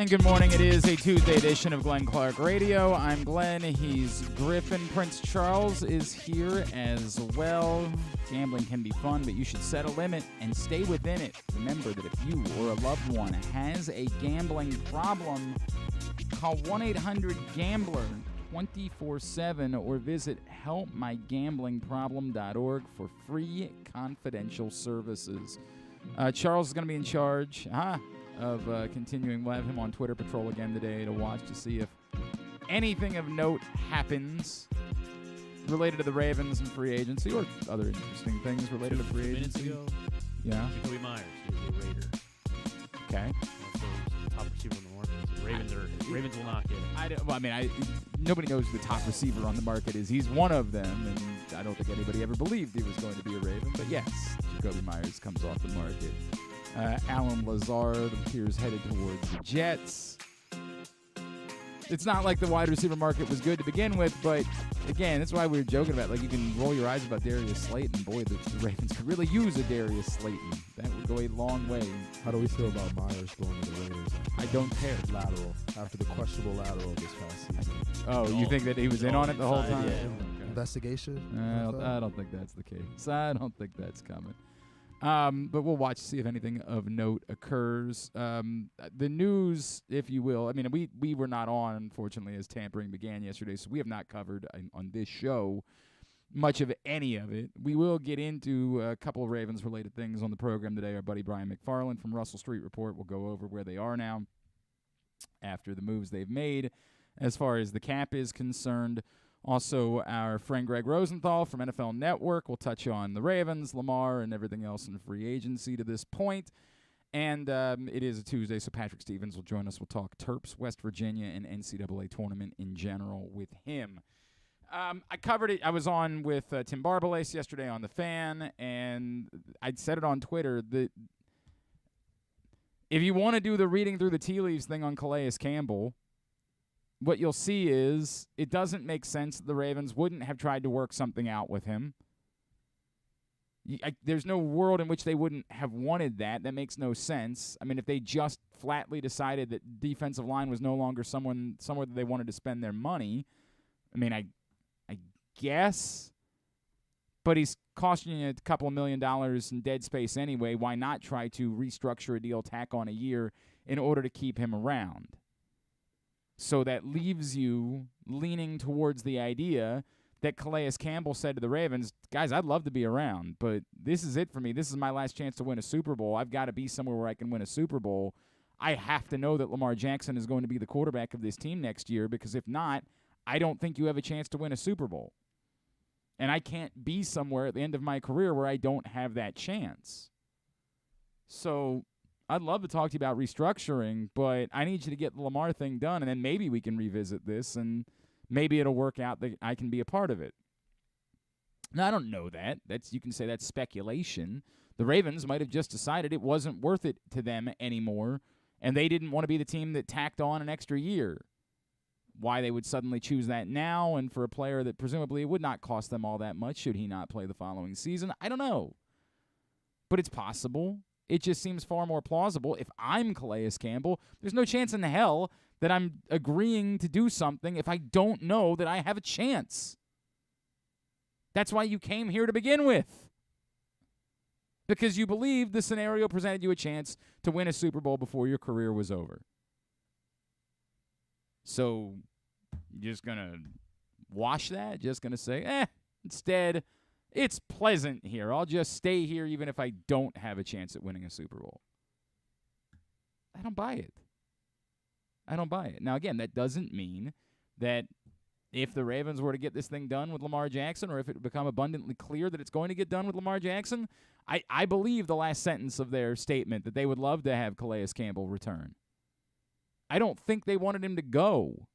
And good morning. It is a Tuesday edition of Glenn Clark Radio. I'm Glenn. He's Griffin. Prince Charles is here as well. Gambling can be fun, but you should set a limit and stay within it. Remember that if you or a loved one has a gambling problem, call 1-800-GAMBLER 24/7 or visit helpmygamblingproblem.org for free confidential services. Charles is going to be in charge of continuing. We'll have him on Twitter Patrol again today to watch to see if anything of note happens related to the Ravens and free agency or other interesting things related to free agency. Minutes ago, yeah. Jacoby Myers, he was a Raider. Okay. Also, top receiver on the market. So Ravens will not get it. Nobody knows who the top receiver on the market is. He's one of them, and I don't think anybody ever believed he was going to be a Raven. But yes, Jacoby Myers comes off the market. Alan Lazard appears headed towards the Jets. It's not like the wide receiver market was good to begin with, but again, that's why we were joking about, like, you can roll your eyes about Darius Slayton. Boy, the Ravens could really use a Darius Slayton. That would go a long way. How do we feel about Myers going to the Raiders? I don't care. Lateral. After the questionable lateral this past season. Oh, you think that he was in on it the whole time? Yeah. Okay. Investigation? I don't think that's the case. I don't think that's coming. But we'll watch to see if anything of note occurs. The news, if you will, I mean, we were not on, unfortunately, as tampering began yesterday, so we have not covered on this show much of any of it. We will get into a couple of Ravens-related things on the program today. Our buddy Brian McFarland from Russell Street Report will go over where they are now after the moves they've made as far as the cap is concerned. Also, our friend Gregg Rosenthal from NFL Network will touch on the Ravens, Lamar, and everything else in free agency to this point. And it is a Tuesday, so Patrick Stevens will join us. We'll talk Terps, West Virginia, and NCAA Tournament in general with him. I covered it. I was on with Tim Barbalace yesterday on The Fan, and I said it on Twitter that if you want to do the reading through the tea leaves thing on Calais Campbell, what you'll see is it doesn't make sense that the Ravens wouldn't have tried to work something out with him. There's no world in which they wouldn't have wanted that. That makes no sense. I mean, if they just flatly decided that defensive line was no longer somewhere that they wanted to spend their money, I mean, I guess. But he's costing you a couple of $1 million in dead space anyway. Why not try to restructure a deal, tack on a year, in order to keep him around? So that leaves you leaning towards the idea that Calais Campbell said to the Ravens, guys, I'd love to be around, but this is it for me. This is my last chance to win a Super Bowl. I've got to be somewhere where I can win a Super Bowl. I have to know that Lamar Jackson is going to be the quarterback of this team next year, because if not, I don't think you have a chance to win a Super Bowl. And I can't be somewhere at the end of my career where I don't have that chance. So I'd love to talk to you about restructuring, but I need you to get the Lamar thing done, and then maybe we can revisit this, and maybe it'll work out that I can be a part of it. Now, I don't know that. You can say that's speculation. The Ravens might have just decided it wasn't worth it to them anymore, and they didn't want to be the team that tacked on an extra year. Why they would suddenly choose that now, and for a player that presumably would not cost them all that much should he not play the following season, I don't know. But it's possible. It just seems far more plausible. If I'm Calais Campbell, there's no chance in hell that I'm agreeing to do something if I don't know that I have a chance. That's why you came here to begin with. Because you believed the scenario presented you a chance to win a Super Bowl before your career was over. So you're just going to wash that? Just going to say, instead, it's pleasant here. I'll just stay here even if I don't have a chance at winning a Super Bowl. I don't buy it. Now, again, that doesn't mean that if the Ravens were to get this thing done with Lamar Jackson, or if it would become abundantly clear that it's going to get done with Lamar Jackson, I believe the last sentence of their statement that they would love to have Calais Campbell return. I don't think they wanted him to go.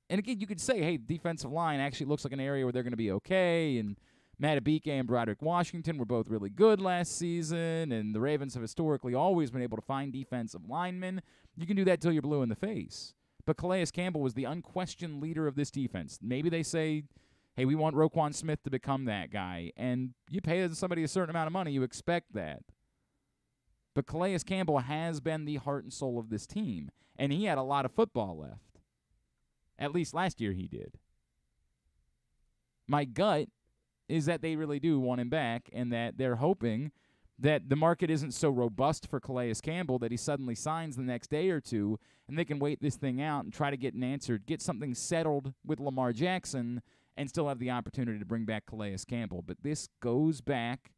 And again, you could say, hey, defensive line actually looks like an area where they're going to be okay, and Matabike and Broderick Washington were both really good last season, and the Ravens have historically always been able to find defensive linemen. You can do that till you're blue in the face. But Calais Campbell was the unquestioned leader of this defense. Maybe they say, hey, we want Roquan Smith to become that guy, and you pay somebody a certain amount of money, you expect that. But Calais Campbell has been the heart and soul of this team, and he had a lot of football left. At least last year he did. My gut is that they really do want him back, and that they're hoping that the market isn't so robust for Calais Campbell that he suddenly signs the next day or two, and they can wait this thing out and try to get an answer, get something settled with Lamar Jackson, and still have the opportunity to bring back Calais Campbell. But this goes back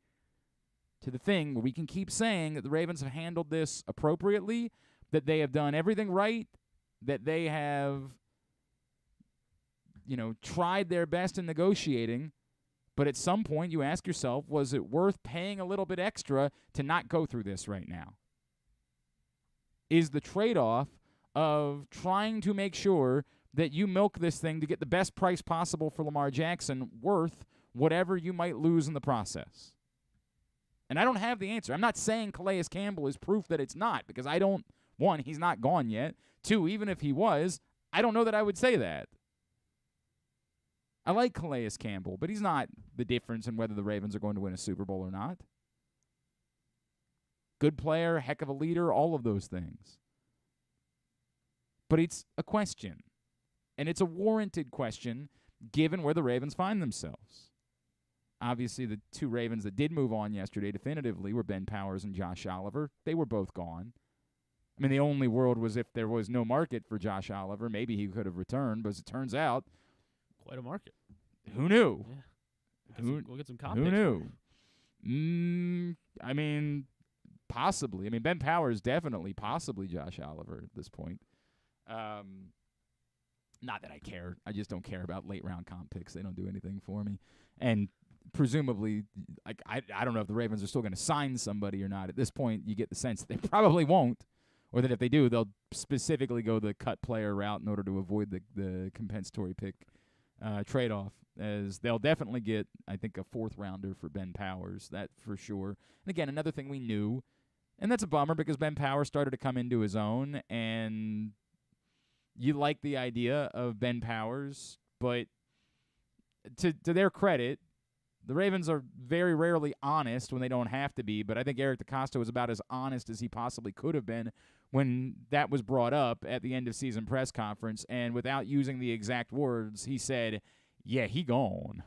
to the thing where we can keep saying that the Ravens have handled this appropriately, that they have done everything right, that they have, tried their best in negotiating. But at some point you ask yourself, was it worth paying a little bit extra to not go through this right now? Is the trade-off of trying to make sure that you milk this thing to get the best price possible for Lamar Jackson worth whatever you might lose in the process? And I don't have the answer. I'm not saying Calais Campbell is proof that it's not, because I don't, one, he's not gone yet. Two, even if he was, I don't know that I would say that. I like Calais Campbell, but he's not the difference in whether the Ravens are going to win a Super Bowl or not. Good player, heck of a leader, all of those things. But it's a question. And it's a warranted question given where the Ravens find themselves. Obviously, the two Ravens that did move on yesterday definitively were Ben Powers and Josh Oliver. They were both gone. I mean, the only world was if there was no market for Josh Oliver, maybe he could have returned. But as it turns out, quite a market. Who knew? Yeah. We'll get some comp Who picks knew? I mean, possibly. I mean, Ben Powers definitely, possibly Josh Oliver at this point. Not that I care. I just don't care about late-round comp picks. They don't do anything for me. And presumably, I don't know if the Ravens are still going to sign somebody or not. At this point, you get the sense that they probably won't, or that if they do, they'll specifically go the cut player route in order to avoid the compensatory pick trade-off, as they'll definitely get, I think, a fourth-rounder for Ben Powers, that for sure. And again, another thing we knew, and that's a bummer because Ben Powers started to come into his own, and you like the idea of Ben Powers, but to their credit, the Ravens are very rarely honest when they don't have to be, but I think Eric DeCosta was about as honest as he possibly could have been when that was brought up at the end-of-season press conference, and without using the exact words, he said, yeah, he gone.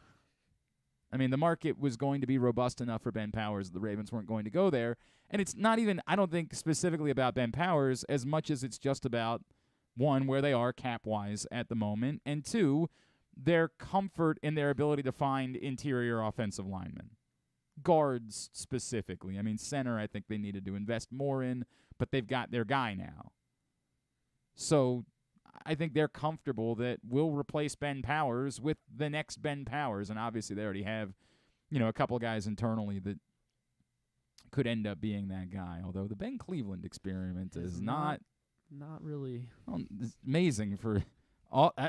I mean, the market was going to be robust enough for Ben Powers. The Ravens weren't going to go there, and it's not even, I don't think, specifically about Ben Powers as much as it's just about, one, where they are cap-wise at the moment, and two, their comfort in their ability to find interior offensive linemen. Guards specifically. I mean, center I think they needed to invest more in, but they've got their guy now. So I think they're comfortable that we'll replace Ben Powers with the next Ben Powers, and obviously they already have, a couple guys internally that could end up being that guy, although the Ben Cleveland experiment is not really. Well, it's amazing for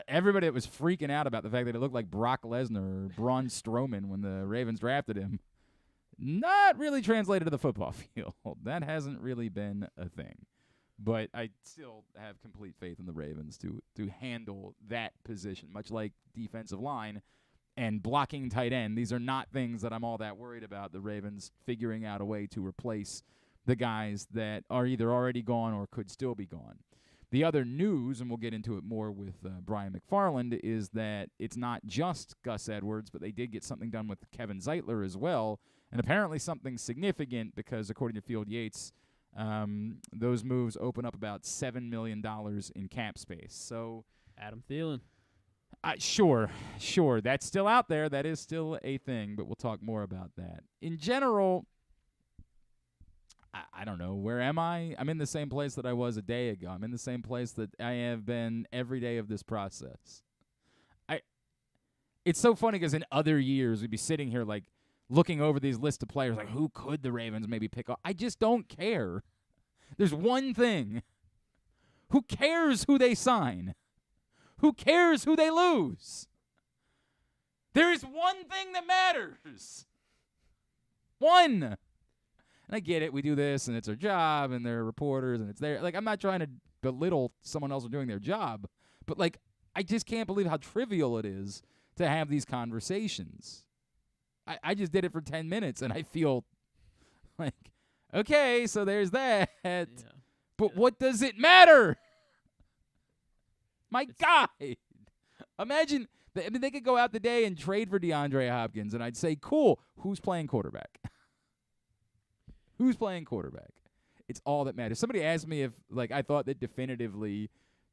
everybody that was freaking out about the fact that it looked like Brock Lesnar or Braun Strowman when the Ravens drafted him. Not really translated to the football field. That hasn't really been a thing. But I still have complete faith in the Ravens to handle that position, much like defensive line and blocking tight end. These are not things that I'm all that worried about, the Ravens figuring out a way to replace the guys that are either already gone or could still be gone. The other news, and we'll get into it more with Brian McFarland, is that it's not just Gus Edwards, but they did get something done with Kevin Zeitler as well, and apparently something significant because, according to Field Yates, those moves open up about $7 million in cap space. So, Adam Thielen. Sure. That's still out there. That is still a thing, but we'll talk more about that. In general, I don't know. Where am I? I'm in the same place that I was a day ago. I'm in the same place that I have been every day of this process. It's so funny because in other years, we'd be sitting here like looking over these lists of players, like who could the Ravens maybe pick up? I just don't care. There's one thing. Who cares who they sign? Who cares who they lose? There is one thing that matters. One. And I get it. We do this, and it's our job, and they're reporters, and it's there. Like, I'm not trying to belittle someone else doing their job, but, like, I just can't believe how trivial it is to have these conversations. I just did it for 10 minutes, and I feel like Okay, so there's that. Yeah. But what does it matter? My God. Imagine, they could go out today and trade for DeAndre Hopkins, and I'd say, cool, who's playing quarterback? Who's playing quarterback? It's all that matters. Somebody asked me if, I thought that definitively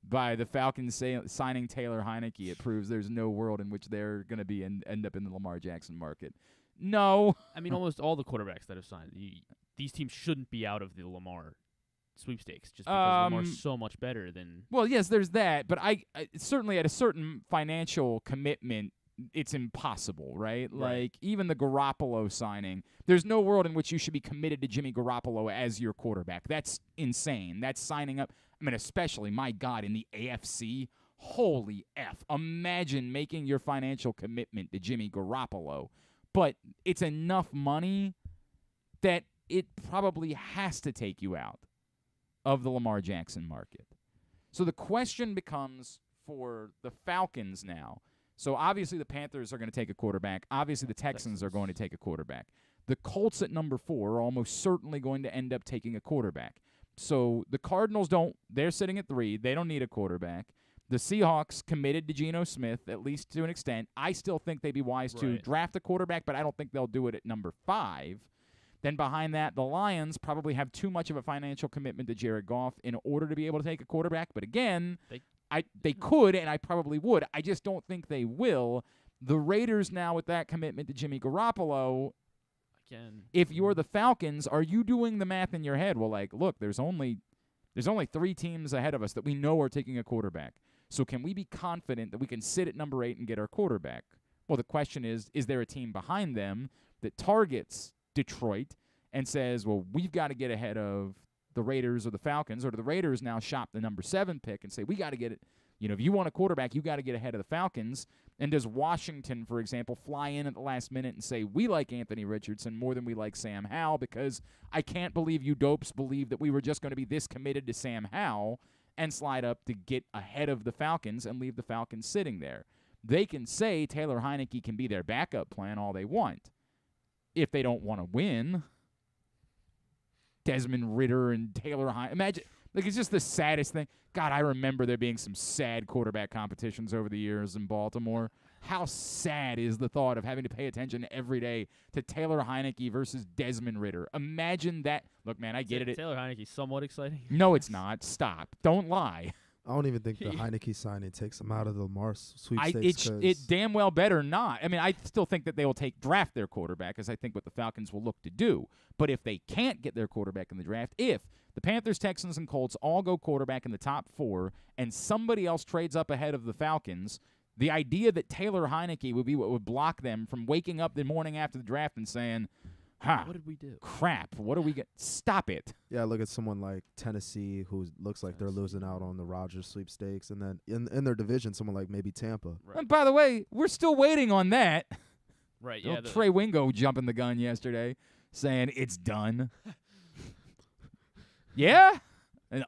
by the Falcons signing Taylor Heineke, it proves there's no world in which they're going to be end up in the Lamar Jackson market. No. I mean, almost all the quarterbacks that have signed, these teams shouldn't be out of the Lamar sweepstakes just because Lamar's so much better than. Well, yes, there's that, but I certainly at a certain financial commitment, it's impossible, right? Like, even the Garoppolo signing, there's no world in which you should be committed to Jimmy Garoppolo as your quarterback. That's insane. That's signing up. I mean, especially, my God, in the AFC, holy F. Imagine making your financial commitment to Jimmy Garoppolo. But it's enough money that it probably has to take you out of the Lamar Jackson market. So the question becomes for the Falcons now. So obviously the Panthers are going to take a quarterback. Obviously the Texans are going to take a quarterback. The Colts at number 4 are almost certainly going to end up taking a quarterback. So the Cardinals they're sitting at 3. They don't need a quarterback. The Seahawks committed to Geno Smith, at least to an extent. I still think they'd be wise to draft a quarterback, but I don't think they'll do it at number 5. Then behind that, the Lions probably have too much of a financial commitment to Jared Goff in order to be able to take a quarterback. But again, they could, and I probably would. I just don't think they will. The Raiders now with that commitment to Jimmy Garoppolo, if you're the Falcons, are you doing the math in your head? Well, look, there's only 3 teams ahead of us that we know are taking a quarterback. So can we be confident that we can sit at number 8 and get our quarterback? Well, the question is there a team behind them that targets Detroit and says, well, we've got to get ahead of the Raiders or the Falcons, or do the Raiders now shop the number 7 pick and say, we got to get it. If you want a quarterback, you got to get ahead of the Falcons. And does Washington, for example, fly in at the last minute and say, we like Anthony Richardson more than we like Sam Howell because I can't believe you dopes believe that we were just going to be this committed to Sam Howell, and slide up to get ahead of the Falcons and leave the Falcons sitting there. They can say Taylor Heineke can be their backup plan all they want. If they don't want to win, Desmond Ridder and Taylor Heineke. Imagine, it's just the saddest thing. God, I remember there being some sad quarterback competitions over the years in Baltimore. How sad is the thought of having to pay attention every day to Taylor Heineke versus Desmond Ridder? Imagine that. Look, man, I get it. Taylor Heineke's somewhat exciting. No, it's not. Stop. Don't lie. I don't even think the Heineke signing takes him out of the Lamar sweepstakes. It damn well better not. I mean, I still think that they will draft their quarterback, as I think what the Falcons will look to do. But if they can't get their quarterback in the draft, if the Panthers, Texans, and Colts all go quarterback in the top 4, and somebody else trades up ahead of the Falcons, the idea that Taylor Heineke would be what would block them from waking up the morning after the draft and saying, what did we do? Crap, what do we get? Stop it. Yeah, look at someone like Tennessee who looks like they're losing out on the Rodgers sweepstakes. And then in their division, someone like maybe Tampa. Right. And by the way, we're still waiting on that. Right, yeah. Trey Wingo jumping the gun yesterday saying it's done. Yeah? And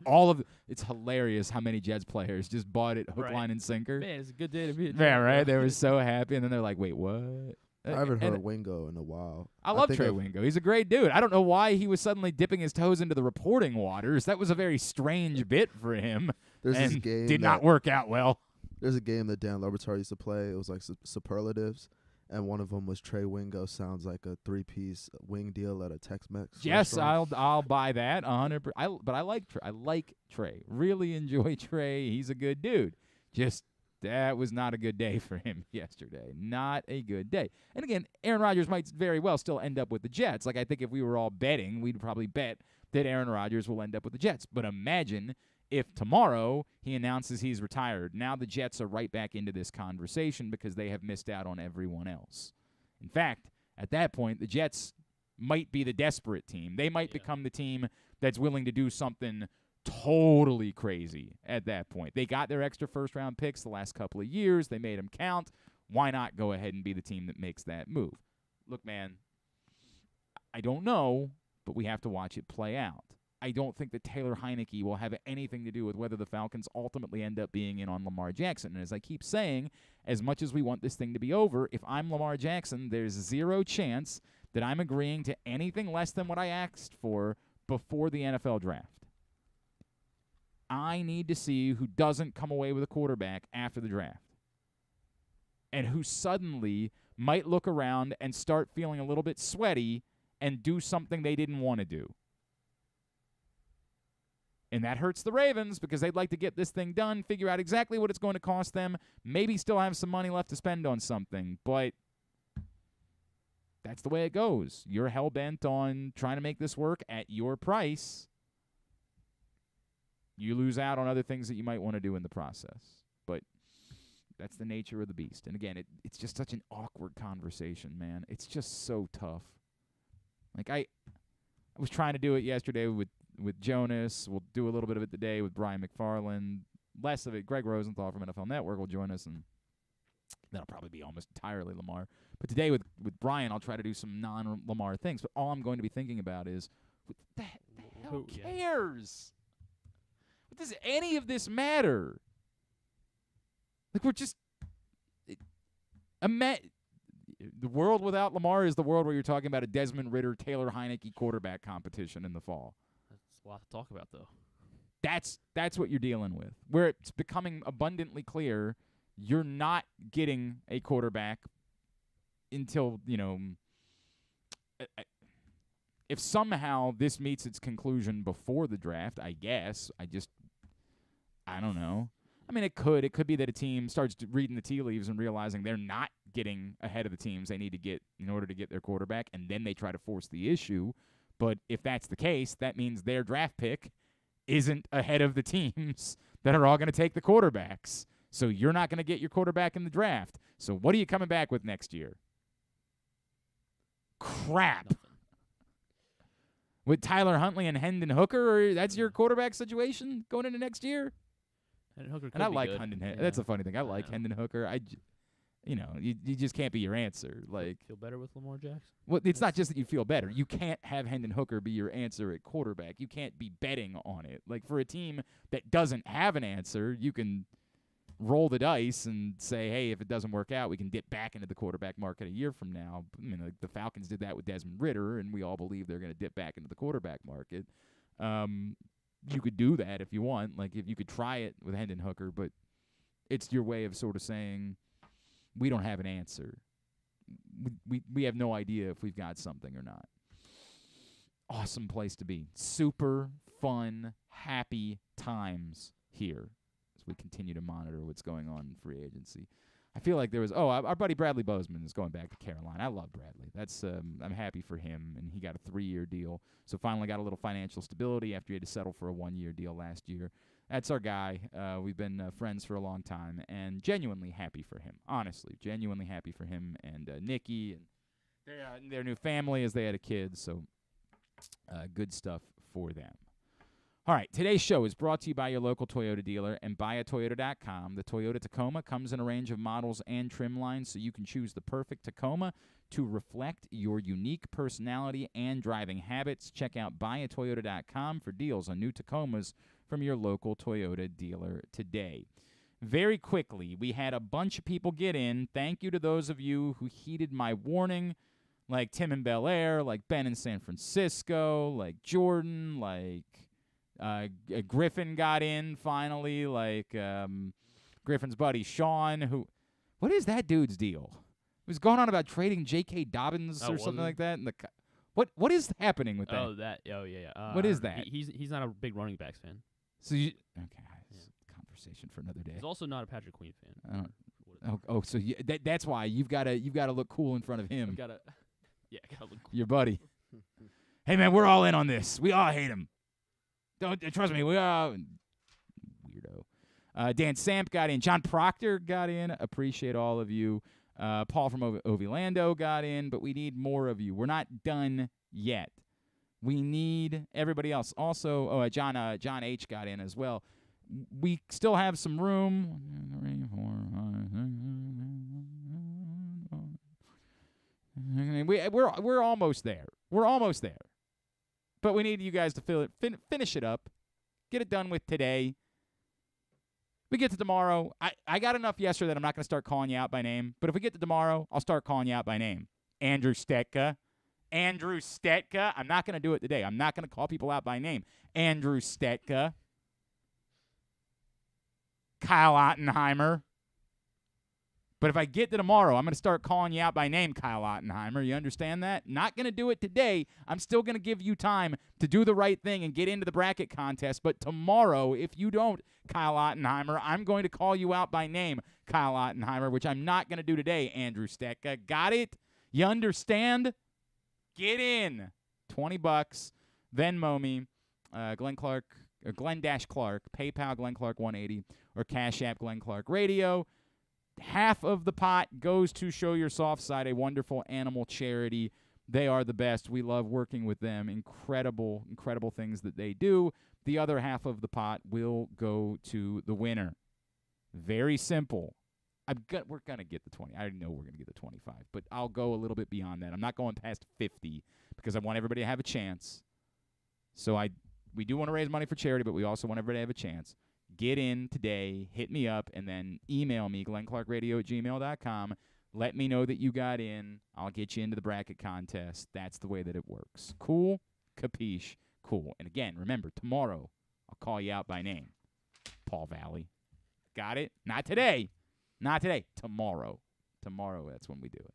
it's hilarious how many Jets players just bought it hook, line, and sinker. Man, it's a good day to be a Jet. Yeah, right? They were so happy, and then they're like, wait, what? I haven't heard Wingo in a while. I love Trey Wingo. He's a great dude. I don't know why he was suddenly dipping his toes into the reporting waters. That was a very strange bit for him. There's this game did not work out well. There's a game that Dan Lebertard used to play. It was like superlatives, and one of them was Trey Wingo sounds like a 3-piece wing deal at a Tex-Mex. Yes, restaurant. I'll buy that 100%. But I like Trey. I like Trey. Really enjoy Trey. He's a good dude. Just that was not a good day for him yesterday. Not a good day. And again, Aaron Rodgers might very well still end up with the Jets. Like, I think if we were all betting, we'd probably bet that Aaron Rodgers will end up with the Jets. But imagine if tomorrow he announces he's retired. Now the Jets are right back into this conversation because they have missed out on everyone else. In fact, at that point, the Jets might be the desperate team. They might become the team that's willing to do something totally crazy at that point. They got their extra first-round picks the last couple of years. They made them count. Why not go ahead and be the team that makes that move? Look, man, I don't know, but we have to watch it play out. I don't think that Taylor Heineke will have anything to do with whether the Falcons ultimately end up being in on Lamar Jackson. And as I keep saying, as much as we want this thing to be over, if I'm Lamar Jackson, there's zero chance that I'm agreeing to anything less than what I asked for before the NFL draft. I need to see who doesn't come away with a quarterback after the draft and who suddenly might look around and start feeling a little bit sweaty and do something they didn't want to do. And that hurts the Ravens because they'd like to get this thing done, figure out exactly what it's going to cost them, maybe still have some money left to spend on something. But that's the way it goes. You're hell-bent on trying to make this work at your price. You lose out on other things that you might want to do in the process. But that's the nature of the beast. And again, it's just such an awkward conversation, man. It's just so tough. Like I was trying to do it yesterday with Jonas. We'll do a little bit of it today with Brian McFarland. Less of it. Gregg Rosenthal from NFL Network will join us, and that'll probably be almost entirely Lamar. But today with Brian, I'll try to do some non-Lamar things. But all I'm going to be thinking about is, what the hell cares? What does any of this matter? Like, we're just the world without Lamar is the world where you're talking about a Desmond Ridder, Taylor Heineke quarterback competition in the fall. That's a lot to talk about, though. That's what you're dealing with. Where it's becoming abundantly clear you're not getting a quarterback until, if somehow this meets its conclusion before the draft, I guess. I don't know. I mean, it could be that a team starts reading the tea leaves and realizing they're not getting ahead of the teams they need to get in order to get their quarterback, and then they try to force the issue. But if that's the case, that means their draft pick isn't ahead of the teams that are all going to take the quarterbacks. So you're not going to get your quarterback in the draft. So what are you coming back with next year? Crap. Nothing. With Tyler Huntley and Hendon Hooker, that's your quarterback situation going into next year? Hendon Hooker And I like good. Hendon. Yeah. That's a funny thing. I like Hendon Hooker. You just can't be your answer. Like, feel better with Lamar Jackson? well, it's not just that you feel better. You can't have Hendon Hooker be your answer at quarterback. You can't be betting on it. Like, for a team that doesn't have an answer, you can roll the dice and say, hey, if it doesn't work out, we can dip back into the quarterback market a year from now. I mean, like, the Falcons did that with Desmond Ridder, and we all believe they're going to dip back into the quarterback market. You could do that if you want. Like, if you could try it with Hendon Hooker, but it's your way of sort of saying, we don't have an answer. We have no idea if we've got something or not. Awesome place to be. Super fun, happy times here as we continue to monitor what's going on in free agency. I feel like there was our buddy Bradley Bozeman is going back to Carolina. I love Bradley. That's I'm happy for him, and he got a 3-year deal. So finally got a little financial stability after he had to settle for a 1-year deal last year. That's our guy. We've been friends for a long time, and genuinely happy for him. Honestly, genuinely happy for him and Nikki and their new family as they had a kid. So good stuff for them. All right, today's show is brought to you by your local Toyota dealer and buyatoyota.com. The Toyota Tacoma comes in a range of models and trim lines, so you can choose the perfect Tacoma to reflect your unique personality and driving habits. Check out buyatoyota.com for deals on new Tacomas from your local Toyota dealer today. Very quickly, we had a bunch of people get in. Thank you to those of you who heeded my warning, like Tim in Bel Air, like Ben in San Francisco, like Jordan, like Griffin got in finally, like Griffin's buddy Sean. What is that dude's deal? He was going on about trading J.K. Dobbins or something like that. And what is happening with that? Yeah. What is that? He's not a big running backs fan. So conversation for another day. He's also not a Patrick Queen fan. So that's why you've got to look cool in front of him. Gotta look cool. Your buddy. Hey man, we're all in on this. We all hate him. Don't trust me. We all weirdo. Dan Samp got in. John Proctor got in. Appreciate all of you. Paul from Ovilando got in, but we need more of you. We're not done yet. We need everybody else. Also, John H got in as well. We still have some room. 1, 2, 3, 4, 5, 6, 7, 8. We're almost there. We're almost there. But we need you guys to finish it up. Get it done with today. We get to tomorrow. I got enough yesterday that I'm not going to start calling you out by name. But if we get to tomorrow, I'll start calling you out by name. Andrew Stetka, Andrew Stetka. I'm not going to do it today. I'm not going to call people out by name. Andrew Stetka. Kyle Ottenheimer. But if I get to tomorrow, I'm going to start calling you out by name, Kyle Ottenheimer. You understand that? Not going to do it today. I'm still going to give you time to do the right thing and get into the bracket contest. But tomorrow, if you don't, Kyle Ottenheimer, I'm going to call you out by name, Kyle Ottenheimer, which I'm not going to do today, Andrew Stetka. Got it? You understand? Get in. $20. Venmo me, Glenn Clark, or Glenn-Clark, PayPal Glenn Clark 180, or Cash App Glenn Clark Radio. Half of the pot goes to Show Your Soft Side, a wonderful animal charity. They are the best. We love working with them. Incredible, incredible things that they do. The other half of the pot will go to the winner. Very simple. We're going to get the 20. I already know we're going to get the 25, but I'll go a little bit beyond that. I'm not going past 50 because I want everybody to have a chance. So we do want to raise money for charity, but we also want everybody to have a chance. Get in today, hit me up, and then email me, glennclarkradio@gmail.com. Let me know that you got in. I'll get you into the bracket contest. That's the way that it works. Cool? Capiche? Cool. And again, remember, tomorrow I'll call you out by name. Paul Valley. Got it? Not today. Not today. Tomorrow. Tomorrow, that's when we do it.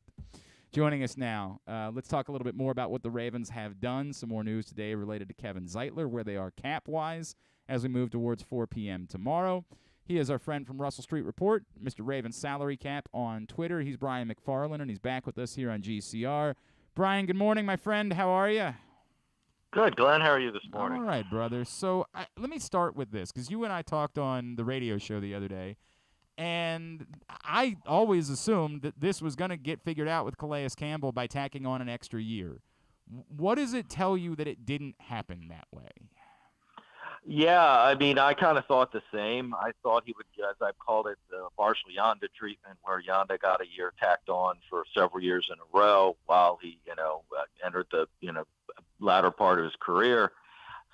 Joining us now, let's talk a little bit more about what the Ravens have done. Some more news today related to Kevin Zeitler, where they are cap-wise, as we move towards 4 p.m. tomorrow. He is our friend from Russell Street Report, Mr. Raven Salary Cap on Twitter. He's Brian McFarland, and he's back with us here on GCR. Brian, good morning, my friend. How are you? Good, Glenn. How are you this morning? All right, brother. So let me start with this, because you and I talked on the radio show the other day, and I always assumed that this was going to get figured out with Calais Campbell by tacking on an extra year. What does it tell you that it didn't happen that way? Yeah, I mean, I kind of thought the same. I thought he would, as I've called it, the Marshall Yanda treatment, where Yanda got a year tacked on for several years in a row while he, entered the, latter part of his career.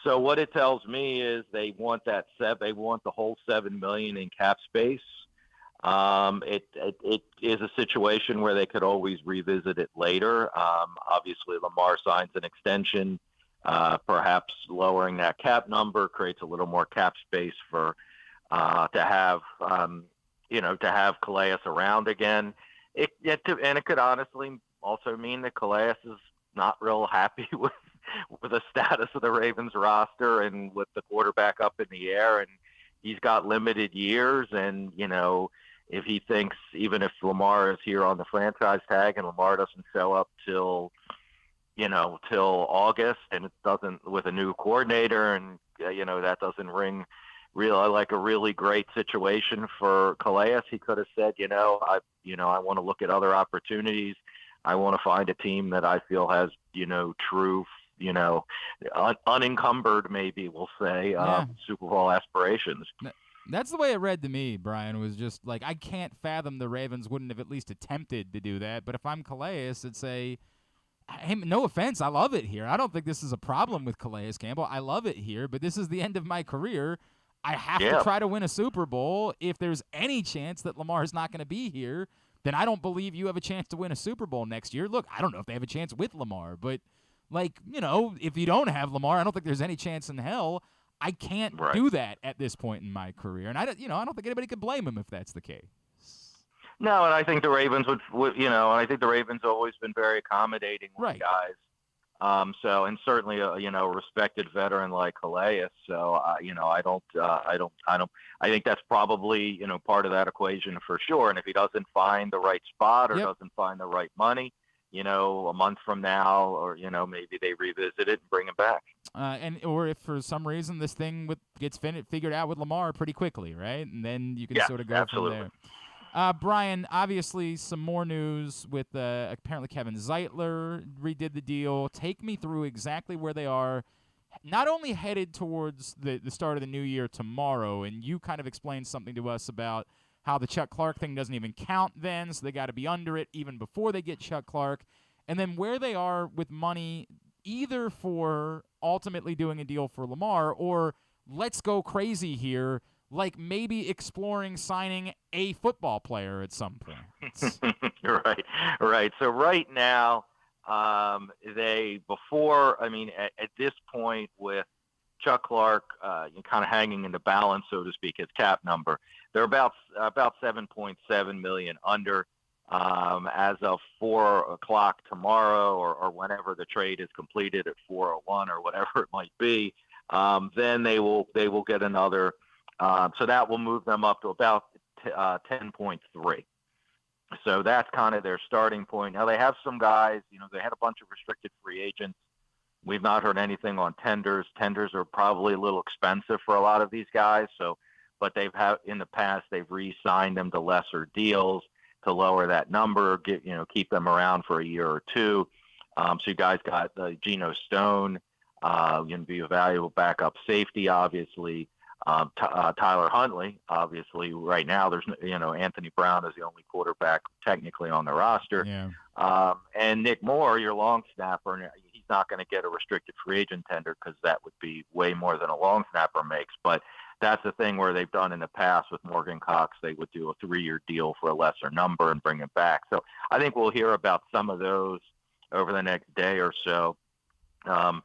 So what it tells me is they want the whole $7 million in cap space. It is a situation where they could always revisit it later. Obviously, Lamar signs an extension. Perhaps lowering that cap number creates a little more cap space for to have Calais around again. And it could honestly also mean that Calais is not real happy with the status of the Ravens roster and with the quarterback up in the air, and he's got limited years. And if he thinks even if Lamar is here on the franchise tag and Lamar doesn't show up till August, and it doesn't with a new coordinator, and that doesn't ring really like a really great situation for Calais. He could have said, I want to look at other opportunities. I want to find a team that I feel has, true, unencumbered, maybe we'll say, Super Bowl aspirations. That's the way it read to me, Brian, was just like, I can't fathom the Ravens wouldn't have at least attempted to do that. But if I'm Calais, it'd say, hey, no offense, I love it here. I don't think this is a problem with Calais Campbell. I love it here, but this is the end of my career. I have to try to win a Super Bowl. If there's any chance that Lamar is not going to be here, then I don't believe you have a chance to win a Super Bowl next year. Look, I don't know if they have a chance with Lamar, but, if you don't have Lamar, I don't think there's any chance in hell. I can't do that at this point in my career. And I don't think anybody could blame him if that's the case. No, and I think the Ravens I think the Ravens have always been very accommodating with guys. And certainly a respected veteran like Calais. So I think that's probably part of that equation for sure. And if he doesn't find the right spot or doesn't find the right money, a month from now, or maybe they revisit it and bring him back. Or if for some reason this thing gets figured out with Lamar pretty quickly, right? And then you can sort of go from there. Brian, obviously some more news with apparently Kevin Zeitler redid the deal. Take me through exactly where they are, not only headed towards the start of the new year tomorrow, and you kind of explained something to us about how the Chuck Clark thing doesn't even count then, so they got to be under it even before they get Chuck Clark, and then where they are with money either for ultimately doing a deal for Lamar or let's go crazy here, like maybe exploring signing a football player at some point. Right. So right now, at this point with Chuck Clark, kind of hanging in the balance, so to speak, his cap number, they're about 7.7 million under as of 4:00 tomorrow, or whenever the trade is completed at 4:01 or whatever it might be. Then they will get another. So that will move them up to about 10.3. So that's kind of their starting point. Now they have some guys. They had a bunch of restricted free agents. We've not heard anything on tenders. Tenders are probably a little expensive for a lot of these guys. But in the past they've re-signed them to lesser deals to lower that number, keep them around for a year or two. So you guys got Geno Stone, going to be a valuable backup safety, obviously. Tyler Huntley, obviously, right now there's Anthony Brown is the only quarterback technically on the roster. Yeah. And Nick Moore, your long snapper, he's not going to get a restricted free agent tender because that would be way more than a long snapper makes. But that's the thing where they've done in the past with Morgan Cox. They would do a 3-year deal for a lesser number and bring him back. So I think we'll hear about some of those over the next day or so. So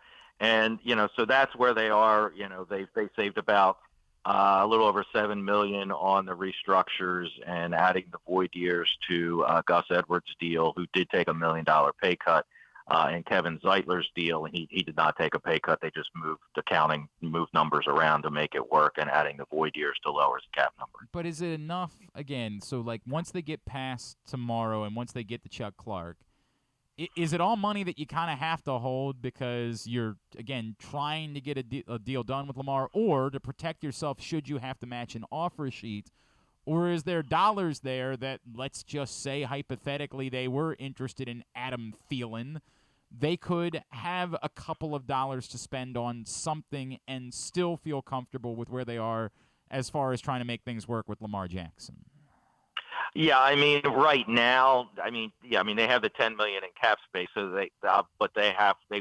that's where they are. They saved about a little over $7 million on the restructures and adding the void years to Gus Edwards' deal, who did take $1 million pay cut, and Kevin Zeitler's deal, and he did not take a pay cut. They just moved numbers around to make it work, and adding the void years to lower his cap number. But is it enough, again, so like once they get past tomorrow and once they get to Chuck Clark, is it all money that you kind of have to hold because you're, again, trying to get a deal done with Lamar, or to protect yourself should you have to match an offer sheet? Or is there dollars there that, let's just say hypothetically, they were interested in Adam Thielen? They could have a couple of dollars to spend on something and still feel comfortable with where they are as far as trying to make things work with Lamar Jackson. Yeah, right now, they have the $10 million in cap space, so they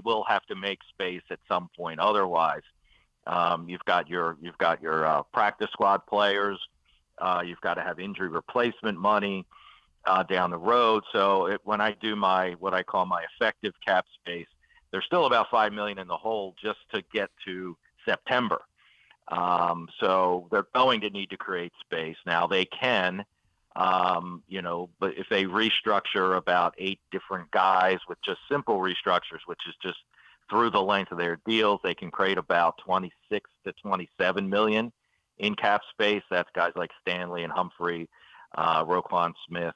will have to make space at some point. Otherwise, you've got your practice squad players. You've got to have injury replacement money down the road. So when I do what I call my effective cap space, there's still about $5 million in the hole just to get to September. So they're going to need to create space. Now they can. But if they restructure about 8 different guys with just simple restructures, which is just through the length of their deals, they can create about 26 to 27 million in cap space. That's guys like Stanley and Humphrey, Roquan Smith,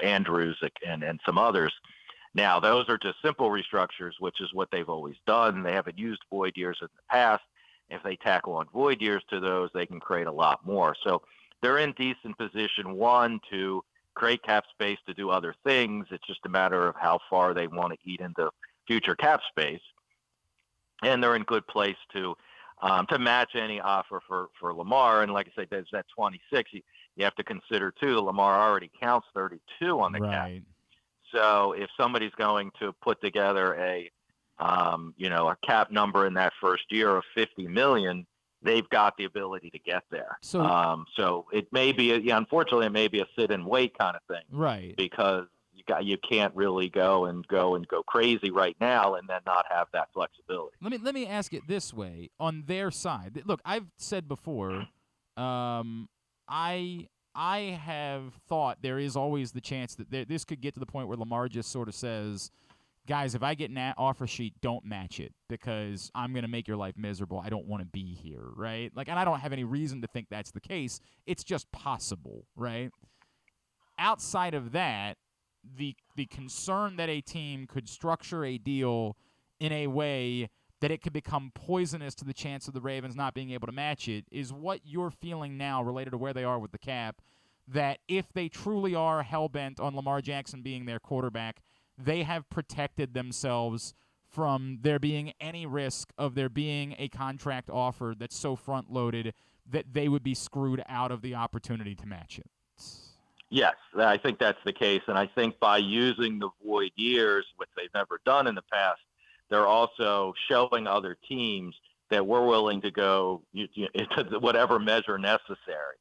Andrews, and some others. Now, those are just simple restructures, which is what they've always done. They haven't used void years in the past. If they tackle on void years to those, they can create a lot more. So they're in decent position, one, to create cap space to do other things. It's just a matter of how far they want to eat into future cap space. And they're in good place to match any offer for Lamar. And like I said, there's that 26. You have to consider, too, that Lamar already counts 32 on the cap. So if somebody's going to put together a cap number in that first year of 50 million, they've got the ability to get there. So it may be, unfortunately, it may be a sit and wait kind of thing, right? Because you can't really go crazy right now and then not have that flexibility. Let me ask it this way: on their side, look, I've said before, I have thought there is always the chance that this could get to the point where Lamar just sort of says, guys, if I get an offer sheet, don't match it because I'm going to make your life miserable. I don't want to be here, right? And I don't have any reason to think that's the case. It's just possible, right? Outside of that, the concern that a team could structure a deal in a way that it could become poisonous to the chance of the Ravens not being able to match it is what you're feeling now related to where they are with the cap, that if they truly are hell-bent on Lamar Jackson being their quarterback, they have protected themselves from there being any risk of there being a contract offer that's so front-loaded that they would be screwed out of the opportunity to match it. Yes, I think that's the case. And I think by using the void years, which they've never done in the past, they're also showing other teams that we're willing to go into whatever measure necessary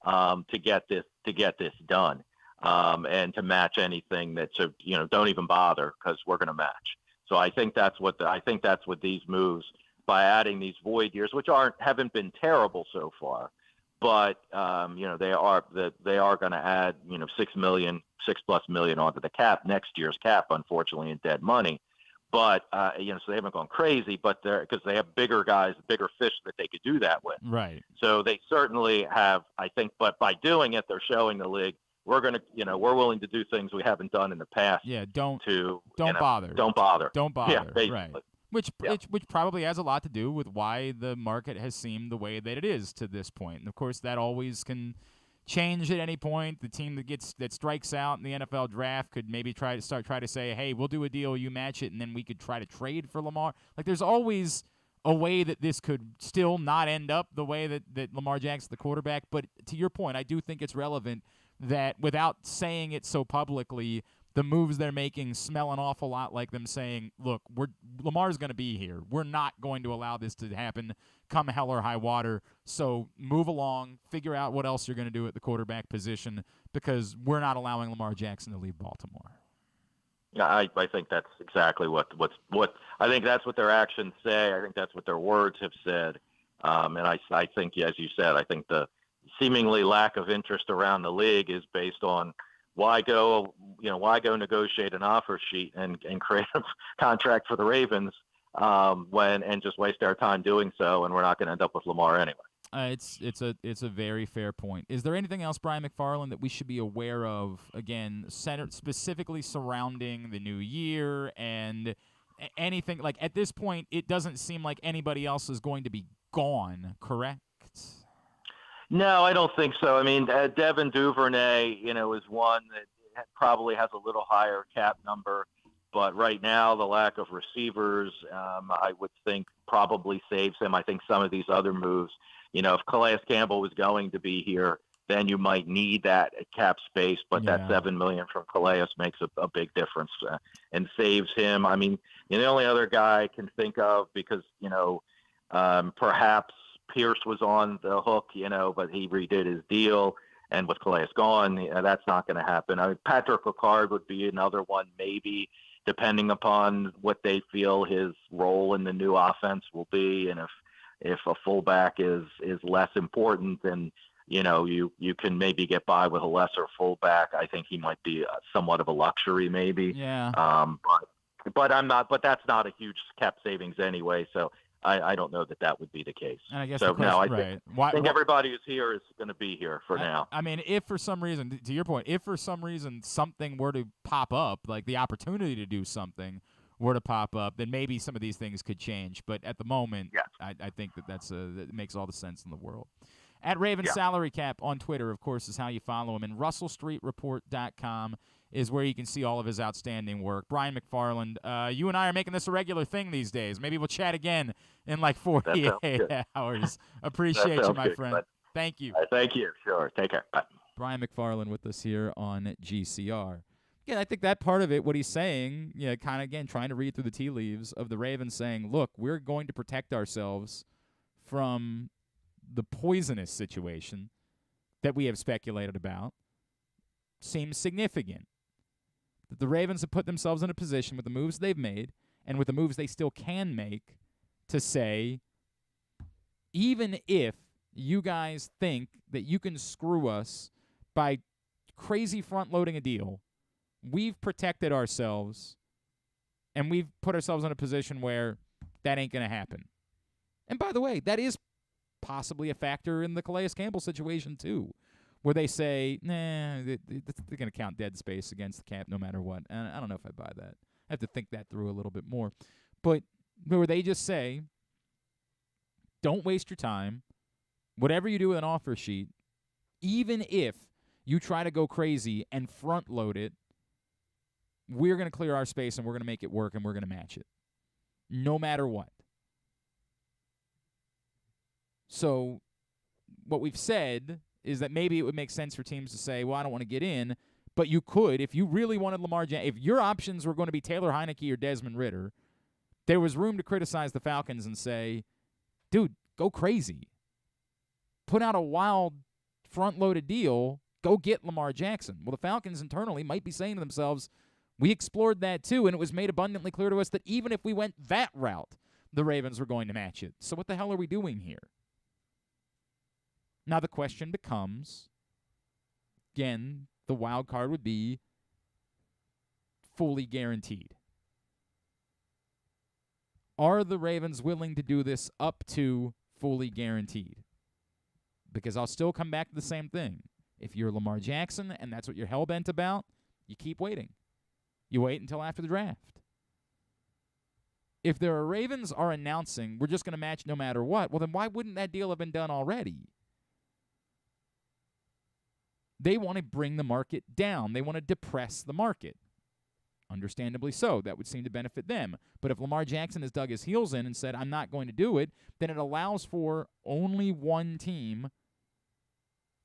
to get this done. and to match anything that, so, don't even bother because we're going to match. So I think that's what these moves, by adding these void years, which haven't been terrible so far, but they are going to add $6+ million onto the cap, next year's cap, unfortunately, in dead money. But so they haven't gone crazy, but because they have bigger guys, bigger fish that they could do that with. Right. So they certainly have, I think, but by doing it, they're showing the league we're willing to do things we haven't done in the past. Yeah. Don't bother. Don't bother. Yeah, basically. Right. Which probably has a lot to do with why the market has seemed the way that it is to this point. And of course, that always can change at any point. The team that strikes out in the NFL draft could maybe try to say, hey, we'll do a deal, you match it, and then we could try to trade for Lamar. Like, there's always a way that this could still not end up the way that Lamar Jackson's the quarterback. But to your point, I do think it's relevant that without saying it so publicly, the moves they're making smell an awful lot like them saying, look, Lamar's going to be here. We're not going to allow this to happen come hell or high water. So move along, figure out what else you're going to do at the quarterback position, because we're not allowing Lamar Jackson to leave Baltimore. Yeah, I think that's exactly what I think that's what their actions say. I think that's what their words have said. And I think, as you said, I think the seemingly lack of interest around the league is based on why go negotiate an offer sheet and create a contract for the Ravens and just waste our time doing so, and we're not going to end up with Lamar anyway. It's a very fair point. Is there anything else, Brian McFarland, that we should be aware of, again, centered specifically surrounding the new year and anything? Like, at this point, it doesn't seem like anybody else is going to be gone, correct? No, I don't think so. I mean, Devin Duvernay, is one that probably has a little higher cap number, but right now the lack of receivers, I would think, probably saves him. I think some of these other moves, if Calais Campbell was going to be here, then you might need that cap space, but that $7 million from Calais makes a big difference and saves him. I mean, the only other guy I can think of, because perhaps Pierce was on the hook, but he redid his deal, and with Calais gone, that's not going to happen. I mean, Patrick Ricard would be another one, maybe, depending upon what they feel his role in the new offense will be, and if a fullback is less important, then you can maybe get by with a lesser fullback. I think he might be somewhat of a luxury, maybe. Yeah. But that's not a huge cap savings anyway, so I don't know that would be the case. And I guess so. No, I think everybody who's here is going to be here for now. I mean, if for some reason, to your point, if for some reason something were to pop up, like the opportunity to do something were to pop up, then maybe some of these things could change. But at the moment, I think that makes all the sense in the world. At Raven Salary Cap on Twitter, of course, is how you follow him. And RussellStreetReport.com is where you can see all of his outstanding work. Brian McFarland, you and I are making this a regular thing these days. Maybe we'll chat again in like 48 hours. Appreciate you, my friend. Thank you. Thank you. Sure. Take care. Bye. Brian McFarland with us here on GCR. Yeah, I think that part of it, what he's saying, kind of, again, trying to read through the tea leaves of the Ravens saying, look, we're going to protect ourselves from the poisonous situation that we have speculated about, seems significant. That the Ravens have put themselves in a position with the moves they've made and with the moves they still can make to say, even if you guys think that you can screw us by crazy front-loading a deal, we've protected ourselves and we've put ourselves in a position where that ain't going to happen. And by the way, that is possibly a factor in the Calais Campbell situation too, where they say, they're going to count dead space against the cap no matter what. And I don't know if I buy that. I have to think that through a little bit more. But where they just say, don't waste your time. Whatever you do with an offer sheet, even if you try to go crazy and front load it, we're going to clear our space and we're going to make it work and we're going to match it, no matter what. So what we've said is that maybe it would make sense for teams to say, well, I don't want to get in, but you could, if you really wanted Lamar Jackson, if your options were going to be Taylor Heineke or Desmond Ridder, there was room to criticize the Falcons and say, dude, go crazy. Put out a wild front-loaded deal, Go get Lamar Jackson. Well, the Falcons internally might be saying to themselves, we explored that too, and it was made abundantly clear to us that even if we went that route, the Ravens were going to match it. So what the hell are we doing here? Now the question becomes, again, the wild card would be fully guaranteed. Are the Ravens willing to do this up to fully guaranteed? Because I'll still come back to the same thing. If you're Lamar Jackson and that's what you're hell-bent about, you keep waiting. You wait until after the draft. If the Ravens are announcing we're just going to match no matter what, well, then why wouldn't that deal have been done already? They want to bring the market down. They want to depress the market. Understandably so. That would seem to benefit them. But if Lamar Jackson has dug his heels in and said, I'm not going to do it, then it allows for only one team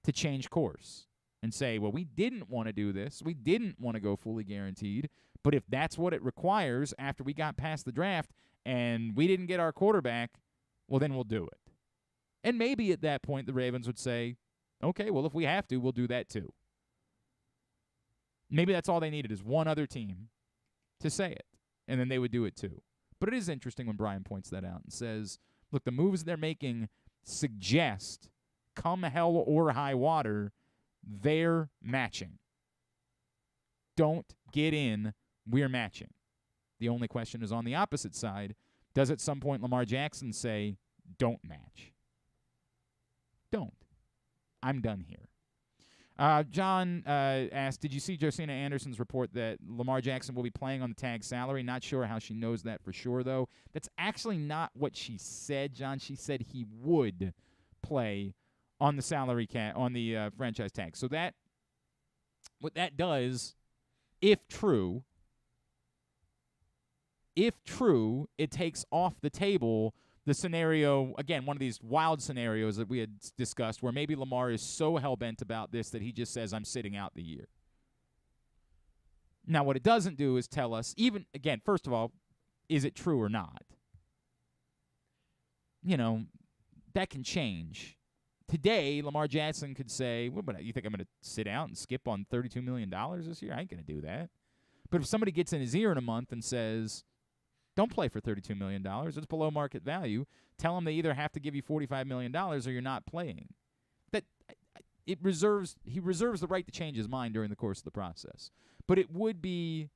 to change course and say, well, we didn't want to do this. We didn't want to go fully guaranteed. But if that's what it requires after we got past the draft and we didn't get our quarterback, well, then we'll do it. And maybe at that point the Ravens would say, okay, well, if we have to, we'll do that too. Maybe that's all they needed is one other team to say it, and then they would do it too. But it is interesting when Brian points that out and says, look, the moves they're making suggest, come hell or high water, they're matching. Don't get in, we're matching. The only question is on the opposite side, does at some point Lamar Jackson say, don't match? Don't. I'm done here. John asked, did you see Josina Anderson's report that Lamar Jackson will be playing on the tag salary? Not sure how she knows that for sure, though. That's actually not what she said, John. She said he would play on the salary on the franchise tag. So that what that does, if true, it takes off the table the scenario, again, one of these wild scenarios that we had discussed where maybe Lamar is so hell-bent about this that he just says, I'm sitting out the year. Now, what it doesn't do is tell us, even, again, first of all, is it true or not? You know, that can change. Today, Lamar Jackson could say, well, but you think I'm going to sit out and skip on $32 million this year? I ain't going to do that. But if somebody gets in his ear in a month and says, don't play for $32 million. It's below market value. Tell them they either have to give you $45 million or you're not playing. He reserves the right to change his mind during the course of the process. But it would be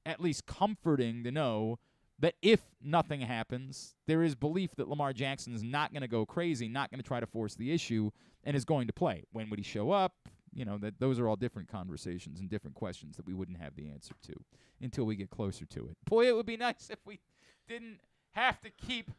at least comforting to know that if nothing happens, there is belief that Lamar Jackson is not going to go crazy, not going to try to force the issue, and is going to play. When would he show up? You know, those are all different conversations and different questions that we wouldn't have the answer to until we get closer to it. Boy, it would be nice if we didn't have to keep...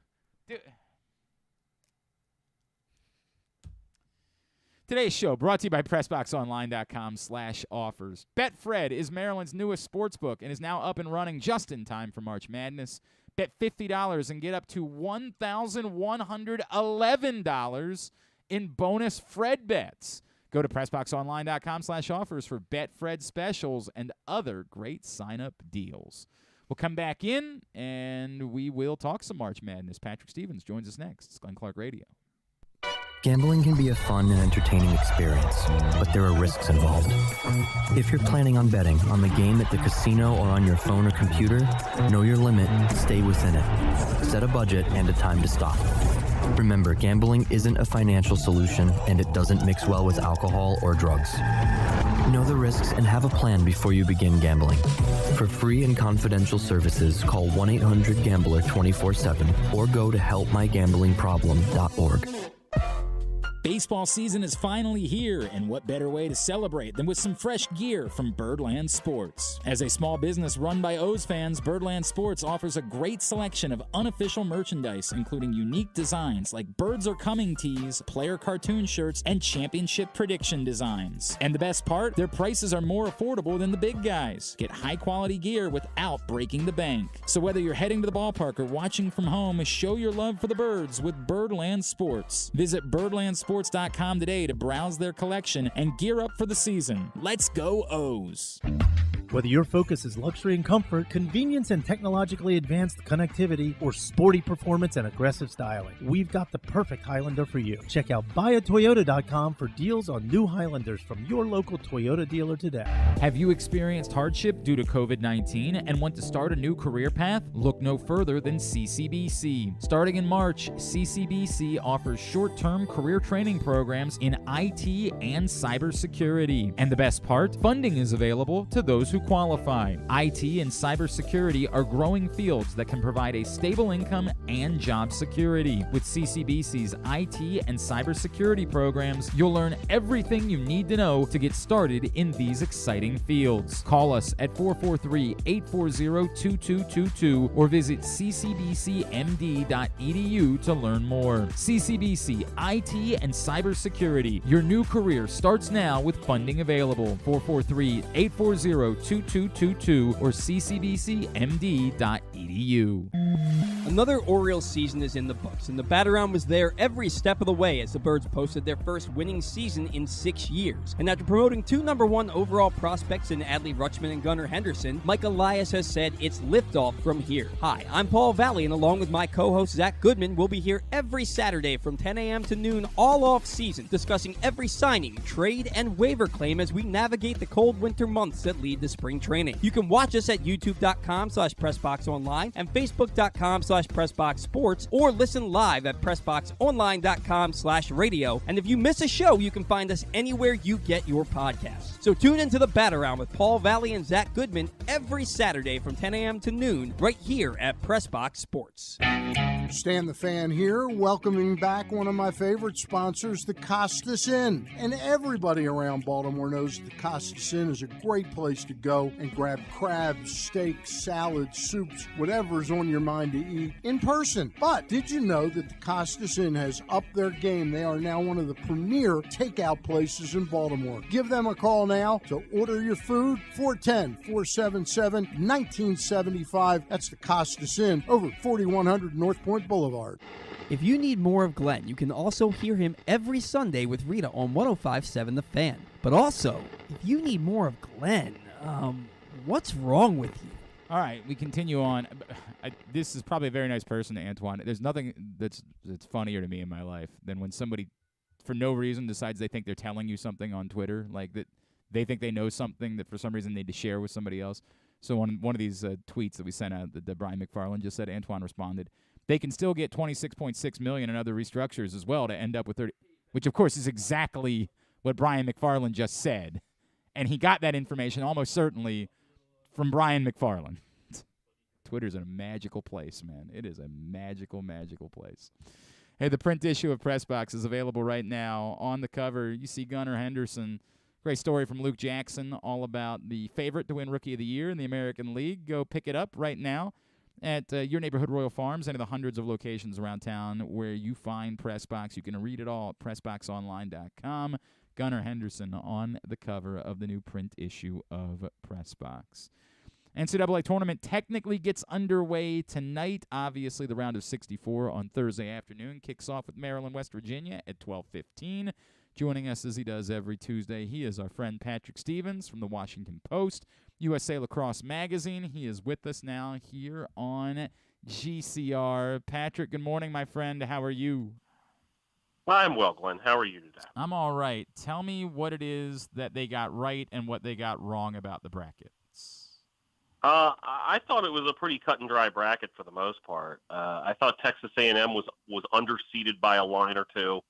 Today's show brought to you by PressBoxOnline.com/offers. BetFred is Maryland's newest sportsbook and is now up and running just in time for March Madness. Bet $50 and get up to $1,111 in bonus Fred bets. Go to PressBoxOnline.com/offers for BetFred specials and other great sign-up deals. We'll come back in, and we will talk some March Madness. Patrick Stevens joins us next. It's Glenn Clark Radio. Gambling can be a fun and entertaining experience, but there are risks involved. If you're planning on betting on the game at the casino or on your phone or computer, know your limit, stay within it. Set a budget and a time to stop. Remember, gambling isn't a financial solution, and it doesn't mix well with alcohol or drugs. Know the risks and have a plan before you begin gambling. For free and confidential services, call 1-800-GAMBLER 24/7 or go to helpmygamblingproblem.org. Baseball season is finally here, and what better way to celebrate than with some fresh gear from Birdland Sports. As a small business run by O's fans, Birdland Sports offers a great selection of unofficial merchandise, including unique designs like Birds Are Coming tees, player cartoon shirts, and championship prediction designs. And the best part, their prices are more affordable than the big guys. Get high-quality gear without breaking the bank. So whether you're heading to the ballpark or watching from home, show your love for the birds with Birdland Sports. Visit birdlandsports.com today to browse their collection and gear up for the season. Let's go O's! Whether your focus is luxury and comfort, convenience and technologically advanced connectivity, or sporty performance and aggressive styling, we've got the perfect Highlander for you. Check out buyatoyota.com for deals on new Highlanders from your local Toyota dealer today. Have you experienced hardship due to COVID-19 and want to start a new career path? Look no further than CCBC. Starting in March, CCBC offers short-term career training programs in IT and cybersecurity. And the best part? Funding is available to those who qualify. IT and cybersecurity are growing fields that can provide a stable income and job security. With CCBC's IT and cybersecurity programs, you'll learn everything you need to know to get started in these exciting fields. Call us at 443-840-2222 or visit ccbcmd.edu to learn more. CCBC IT and cybersecurity. Your new career starts now with funding available. 443-840-2222 or ccbcmd.edu. Another Orioles season is in the books, and the Bat-Around was there every step of the way as the Birds posted their first winning season in 6 years. And after promoting 2 #1 overall prospects in Adley Rutschman and Gunnar Henderson, Mike Elias has said it's liftoff from here. Hi, I'm Paul Valley, and along with my co-host Zach Goodman, we'll be here every Saturday from 10 a.m. to noon all off season, discussing every signing, trade, and waiver claim as we navigate the cold winter months that lead to spring training. You can watch us at youtube.com/PressBoxOnline and Facebook.com/PressBoxSports, or listen live at PressBoxOnline.com/radio. And if you miss a show, you can find us anywhere you get your podcasts. So tune into the Bat-Around with Paul Valley and Zach Goodman every Saturday from 10 a.m. to noon right here at PressBox Sports. Stan the Fan here, welcoming back one of my favorite sponsors, the Costas Inn. And everybody around Baltimore knows the Costas Inn is a great place to go and grab crabs, steaks, salads, soups, whatever's on your mind to eat in person. But did you know that the Costas Inn has upped their game? They are now one of the premier takeout places in Baltimore. Give them a call now to order your food, 410-477-1975. That's the Costas Inn, over 4100 North Point Boulevard. If you need more of Glenn, you can also hear him every Sunday with Rita on 105.7 The Fan. But also, if you need more of Glenn, what's wrong with you? All right, we continue on. This is probably a very nice person, Antoine. There's nothing that's funnier to me in my life than when somebody, for no reason, decides they think they're telling you something on Twitter, like that they think they know something that for some reason they need to share with somebody else. So one of these tweets that we sent out that Brian McFarland just said, Antoine responded, they can still get $26.6 million in other restructures as well to end up with 30, which of course is exactly what Brian McFarland just said, and he got that information almost certainly from Brian McFarland. Twitter's a magical place, man. It is a magical, magical place. Hey, the print issue of PressBox is available right now. On the cover, you see Gunnar Henderson. Great story from Luke Jackson all about the favorite to win Rookie of the Year in the American League. Go pick it up right now at your neighborhood Royal Farms, and of the hundreds of locations around town where you find PressBox. You can read it all at PressBoxOnline.com. Gunnar Henderson on the cover of the new print issue of PressBox. NCAA Tournament technically gets underway tonight. Obviously, the round of 64 on Thursday afternoon kicks off with Maryland, West Virginia at 12:15. Joining us as he does every Tuesday, he is our friend Patrick Stevens from the Washington Post, USA Lacrosse Magazine. He is with us now here on GCR. Patrick, good morning, my friend. How are you? I'm well, Glenn. How are you today? I'm all right. Tell me what it is that they got right and what they got wrong about the bracket. I thought it was a pretty cut and dry bracket for the most part. I thought Texas A&M was underseeded by a line or two.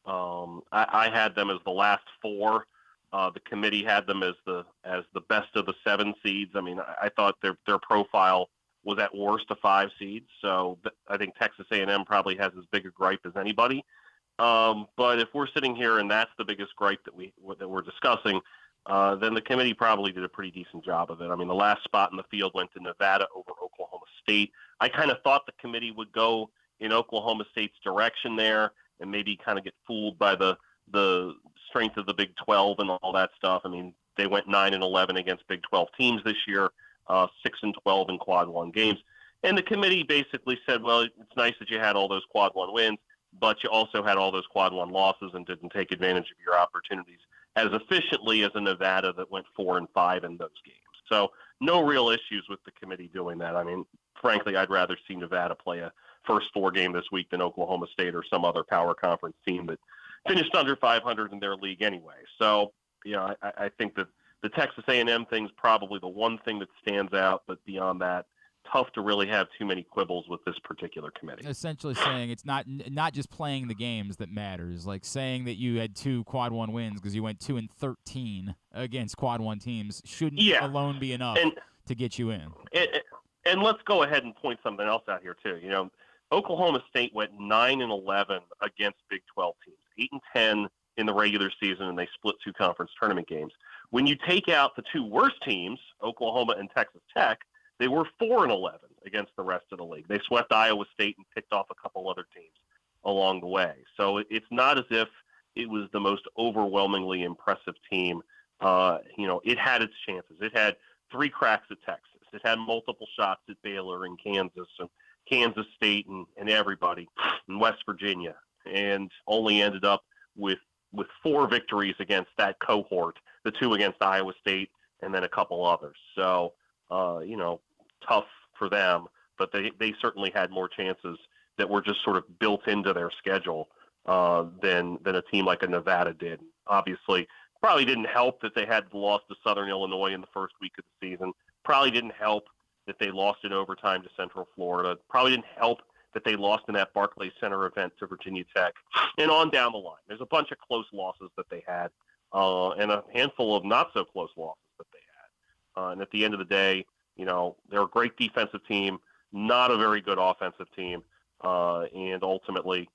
I had them as the last four. The committee had them as the best of the 7 seeds. I mean, I thought their profile was at worst a 5 seed. So I think Texas A&M probably has as big a gripe as anybody. But if we're sitting here and that's the biggest gripe that we're discussing, then the committee probably did a pretty decent job of it. I mean, the last spot in the field went to Nevada over Oklahoma State. I kind of thought the committee would go in Oklahoma State's direction there and maybe kind of get fooled by the strength of the Big 12 and all that stuff. I mean, they went 9-11 against Big 12 teams this year, 6-12 in Quad 1 games. And the committee basically said, well, it's nice that you had all those Quad 1 wins, but you also had all those Quad 1 losses and didn't take advantage of your opportunities as efficiently as a Nevada that went 4-5 in those games. So no real issues with the committee doing that. I mean, frankly, I'd rather see Nevada play a first 4 game this week than Oklahoma State or some other power conference team that finished under 500 in their league anyway. So, I think that the Texas A&M thing's probably the one thing that stands out, but beyond that, tough to really have too many quibbles with this particular committee. Essentially saying it's not just playing the games that matters, like saying that you had 2 Quad 1 wins because you went 2-13 against Quad 1 teams shouldn't alone be enough to get you in. And let's go ahead and point something else out here too. Oklahoma State went 9-11 against Big 12 teams, 8-10 in the regular season, and they split 2 conference tournament games. When you take out the 2 worst teams, Oklahoma and Texas Tech, they were 4-11 against the rest of the league. They swept Iowa State and picked off a couple other teams along the way. So it's not as if it was the most overwhelmingly impressive team. It had its chances. It had 3 cracks at Texas. It had multiple shots at Baylor and Kansas and Kansas State and everybody in West Virginia, and only ended up with 4 victories against that cohort, the 2 against Iowa State and then a couple others. So, tough for them, but they certainly had more chances that were just sort of built into their schedule than a team like a Nevada did. Obviously, probably didn't help that they had lost to Southern Illinois in the first week of the season. Probably didn't help that they lost in overtime to Central Florida. Probably didn't help that they lost in that Barclays Center event to Virginia Tech, and on down the line. There's a bunch of close losses that they had, and a handful of not so close losses that they had. And at the end of the day, they're a great defensive team, not a very good offensive team, and ultimately,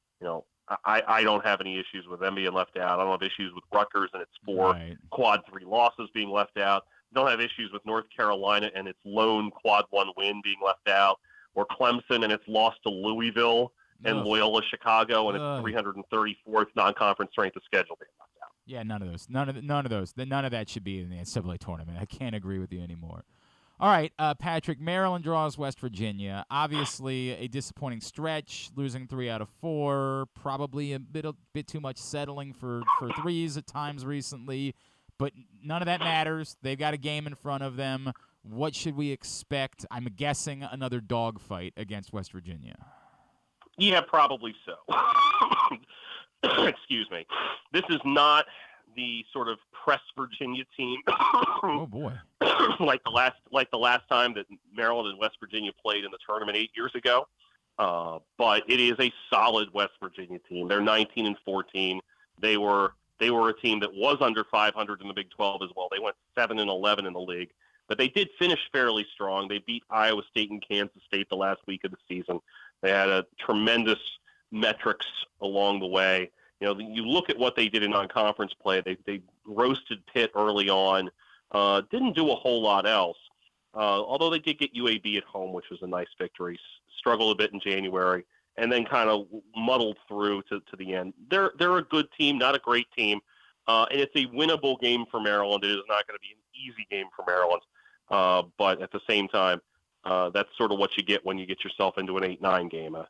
I don't have any issues with them being left out. I don't have issues with Rutgers and its 4 Quad 3 losses being left out. Don't have issues with North Carolina and its lone Quad 1 win being left out, or Clemson and its loss to Louisville and Loyola Chicago and its 334th non-conference strength of schedule being left out. Yeah, none of those. None of that should be in the NCAA tournament. I can't agree with you anymore. All right, Patrick, Maryland draws West Virginia. Obviously, a disappointing stretch, losing 3 out of 4. Probably a bit too much settling for threes at times recently. But none of that matters. They've got a game in front of them. What should we expect? I'm guessing another dogfight against West Virginia. Yeah, probably so. Excuse me. This is not the sort of press Virginia team. Oh boy! like the last time that Maryland and West Virginia played in the tournament 8 years ago. But it is a solid West Virginia team. They're 19-14. They were a team that was under 500 in the Big 12 as well. They went 7-11 in the league, but they did finish fairly strong. They beat Iowa State and Kansas State the last week of the season. They had a tremendous metrics along the way. You look at what they did in non-conference play. They roasted Pitt early on. Didn't do a whole lot else, although they did get UAB at home, which was a nice victory. Struggled a bit in January, and then kind of muddled through to the end. They're a good team, not a great team, and it's a winnable game for Maryland. It is not going to be an easy game for Maryland, but at the same time, that's sort of what you get when you get yourself into an 8-9 game, a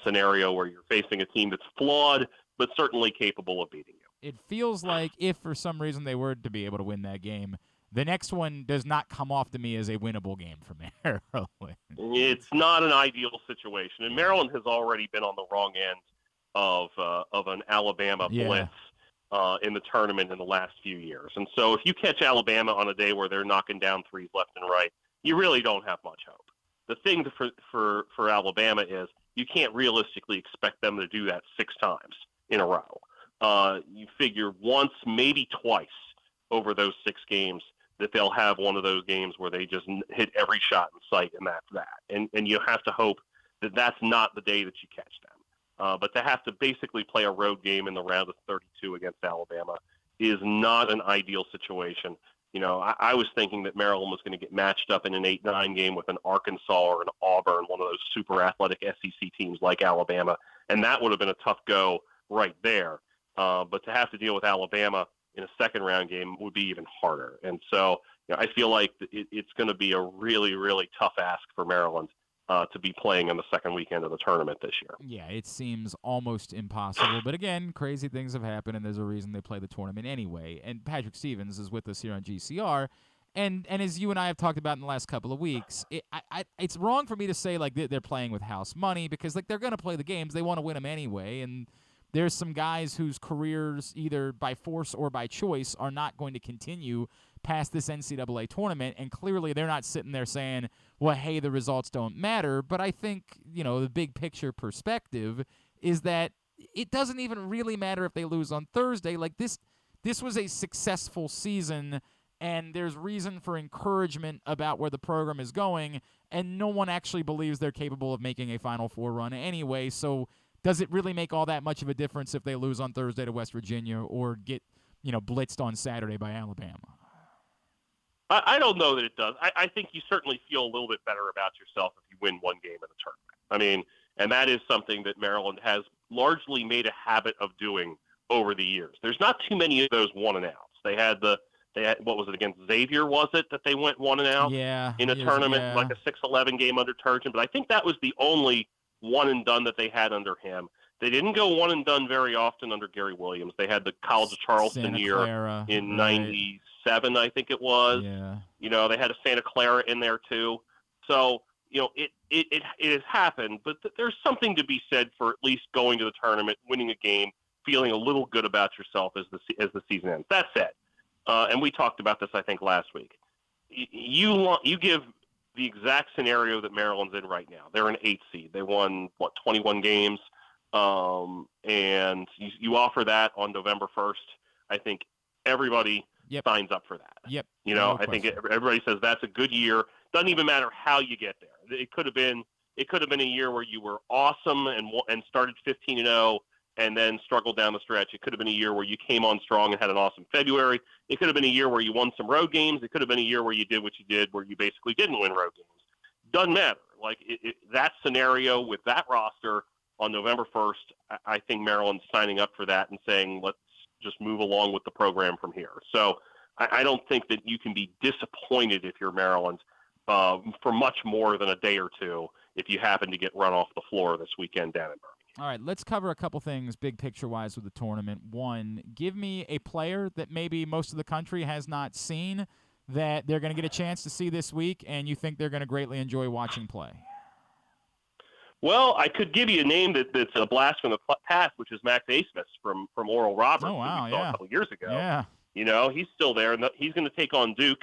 scenario where you're facing a team that's flawed, but certainly capable of beating you. It feels like if for some reason they were to be able to win that game, the next one does not come off to me as a winnable game for Maryland. It's not an ideal situation, and Maryland has already been on the wrong end of an Alabama blitz in the tournament in the last few years. And so if you catch Alabama on a day where they're knocking down threes left and right, you really don't have much hope. The thing for Alabama is you can't realistically expect them to do that 6 times in a row. You figure once, maybe twice over those 6 games that they'll have one of those games where they just hit every shot in sight, and that's that. And you have to hope that that's not the day that you catch them. But to have to basically play a road game in the round of 32 against Alabama is not an ideal situation. I was thinking that Maryland was going to get matched up in an 8-9 game with an Arkansas or an Auburn, one of those super athletic SEC teams like Alabama, and that would have been a tough go right there. But to have to deal with Alabama in a second-round game would be even harder. And so I feel like it's going to be a really, really tough ask for Maryland to be playing in the second weekend of the tournament this year. Yeah, it seems almost impossible. But again, crazy things have happened, and there's a reason they play the tournament anyway. And Patrick Stevens is with us here on GCR. And as you and I have talked about in the last couple of weeks, it's wrong for me to say like they're playing with house money because like they're going to play the games. They want to win them anyway. And there's some guys whose careers, either by force or by choice, are not going to continue past this NCAA tournament. And clearly they're not sitting there saying, well, hey, the results don't matter. But I think, the big picture perspective is that it doesn't even really matter if they lose on Thursday. Like this was a successful season, and there's reason for encouragement about where the program is going, and no one actually believes they're capable of making a Final Four run anyway. So does it really make all that much of a difference if they lose on Thursday to West Virginia or get, blitzed on Saturday by Alabama? I don't know that it does. I think you certainly feel a little bit better about yourself if you win one game in the tournament. I mean, and that is something that Maryland has largely made a habit of doing over the years. There's not too many of those one and outs. They had what was it, against Xavier, was it, that they went one and out in a tournament, like a 6-11 game under Turgeon? But I think that was the only one and done that they had under him. They didn't go one and done very often under Gary Williams. They had the College of Charleston Santa year Clara, in 97, I think it was. Yeah. They had a Santa Clara in there too. So, it has happened, but there's something to be said for at least going to the tournament, winning a game, feeling a little good about yourself as the season ends. That said, and we talked about this, I think, last week. You give the exact scenario that Maryland's in right now. They're an 8 seed. They won 21 games, and you offer that on November 1st. I think everybody signs up for that. Yep. I think everybody says that's a good year. Doesn't even matter how you get there. It could have been a year where you were awesome and started 15-0 and then struggled down the stretch. It could have been a year where you came on strong and had an awesome February. It could have been a year where you won some road games. It could have been a year where you did what you did, where you basically didn't win road games. Doesn't matter. Like that scenario with that roster on November 1st, I think Maryland's signing up for that and saying, let's just move along with the program from here. So I don't think that you can be disappointed if you're Maryland for much more than a day or two if you happen to get run off the floor this weekend down in Birmingham. All right, let's cover a couple things big picture-wise with the tournament. One, give me a player that maybe most of the country has not seen that they're going to get a chance to see this week, and you think they're going to greatly enjoy watching play. Well, I could give you a name that's a blast from the past, which is Max Asmus from Oral Roberts, who we saw a couple years ago. Yeah. He's still there, and he's going to take on Duke.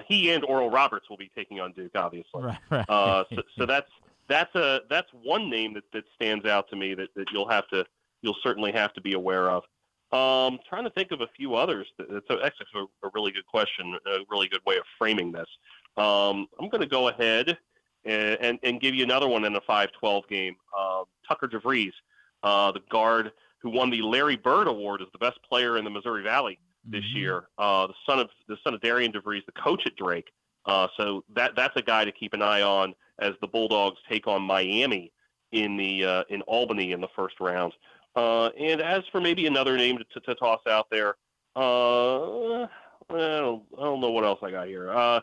He and Oral Roberts will be taking on Duke, obviously. Right. So that's one name that stands out to me that you'll certainly have to be aware of. Trying to think of a few others. It's actually a really good question, a really good way of framing this. I'm going to go ahead and give you another one in a 5-12 game. Tucker DeVries, the guard who won the Larry Bird Award as the best player in the Missouri Valley this year. The son of Darian DeVries, the coach at Drake. So that's a guy to keep an eye on as the Bulldogs take on Miami in Albany in the first round. And as for maybe another name to toss out there, I don't know what else I got here.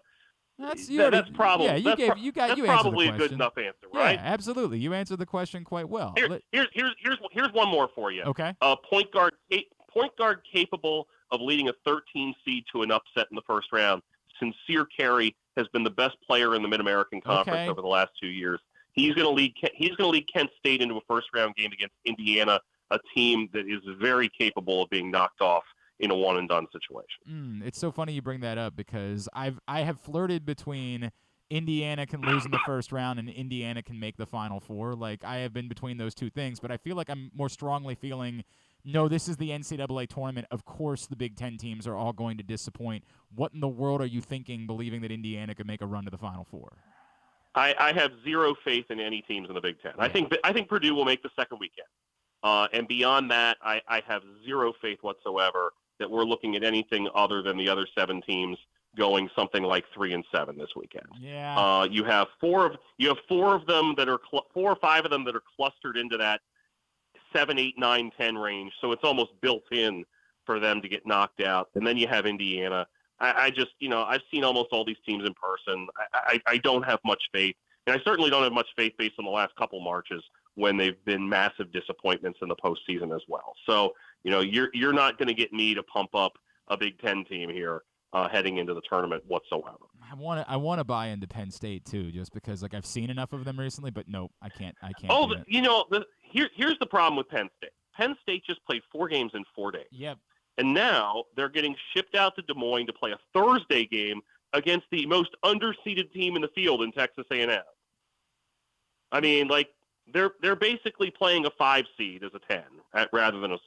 That's probably a good enough answer, right? Yeah, absolutely. You answered the question quite well. Here's one more for you. Okay. Point guard capable of leading a 13 seed to an upset in the first round. Sincere Carey has been the best player in the Mid-American Conference over the last 2 years. He's going to lead Kent State into a first-round game against Indiana, a team that is very capable of being knocked off in a one-and-done situation. It's so funny you bring that up because I have flirted between Indiana can lose in the first round and Indiana can make the Final Four. Like, I have been between those two things, but I feel like I'm more strongly feeling, no, this is the NCAA tournament. Of course the Big Ten teams are all going to disappoint. What in the world are you thinking, believing that Indiana could make a run to the Final Four? I have zero faith in any teams in the Big Ten. Yeah. I think Purdue will make the second weekend. And beyond that, I have zero faith whatsoever that we're looking at anything other than the other 7 teams going something like 3-7 this weekend. Yeah. You have four of them that are 4 or 5 of them that are clustered into that 7, 8, 9, 10 range. So it's almost built in for them to get knocked out. And then you have Indiana. I just, I've seen almost all these teams in person. I don't have much faith. And I certainly don't have much faith based on the last couple marches when they've been massive disappointments in the postseason as well. So, you're not going to get me to pump up a Big Ten team here. heading into the tournament whatsoever. I want to buy into Penn State too, just because like I've seen enough of them recently. But nope, I can't. Oh, do it. Here's the problem with Penn State. Penn State just played 4 games in 4 days. Yep. And now they're getting shipped out to Des Moines to play a Thursday game against the most underseeded team in the field in Texas A&M. I mean, like they're basically playing a 5 seed as a 10 rather than a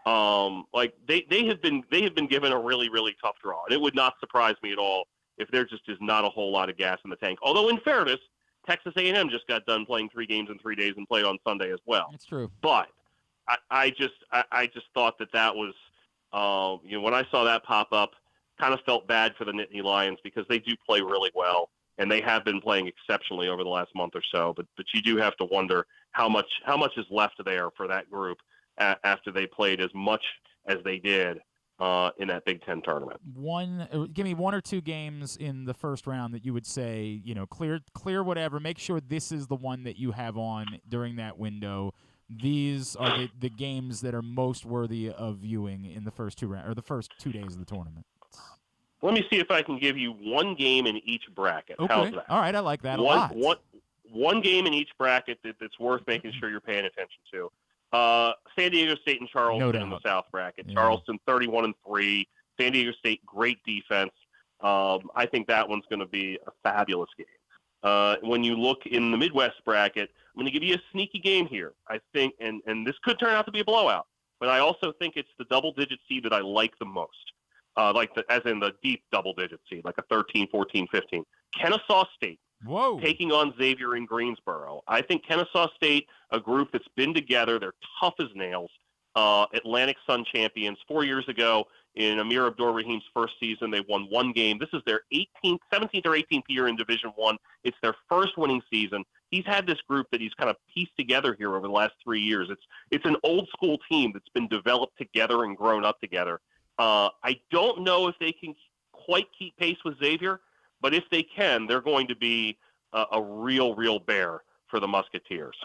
7. Like they have been given a really, really tough draw, and it would not surprise me at all if there just is not a whole lot of gas in the tank. Although, in fairness, Texas A&M just got done playing 3 games in 3 days and played on Sunday as well. That's true. But I just thought that was when I saw that pop up, kind of felt bad for the Nittany Lions because they do play really well and they have been playing exceptionally over the last month or so. But you do have to wonder how much is left there for that group after they played as much as they did in that Big Ten tournament. Give me 1 or 2 games in the first round that you would say, clear whatever. Make sure this is the one that you have on during that window. These are the games that are most worthy of viewing in the first 2 rounds or the first 2 days of the tournament. Let me see if I can give you 1 game in each bracket. Okay. How's that? All right, I like that a lot. One game in each bracket that's worth making sure you're paying attention to. San Diego State and Charleston in the South bracket. Yeah. Charleston 31-3. San Diego State, great defense. I think that one's going to be a fabulous game. When you look in the Midwest bracket, I'm going to give you a sneaky game here. I think, and this could turn out to be a blowout, but I also think it's the double-digit seed that I like the most, as in the deep double-digit seed, like a 13, 14, 15. Kennesaw State. Whoa. Taking on Xavier in Greensboro. I think Kennesaw State, a group that's been together, they're tough as nails. Atlantic Sun champions 4 years ago in Amir Abdur-Rahim's first season. They won 1 game. This is their 17th or 18th year in Division I. It's their first winning season. He's had this group that he's kind of pieced together here over the last 3 years. It's an old school team that's been developed together and grown up together. I don't know if they can quite keep pace with Xavier, but if they can, they're going to be a real bear for the Musketeers.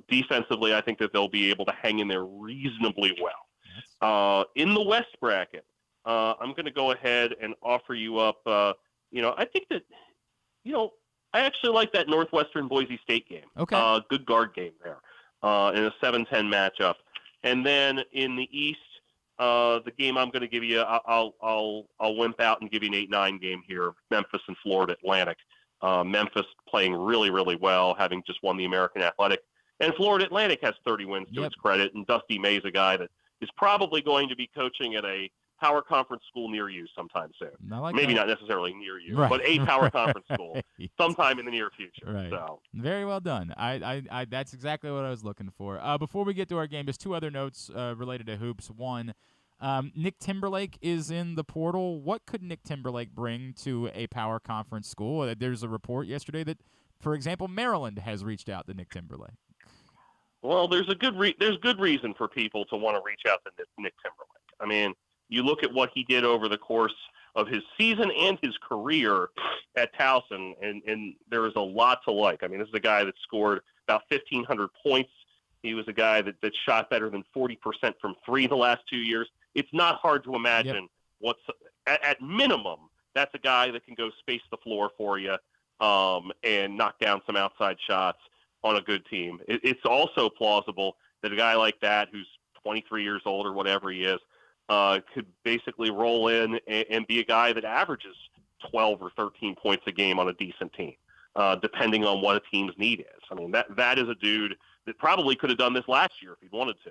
Defensively, I think that they'll be able to hang in there reasonably well. In the West bracket, I'm going to go ahead and offer you up, I think that, I actually like that Northwestern Boise State game. Okay. Good guard game there in a 7-10 matchup. And then in the East, the game I'm going to give you, I'll wimp out and give you an 8-9 game here. Memphis and Florida Atlantic. Memphis playing really, really well, having just won the American Athletic. And Florida Atlantic has 30 wins to its credit. And Dusty May's a guy that is probably going to be coaching at a power conference school near you sometime soon. Maybe not necessarily near you, but a power conference school sometime in the near future. Right. So. Very well done. I that's exactly what I was looking for. Before we get to our game, just 2 other notes related to hoops. One, Nick Timberlake is in the portal. What could Nick Timberlake bring to a power conference school? There's a report yesterday that, for example, Maryland has reached out to Nick Timberlake. Well, there's good reason for people to want to reach out to Nick Timberlake. I mean, you look at what he did over the course of his season and his career at Towson, and there is a lot to like. I mean, this is a guy that scored about 1,500 points. He was a guy that shot better than 40% from 3 the last 2 years. It's not hard to imagine what's at minimum. That's a guy that can go space the floor for you and knock down some outside shots on a good team. It's also plausible that a guy like that, who's 23 years old or whatever he is, could basically roll in and be a guy that averages 12 or 13 points a game on a decent team, depending on what a team's need is. I mean, that is a dude that probably could have done this last year if he wanted to,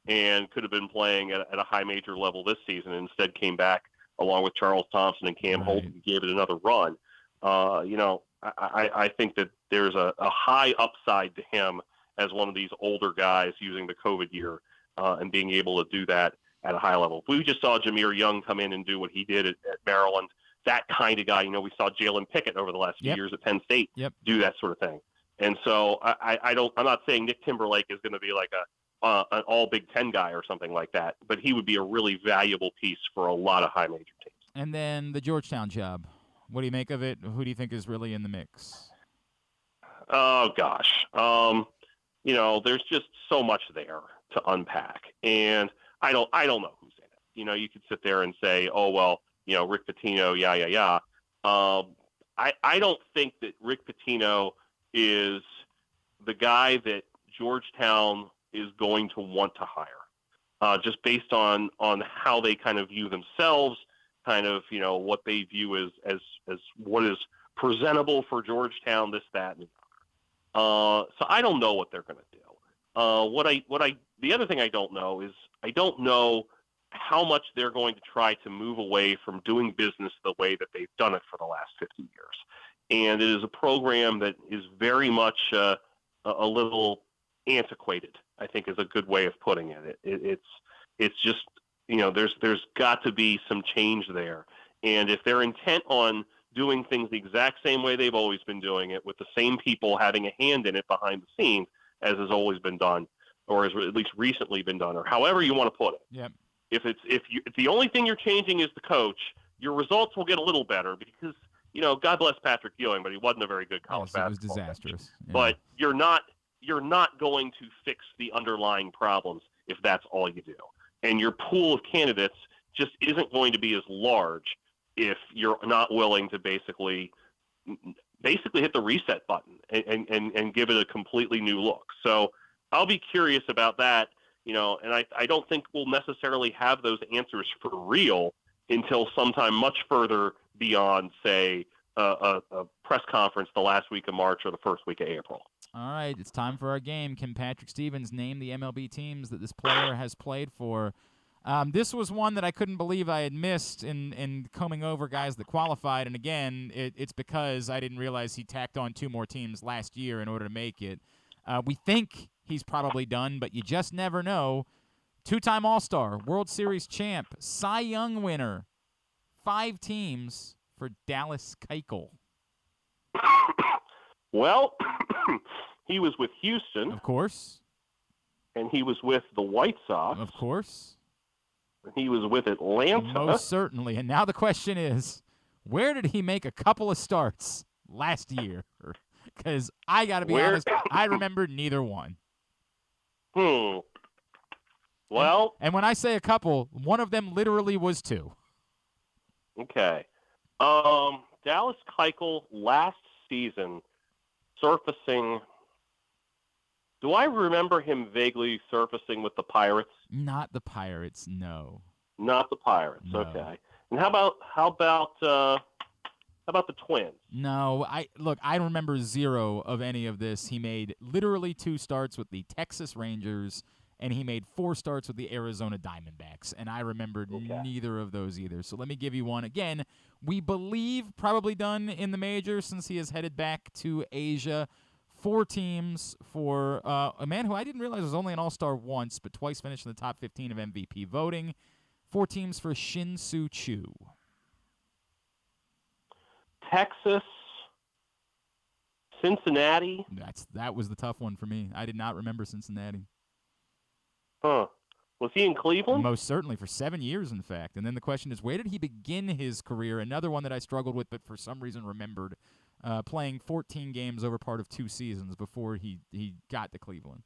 and could have been playing at a high major level this season, and instead came back along with Charles Thompson and Cam Holt and gave it another run. I think that there's a high upside to him as one of these older guys using the COVID year and being able to do that at a high level. We just saw Jameer Young come in and do what he did at Maryland. That kind of guy, we saw Jalen Pickett over the last few years at Penn State do that sort of thing. And so I'm not saying Nick Timberlake is going to be like an all Big Ten guy or something like that, but he would be a really valuable piece for a lot of high major teams. And then the Georgetown job. What do you make of it? Who do you think is really in the mix? Oh gosh. There's just so much there to unpack. And I don't know who's in it. You could sit there and say, oh, well, Rick Pitino, I don't think that Rick Pitino is the guy that Georgetown is going to want to hire, just based on how they kind of view themselves, kind of, what they view as what is presentable for Georgetown, this, that, and the other. So I don't know what they're going to do. The other thing I don't know is I don't know how much they're going to try to move away from doing business the way that they've done it for the last 50 years. And it is a program that is very much a little antiquated, I think is a good way of putting it. It's just, there's got to be some change there. And if they're intent on doing things the exact same way they've always been doing it, with the same people having a hand in it behind the scenes, as has always been done, or has at least recently been done, or however you want to put it. Yep. If the only thing you're changing is the coach, your results will get a little better because, God bless Patrick Ewing, but he wasn't a very good college basketball coach. It was disastrous. Yeah. But you're not going to fix the underlying problems if that's all you do. And your pool of candidates just isn't going to be as large if you're not willing to basically hit the reset button and give it a completely new look. So I'll be curious about that, and I don't think we'll necessarily have those answers for real until sometime much further beyond, say, a press conference the last week of March or the first week of April. All right, it's time for our game. Can Patrick Stevens name the MLB teams that this player has played for? This was one that I couldn't believe I had missed in combing over guys that qualified. And again, it's because I didn't realize he tacked on 2 more teams last year in order to make it. We think he's probably done, but you just never know. 2-time All-Star, World Series champ, Cy Young winner, 5 teams for Dallas Keuchel. Well, he was with Houston. Of course. And he was with the White Sox. Of course. He was with Atlanta. Most certainly. And now the question is, where did he make a couple of starts last year? Because I got to be honest, I remember neither one. Well. And when I say a couple, one of them literally was 2. Okay. Dallas Keuchel last season surfacing. Do I remember him vaguely surfacing with the Pirates? Not the Pirates, no. Not the Pirates. No. Okay. And how about the Twins? No, I remember 0 of any of this. He made literally 2 starts with the Texas Rangers, and he made 4 starts with the Arizona Diamondbacks, and I remembered neither of those either. So let me give you one. Again, we believe probably done in the major since he has headed back to Asia. 4 teams for a man who I didn't realize was only an All-Star once, but twice finished in the top 15 of MVP voting. 4 teams for Shin-Soo Choo. Texas, Cincinnati. That was the tough one for me. I did not remember Cincinnati. Huh. Was he in Cleveland? Most certainly, for 7 years, in fact. And then the question is, where did he begin his career? Another one that I struggled with, but for some reason remembered. Playing 14 games over part of 2 seasons before he got to Cleveland.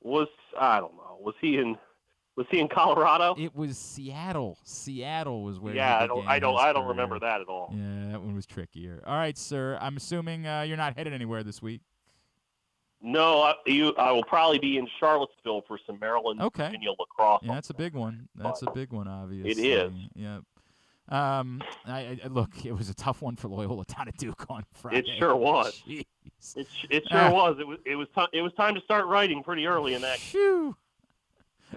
I don't know. Was he in Colorado? It was Seattle. Seattle was where. Yeah, he I don't remember that at all. Yeah, that one was trickier. All right, sir. I'm assuming you're not headed anywhere this week. No, I will probably be in Charlottesville for some Maryland Virginia lacrosse. Yeah, that's a big one. That's a big one, obviously. It is. Yeah. Look, it was a tough one for Loyola down at Duke on Friday. It sure was. Jeez. It sure was. It was time to start writing pretty early in that. Phew.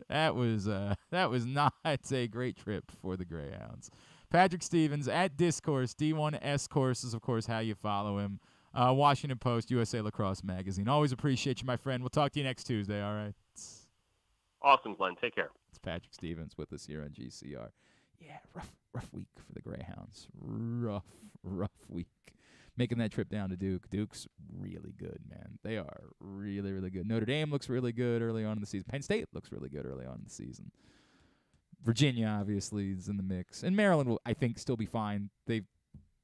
That was not a great trip for the Greyhounds. Patrick Stevens at Discourse, D1S Course is, of course, how you follow him. Washington Post, USA Lacrosse Magazine. Always appreciate you, my friend. We'll talk to you next Tuesday, all right? Awesome, Glenn. Take care. It's Patrick Stevens with us here on GCR. Yeah, rough week for the Greyhounds. Rough week. Making that trip down to Duke. Duke's really good, man. They are really, really good. Notre Dame looks really good early on in the season. Penn State looks really good early on in the season. Virginia, obviously, is in the mix. And Maryland will, I think, still be fine. They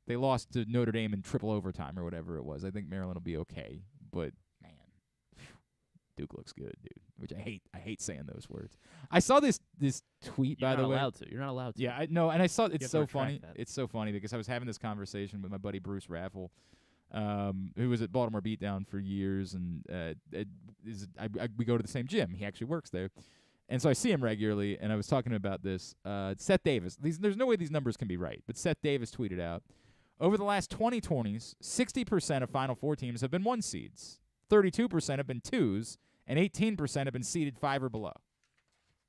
lost to Notre Dame in triple overtime or whatever it was. I think Maryland will be okay. But, man, Duke looks good, dude. Which I hate saying those words. I saw this tweet, You're by the way. You're not allowed to. Yeah, I know, and I saw it's so funny. that. It's so funny because I was having this conversation with my buddy Bruce Raffle, who was at Baltimore Beatdown for years, and we go to the same gym. He actually works there. And so I see him regularly, and I was talking about this. Seth Davis, there's no way these numbers can be right, but Seth Davis tweeted out, over the last 2020s, 60% of Final Four teams have been 1 seeds, 32% have been 2s, and 18% have been seeded 5 or below.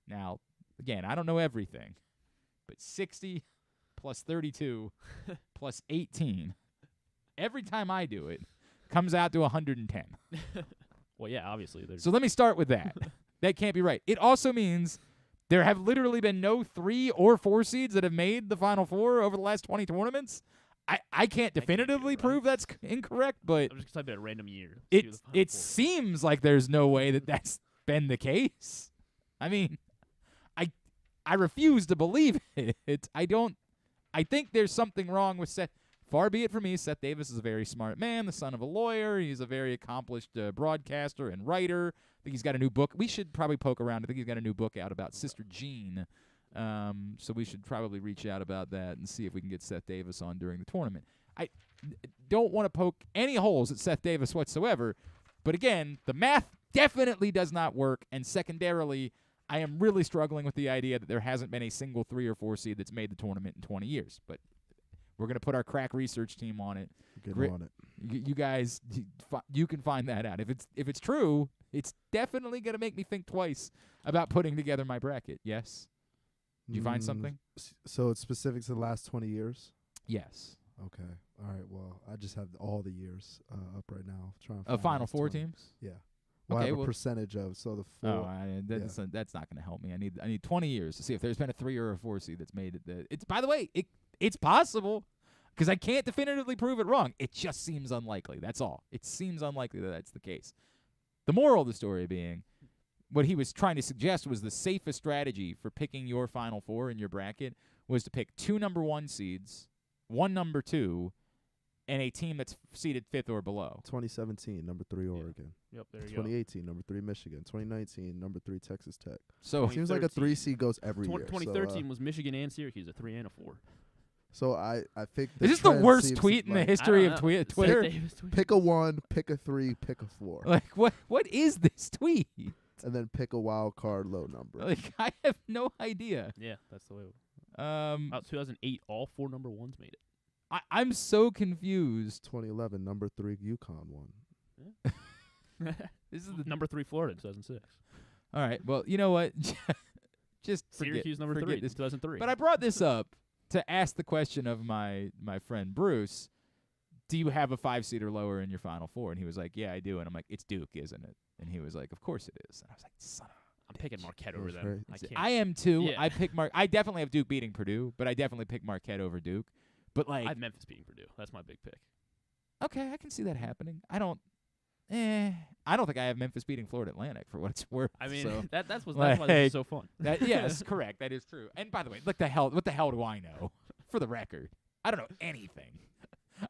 Now, again, I don't know everything, but 60 plus 32 plus 18, every time I do it, comes out to 110. Well, yeah, obviously. So let me start with that. That can't be right. It also means there have literally been no 3 or 4 seeds that have made the Final Four over the last 20 tournaments. I can't definitively prove that's incorrect, but I'm just typing a random year. It seems like there's no way that that's been the case. I mean, I refuse to believe it. I think there's something wrong with Seth. Far be it from me, Seth Davis is a very smart man, the son of a lawyer. He's a very accomplished broadcaster and writer. I think he's got a new book. We should probably poke around. I think he's got a new book out about Sister Jean. So we should probably reach out about that and see if we can get Seth Davis on during the tournament. I don't want to poke any holes at Seth Davis whatsoever, but again, the math definitely does not work, and secondarily, I am really struggling with the idea that there hasn't been a single 3 or 4 seed that's made the tournament in 20 years. But we're going to put our crack research team on it. Get on it. You guys, you can find that out. If it's true, it's definitely going to make me think twice about putting together my bracket. Yes? Did you find something? So it's specific to the last 20 years? Yes. Okay. All right. Well, I just have all the years up right now. Trying to Final Four teams? Yeah. Well, okay, I have a percentage of the 4. That's not going to help me. I need 20 years to see if there's been a 3 or a 4 seed that's made it. It's by the way, it's possible because I can't definitively prove it wrong. It just seems unlikely. That's all. It seems unlikely that that's the case. The moral of the story being, what he was trying to suggest was the safest strategy for picking your Final Four in your bracket was to pick 2 number 1 seeds, 1 number 2, and a team that's seeded 5th or below. 2017, number 3 Oregon. Yep, there you 2018, number 3 Michigan. 2019, number 3 Texas Tech. So it seems like a 3 seed goes every year. 2013 was Michigan and Syracuse, a 3 and a 4. So I picked. Is this the worst tweet in the history of Twitter? Pick a 1, pick a 3, pick a 4. Like what is this tweet? And then pick a wild card low number. Like I have no idea. Yeah, that's the way. About 2008, all 4 number 1s made it. I'm so confused. 2011, number 3 UConn won. Yeah. This is the number 3 Florida in 2006. All right. Well, you know what? Just Syracuse number 3 in 2003. But I brought this up to ask the question of my friend Bruce. Do you have a 5 seed or lower in your Final Four? And he was like, yeah, I do. And I'm like, it's Duke, isn't it? And he was like, of course it is. And I was like, son of a I'm picking Marquette over them. I am too. Yeah. I pick I definitely have Duke beating Purdue, but I definitely pick Marquette over Duke. But like, I have Memphis beating Purdue. That's my big pick. Okay, I can see that happening. I don't think I have Memphis beating Florida Atlantic for what it's worth. I mean, so, that's why this is so fun. Yes, correct. That is true. And by the way, what the hell do I know? For the record, I don't know anything.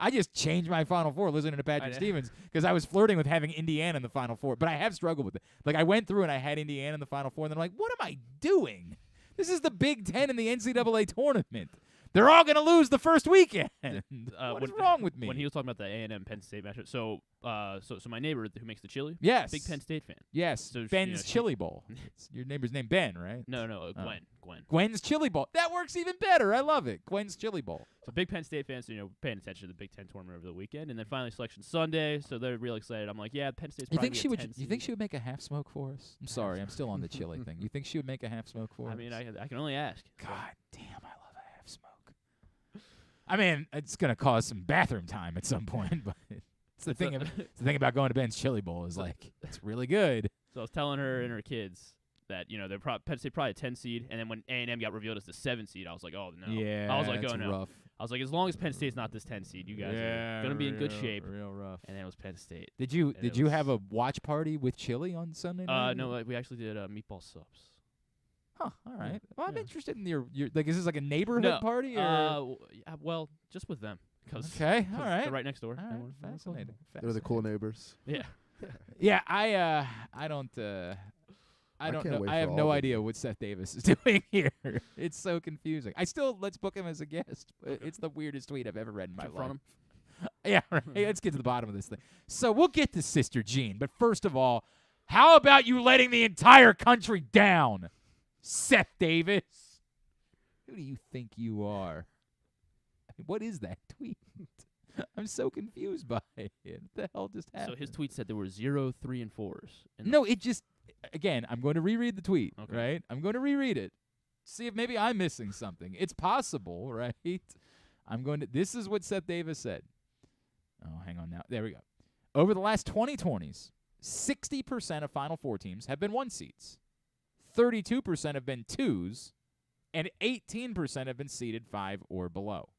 I just changed my Final Four listening to Patrick Stevens because I was flirting with having Indiana in the Final Four, but I have struggled with it. Like, I went through and I had Indiana in the Final Four, and then I'm like, what am I doing? This is the Big Ten in the NCAA tournament. They're all going to lose the first weekend. What is wrong with me? When he was talking about the A&M Penn State matchup, so my neighbor who makes the chili, yes, big Penn State fan. Yes, so Ben's Chili Bowl. Your neighbor's name Ben, right? No, Gwen. Gwen's Chili Bowl. That works even better. I love it. Gwen's Chili Bowl. So big Penn State fans, paying attention to the Big Ten tournament over the weekend, and then finally Selection Sunday, so they're really excited. I'm like, yeah, Penn State's probably You think she would make a half smoke for us? I'm sorry, I'm still on the chili thing. You think she would make a half smoke for us? I mean, I can only ask. God damn, I love a half smoke. I mean, it's going to cause some bathroom time at some point, but it's the thing about going to Ben's Chili Bowl is like, it's really good. So I was telling her and her kids that, they're Penn State probably a 10 seed, and then when A&M got revealed as the 7 seed, I was like, oh, no. Yeah, I was like, oh, no. Rough. I was like, as long as Penn State's not this 10 seed, you guys are going to be in good shape. Real rough. And then it was Penn State. Did you have a watch party with chili on Sunday night? No, we actually did meatball subs. Huh, all right. Well, I'm interested in your like, is this like a neighborhood party? Or? Well, just with them. Okay, all right. They're right next door. All right, fascinating. They're the cool neighbors. Yeah. Yeah, I don't know. I have no idea what Seth Davis is doing here. It's so confusing. Let's book him as a guest. It's the weirdest tweet I've ever read in my life. Yeah, right. Let's get to the bottom of this thing. So we'll get to Sister Jean, but first of all, how about you letting the entire country down, Seth Davis? Who do you think you are? I mean, what is that tweet? I'm so confused by it. What the hell just happened? So his tweet said there were 0, 3, and 4s. No, it just, again, I'm going to reread the tweet, Okay. right? I'm going to reread it. See if maybe I'm missing something. It's possible, right? This is what Seth Davis said. Oh, hang on now. There we go. Over the last 2020s, 60% of Final Four teams have been 1 seeds. 32% have been 2s, and 18% have been seeded 5 or below.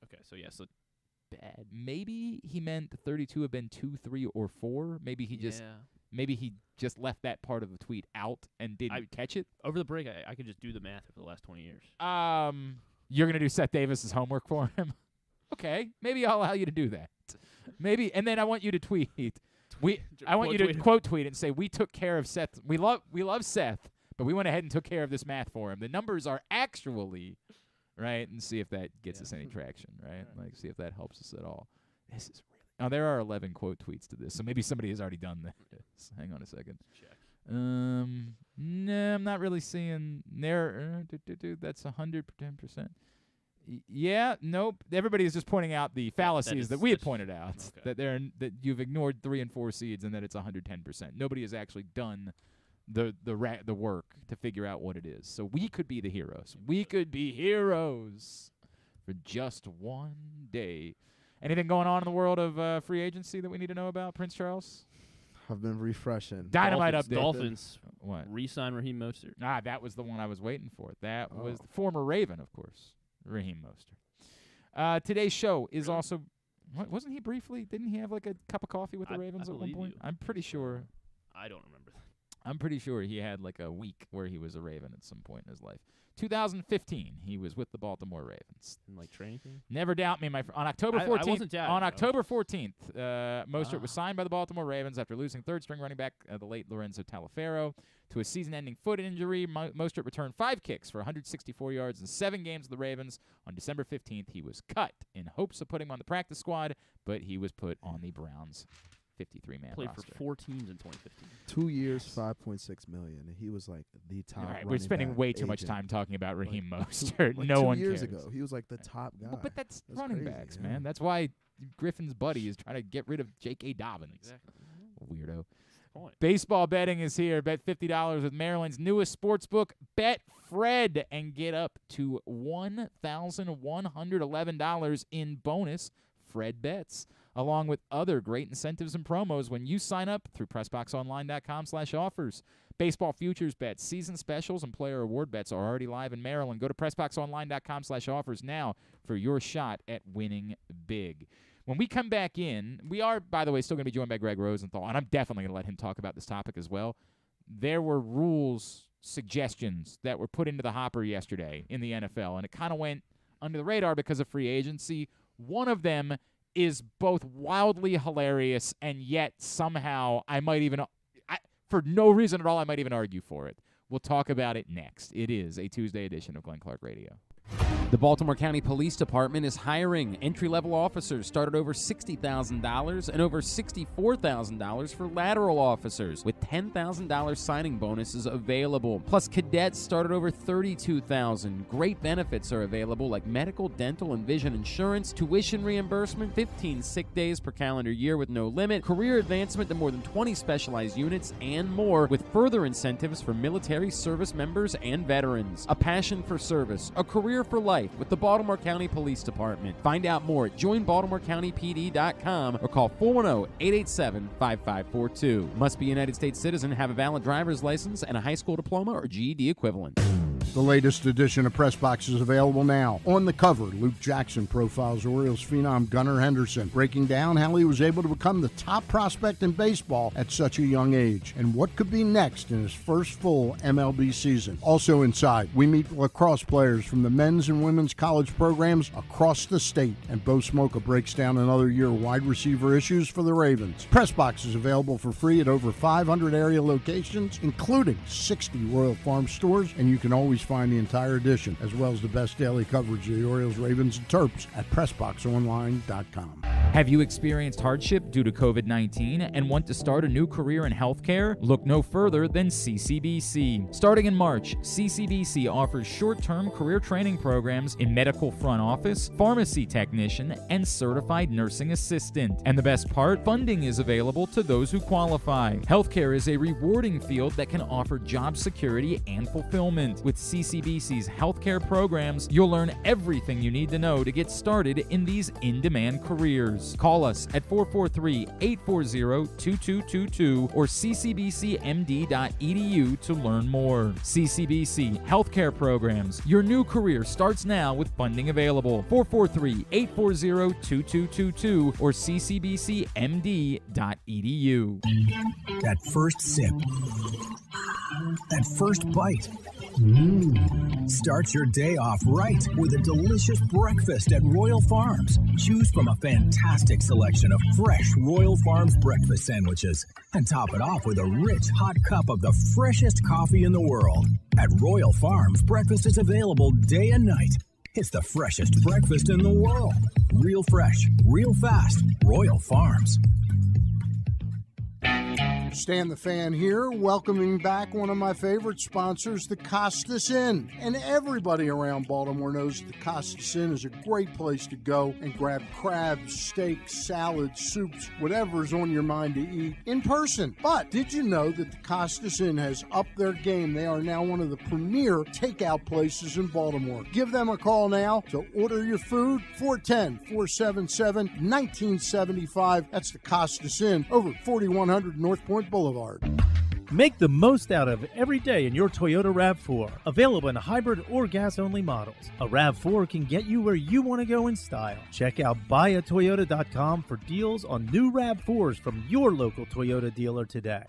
Okay, so bad. Maybe he meant 32 have been 2, 3, or 4. Maybe he just left that part of the tweet out and didn't catch it. Over the break, I could just do the math over the last 20 years. You're gonna do Seth Davis's homework for him. Okay, maybe I'll allow you to do that. Maybe, and then I want you to tweet. I want you to quote tweet and say we took care of Seth. We love Seth, but we went ahead and took care of this math for him. The numbers are actually right, and see if that gets us any traction. Right, like see if that helps us at all. This is really. Now there are 11 quote tweets to this, so maybe somebody has already done this. Hang on a second. Check. No, I'm not really seeing there. That's 110%. Yeah, nope. Everybody is just pointing out the fallacies that we had pointed out. Okay. That you've ignored 3 and 4 seeds and that it's 110%. Nobody has actually done the work to figure out what it is. So we could be the heroes. We could be heroes for just one day. Anything going on in the world of free agency that we need to know about, Prince Charles? I've been refreshing. Dynamite update. Dolphins. What? Re-sign Raheem Mostert. That was the one I was waiting for. That was the former Raven, of course. Raheem Mostert. Today's show is also, wasn't he briefly? Didn't he have like a cup of coffee with the Ravens at one point? I'm pretty sure. I don't remember that. I'm pretty sure he had like a week where he was a Raven at some point in his life. 2015, he was with the Baltimore Ravens. In like training camp? Never doubt me, my friend. On October 14th, I wasn't doubting. on October 14th, Mostert was signed by the Baltimore Ravens after losing third-string running back the late Lorenzo Taliaferro to a season-ending foot injury. Mostert returned 5 kicks for 164 yards in 7 games of the Ravens. On December 15th, he was cut in hopes of putting him on the practice squad, but he was put on the Browns' 53-man Played roster. for 4 teams in 2015. 2 years, $5.6 million. And he was like the top. Right, we're spending way too much time talking about Raheem Mostert. Like no 2 one years cares. ago, he was like the top guy. But that's running crazy, backs, yeah. man. That's why Griffin's buddy is trying to get rid of J.K. Dobbins. Exactly. Weirdo. Point. Baseball betting is here. Bet $50 with Maryland's newest sports book, Bet Fred, and get up to $1,111 in bonus Fred bets, along with other great incentives and promos when you sign up through PressBoxOnline.com/offers. Baseball futures bets, season specials, and player award bets are already live in Maryland. Go to PressBoxOnline.com/offers now for your shot at winning big. When we come back in, we are, by the way, still going to be joined by Gregg Rosenthal, and I'm definitely going to let him talk about this topic as well. There were rules suggestions that were put into the hopper yesterday in the NFL, and it kind of went under the radar because of free agency. One of them is both wildly hilarious, and yet somehow I might even, for no reason at all, I might even argue for it. We'll talk about it next. It is a Tuesday edition of Glenn Clark Radio. The Baltimore County Police Department is hiring. Entry-level officers start at over $60,000 and over $64,000 for lateral officers, with $10,000 signing bonuses available. Plus, cadets start at over $32,000. Great benefits are available like medical, dental, and vision insurance, tuition reimbursement, 15 sick days per calendar year with no limit, career advancement to more than 20 specialized units, and more, with further incentives for military service members and veterans. A passion for service, a career for life with the Baltimore County Police Department. Find out more at joinbaltimorecountypd.com or call 410-887-5542. Must be a United States citizen, have a valid driver's license, and a high school diploma or GED equivalent. The latest edition of Press Box is available now. On the cover, Luke Jackson profiles Orioles phenom Gunnar Henderson, breaking down how he was able to become the top prospect in baseball at such a young age and what could be next in his first full MLB season. Also inside, we meet lacrosse players from the men's and women's college programs across the state, and Bo Smoka breaks down another year of wide receiver issues for the Ravens. Press Box is available for free at over 500 area locations, including 60 Royal Farm stores, and you can always find the entire edition, as well as the best daily coverage of the Orioles, Ravens, and Terps at PressBoxOnline.com. Have you experienced hardship due to COVID-19 and want to start a new career in healthcare? Look no further than CCBC. Starting in March, CCBC offers short-term career training programs in medical front office, pharmacy technician, and certified nursing assistant. And the best part, funding is available to those who qualify. Healthcare is a rewarding field that can offer job security and fulfillment. With CCBC's healthcare programs, you'll learn everything you need to know to get started in these in-demand careers. Call us at 443-840-2222 or ccbcmd.edu to learn more. CCBC Healthcare Programs. Your new career starts now with funding available. 443-840-2222 or ccbcmd.edu. That first sip. That first bite. Start your day off right with a delicious breakfast at Royal Farms. Choose from a fantastic selection of fresh Royal Farms breakfast sandwiches and top it off with a rich hot cup of the freshest coffee in the world. At Royal Farms, breakfast is available day and night. It's the freshest breakfast in the world. Real fresh, real fast. Royal Farms. Stan the Fan here, welcoming back one of my favorite sponsors, the Costas Inn. And everybody around Baltimore knows the Costas Inn is a great place to go and grab crabs, steaks, salads, soups, whatever's on your mind to eat in person. But did you know that the Costas Inn has upped their game? They are now one of the premier takeout places in Baltimore. Give them a call now to order your food, 410-477-1975. That's the Costas Inn over 4100 North Point Boulevard. Make the most out of every day in your Toyota RAV4. Available in hybrid or gas-only models. A RAV4 can get you where you want to go in style. Check out buyatoyota.com for deals on new RAV4s from your local Toyota dealer today.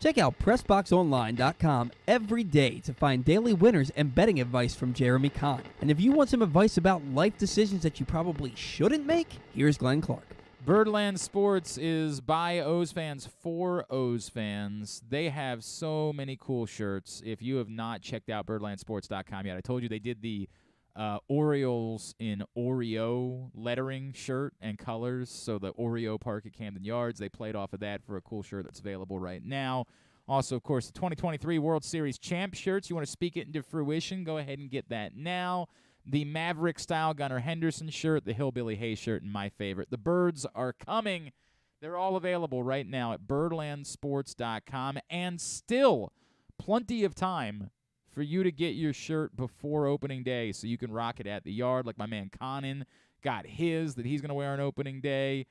Check out PressBoxOnline.com every day to find daily winners and betting advice from Jeremy Kahn. And if you want some advice about life decisions that you probably shouldn't make, here's Glenn Clark. Birdland Sports is by O's fans for O's fans. They have so many cool shirts. If you have not checked out birdlandsports.com yet, I told you they did the Orioles in Oreo lettering shirt and colors. So the Oreo Park at Camden Yards, they played off of that for a cool shirt that's available right now. Also, of course, the 2023 World Series champ shirts. You want to speak it into fruition, go ahead and get that now. The Maverick-style Gunnar Henderson shirt, the Hillbilly Hay shirt, and my favorite. The Birds are coming. They're all available right now at birdlandsports.com, and still plenty of time for you to get your shirt before opening day so you can rock it at the yard like my man Conan got his that he's going to wear on opening day.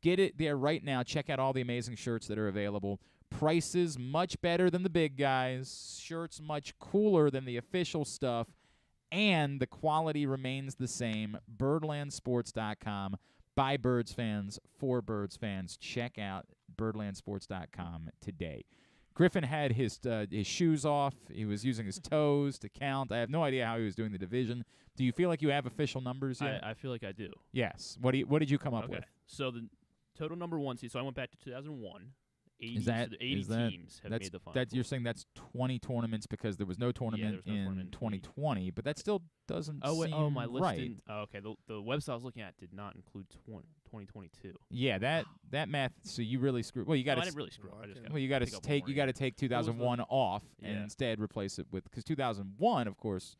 Get it there right now. Check out all the amazing shirts that are available. Prices much better than the big guys. Shirts much cooler than the official stuff. And the quality remains the same. Birdlandsports.com. By Birds fans, for Birds fans. Check out birdlandsports.com today. Griffin had his shoes off. He was using his toes to count. I have no idea how he was doing the division. Do you feel like you have official numbers yet? I feel like I do. Yes. What did you come up with? So the total number one seed. So I went back to 2001. 80 teams have made the final. You're saying that's 20 tournaments because there was no tournament in 2020, but that still doesn't seem my list right. Okay, the website I was looking at did not include 2022. Yeah, that math. So you really screwed. Well, you got to. I didn't really screw up. You got to take 2001 off and instead replace it with because 2001, of course,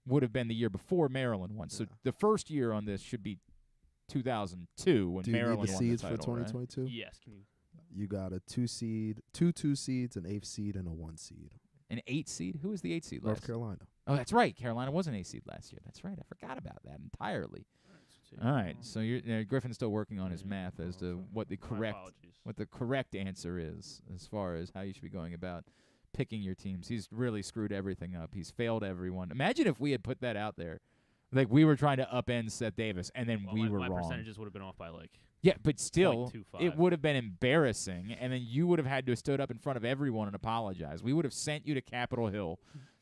would have been the year before Maryland won. So the first year on this should be 2002 when Maryland won the title. Do you need the seeds for 2022? Right? Yes. Can you? You got a 2 seed, two seeds, an 8th seed, and a 1 seed. An 8 seed? Who was the 8 seed last North Carolina. Oh, that's right. Carolina was an 8 seed last year. That's right. I forgot about that entirely. All right. So Griffin's still working on his math as to what the correct answer is as far as how you should be going about picking your teams. He's really screwed everything up. He's failed everyone. Imagine if we had put that out there. Like, we were trying to upend Seth Davis, and then we were my wrong. percentages would have been off by, like, yeah, but still, 0.25. it would have been embarrassing, and then you would have had to have stood up in front of everyone and apologized. We would have sent you to Capitol Hill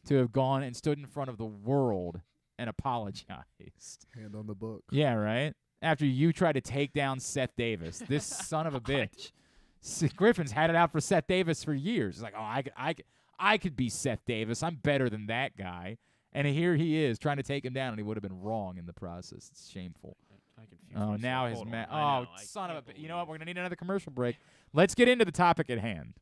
to have gone and stood in front of the world and apologized. Hand on the book. Yeah, right? After you tried to take down Seth Davis, this son of a bitch. Griffin's had it out for Seth Davis for years. He's like, oh, I could be Seth Davis. I'm better than that guy. And here he is trying to take him down, and he would have been wrong in the process. It's shameful. Oh, now his man. Oh, son of a. You know what? We're going to need another commercial break. Let's get into the topic at hand.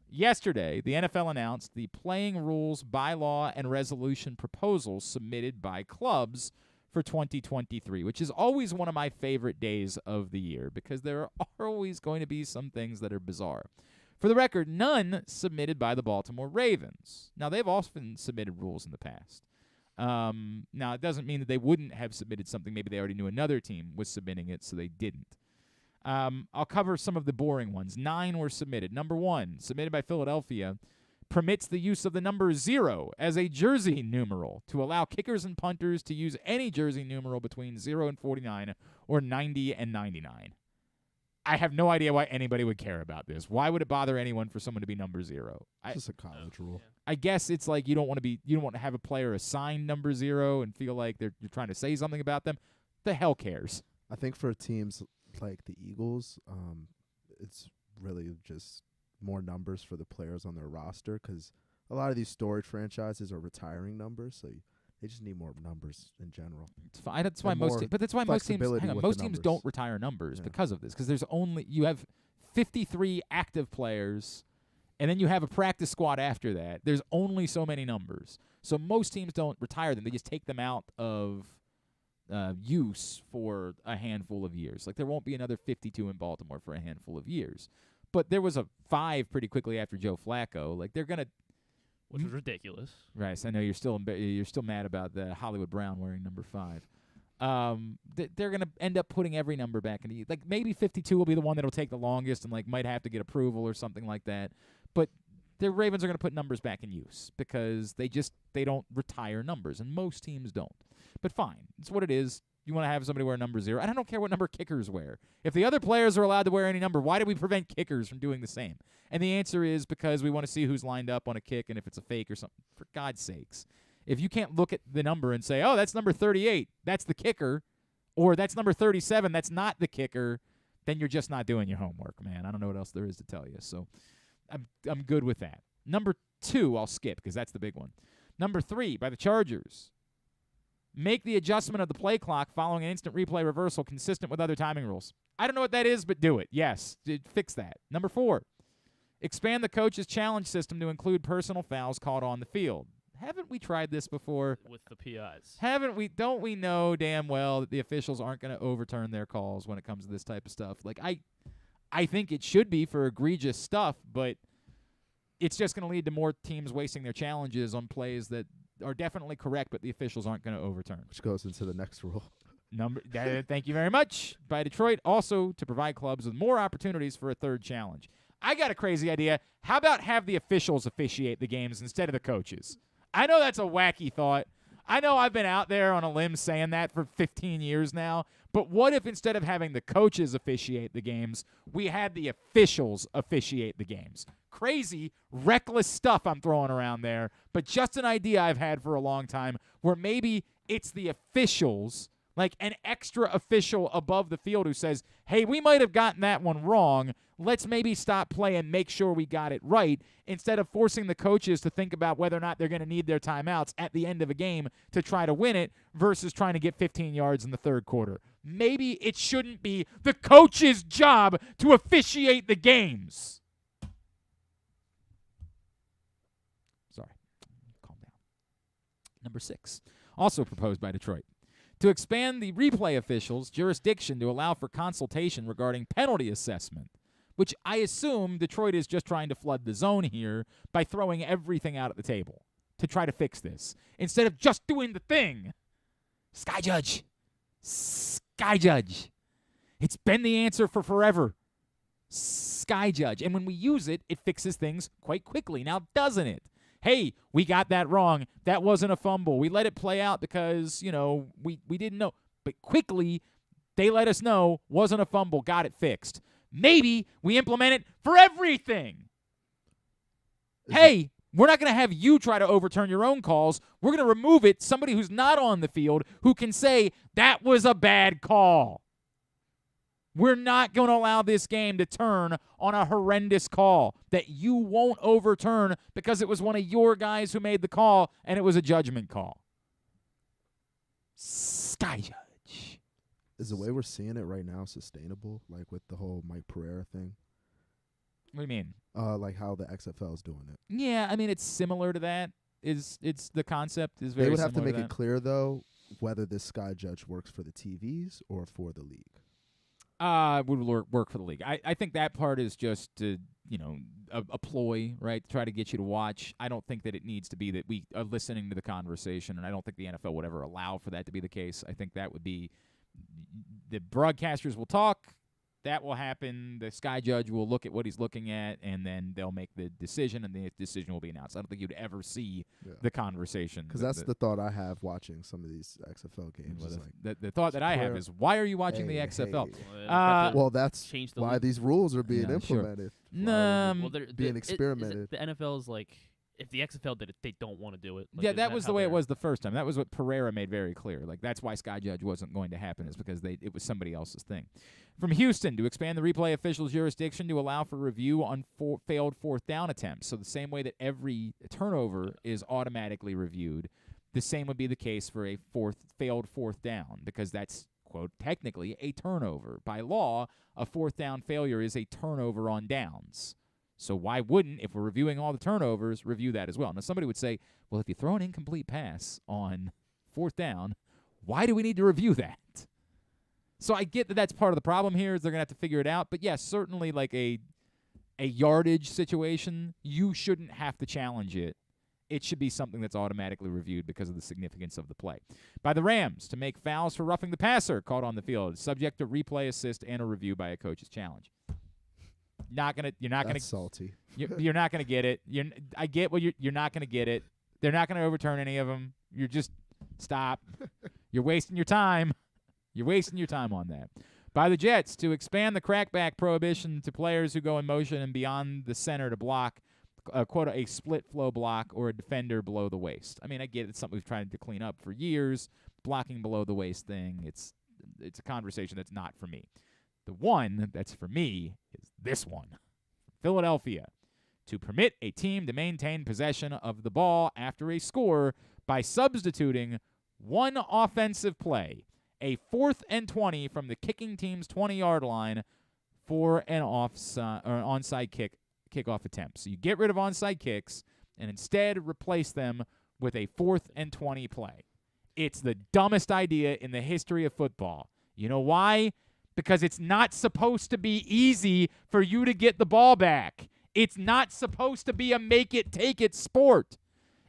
Yesterday, the NFL announced the playing rules, bylaw, and resolution proposals submitted by clubs for 2023, which is always one of my favorite days of the year because there are always going to be some things that are bizarre. For the record, none submitted by the Baltimore Ravens. Now, they've often submitted rules in the past. Now, it doesn't mean that they wouldn't have submitted something. Maybe they already knew another team was submitting it, so they didn't. I'll cover some of the boring ones. 9 were submitted. Number 1, submitted by Philadelphia, permits the use of the number 0 as a jersey numeral to allow kickers and punters to use any jersey numeral between 0 and 49 or 90 and 99. I have no idea why anybody would care about this. Why would it bother anyone for someone to be number 0? It's just a college rule. I guess it's like you don't want to have a player assigned number 0 and feel like you're trying to say something about them. The hell cares? I think for teams like the Eagles, it's really just more numbers for the players on their roster because a lot of these storage franchises are retiring numbers, so they just need more numbers in general. It's fine. That's why most teams don't retire numbers because of this. Because you have 53 active players, and then you have a practice squad after that. There's only so many numbers, so most teams don't retire them. They just take them out of use for a handful of years. Like there won't be another 52 in Baltimore for a handful of years. But there was a 5 pretty quickly after Joe Flacco. Like they're gonna. Which was ridiculous. Right. So I know you're still mad about the Hollywood Brown wearing number 5. They're going to end up putting every number back in. Like maybe 52 will be the one that'll take the longest and like might have to get approval or something like that. But the Ravens are going to put numbers back in use because they don't retire numbers, and most teams don't. But fine. It's what it is. You want to have somebody wear number 0. And I don't care what number kickers wear. If the other players are allowed to wear any number, why do we prevent kickers from doing the same? And the answer is because we want to see who's lined up on a kick and if it's a fake or something. For God's sakes. If you can't look at the number and say, oh, that's number 38, that's the kicker, or that's number 37, that's not the kicker, then you're just not doing your homework, man. I don't know what else there is to tell you. So I'm good with that. Number 2, I'll skip because that's the big one. Number 3, by the Chargers. Make the adjustment of the play clock following an instant replay reversal consistent with other timing rules. I don't know what that is, but do it. Yes, fix that. Number 4, expand the coach's challenge system to include personal fouls called on the field. Haven't we tried this before? With the PIs. Haven't we? Don't we know damn well that the officials aren't going to overturn their calls when it comes to this type of stuff? Like I think it should be for egregious stuff, but it's just going to lead to more teams wasting their challenges on plays that are definitely correct, but the officials aren't going to overturn. Which goes into the next rule. Thank you very much. By Detroit, also to provide clubs with more opportunities for a third challenge. I got a crazy idea. How about have the officials officiate the games instead of the coaches? I know that's a wacky thought. I know I've been out there on a limb saying that for 15 years now, but what if instead of having the coaches officiate the games, we had the officials officiate the games? Crazy, reckless stuff I'm throwing around there, but just an idea I've had for a long time where maybe it's the officials, like an extra official above the field who says, hey, we might have gotten that one wrong. Let's maybe stop play and make sure we got it right instead of forcing the coaches to think about whether or not they're going to need their timeouts at the end of a game to try to win it versus trying to get 15 yards in the third quarter. Maybe it shouldn't be the coach's job to officiate the games. Sorry. Calm down. Number 6, also proposed by Detroit. To expand the replay officials' jurisdiction to allow for consultation regarding penalty assessment, which I assume Detroit is just trying to flood the zone here by throwing everything out at the table to try to fix this, instead of just doing the thing. Sky Judge. It's been the answer for forever. Sky Judge. And when we use it, it fixes things quite quickly. Now, doesn't it? Hey, we got that wrong. That wasn't a fumble. We let it play out because, we didn't know. But quickly, they let us know, wasn't a fumble, got it fixed. Maybe we implement it for everything. Hey, we're not going to have you try to overturn your own calls. We're going to remove it, somebody who's not on the field who can say, that was a bad call. We're not going to allow this game to turn on a horrendous call that you won't overturn because it was one of your guys who made the call and it was a judgment call. Sky Judge. Is the way we're seeing it right now sustainable, like with the whole Mike Pereira thing? What do you mean? Like how the XFL is doing it. Yeah, I mean, it's similar to that. It's the concept is very similar. They would have to make that. it clear, though, whether this Sky Judge works for the TVs or for the league. Would work for the league. I think that part is just, a ploy, right, to try to get you to watch. I don't think that it needs to be that we are listening to the conversation, and I don't think the NFL would ever allow for that to be the case. I think that would be the broadcasters will talk. That will happen. The Sky Judge will look at what he's looking at, and then they'll make the decision, and the decision will be announced. I don't think you'd ever see the conversation. Because that's the thought I have watching some of these XFL games. The thought that I have is, why are you watching the XFL? Well, that's why these rules are being implemented. Sure. Being experimented. The NFL is like, if the XFL did it, they don't want to do it. Yeah, that was the way it was the first time. That was what Pereira made very clear. Like, that's why Sky Judge wasn't going to happen, is because it was somebody else's thing. From Houston, to expand the replay official's jurisdiction to allow for review on failed fourth down attempts. So the same way that every turnover is automatically reviewed, the same would be the case for a failed fourth down, because that's, quote, technically a turnover. By law, a fourth down failure is a turnover on downs. So why wouldn't, if we're reviewing all the turnovers, review that as well? Now, somebody would say, well, if you throw an incomplete pass on fourth down, why do we need to review that? So I get that that's part of the problem here, is they're going to have to figure it out. But, yes, certainly like a yardage situation, you shouldn't have to challenge it. It should be something that's automatically reviewed because of the significance of the play. By the Rams, to make fouls for roughing the passer caught on the field, subject to replay assist and a review by a coach's challenge. You're not gonna salty. You're not gonna get it. I get what you're not gonna get it. They're not gonna overturn any of them. You're just stop. You're wasting your time. You're wasting your time on that. By the Jets, to expand the crackback prohibition to players who go in motion and beyond the center to block, quote, a split flow block or a defender below the waist. I mean, I get it. It's something we've tried to clean up for years. Blocking below the waist thing. It's a conversation that's not for me. The one that's for me is this one. Philadelphia, to permit a team to maintain possession of the ball after a score by substituting one offensive play, a 4th and 20 from the kicking team's 20-yard line for an onside kickoff attempt. So you get rid of onside kicks and instead replace them with a 4th and 20 play. It's the dumbest idea in the history of football. You know why? Because it's not supposed to be easy for you to get the ball back. It's not supposed to be a make-it-take-it sport.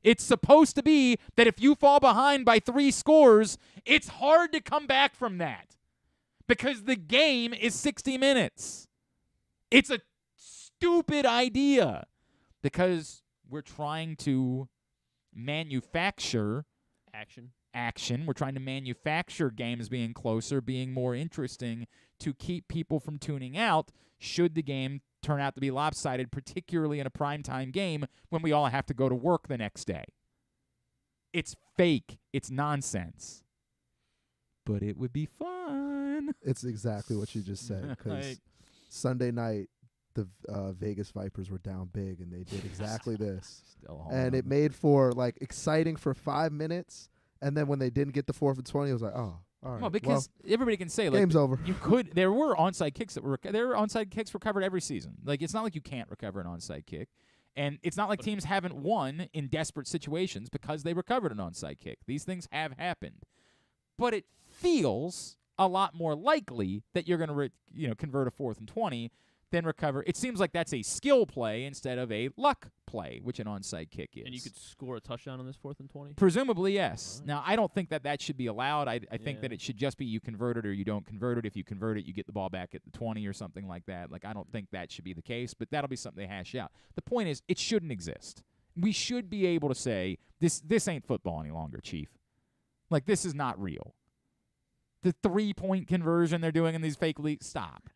It's supposed to be that if you fall behind by 3 scores, it's hard to come back from that because the game is 60 minutes. It's a stupid idea because we're trying to manufacture action. We're trying to manufacture games being closer, being more interesting to keep people from tuning out should the game turn out to be lopsided, particularly in a primetime game when we all have to go to work the next day. It's fake. It's nonsense. But it would be fun. It's exactly what you just said, because Sunday night, the Vegas Vipers were down big, and they did exactly this. And it made for, like, exciting for 5 minutes. And then when they didn't get the 4th and 20, it was like, oh, all right. Well, because everybody can say, like, game's over. There were onside kicks onside kicks recovered every season. Like, it's not like you can't recover an onside kick. And it's not like teams haven't won in desperate situations because they recovered an onside kick. These things have happened. But it feels a lot more likely that you're going to convert a 4th and 20 then recover. It seems like that's a skill play instead of a luck play, which an onside kick is. And you could score a touchdown on this 4th and 20? Presumably, yes. Right. Now, I don't think that should be allowed. I think that it should just be you convert it or you don't convert it. If you convert it, you get the ball back at the 20 or something like that. Like, I don't think that should be the case, but that'll be something they hash out. The point is, it shouldn't exist. We should be able to say, this ain't football any longer, Chief. Like, this is not real. The 3-point conversion they're doing in these fake leagues, stop.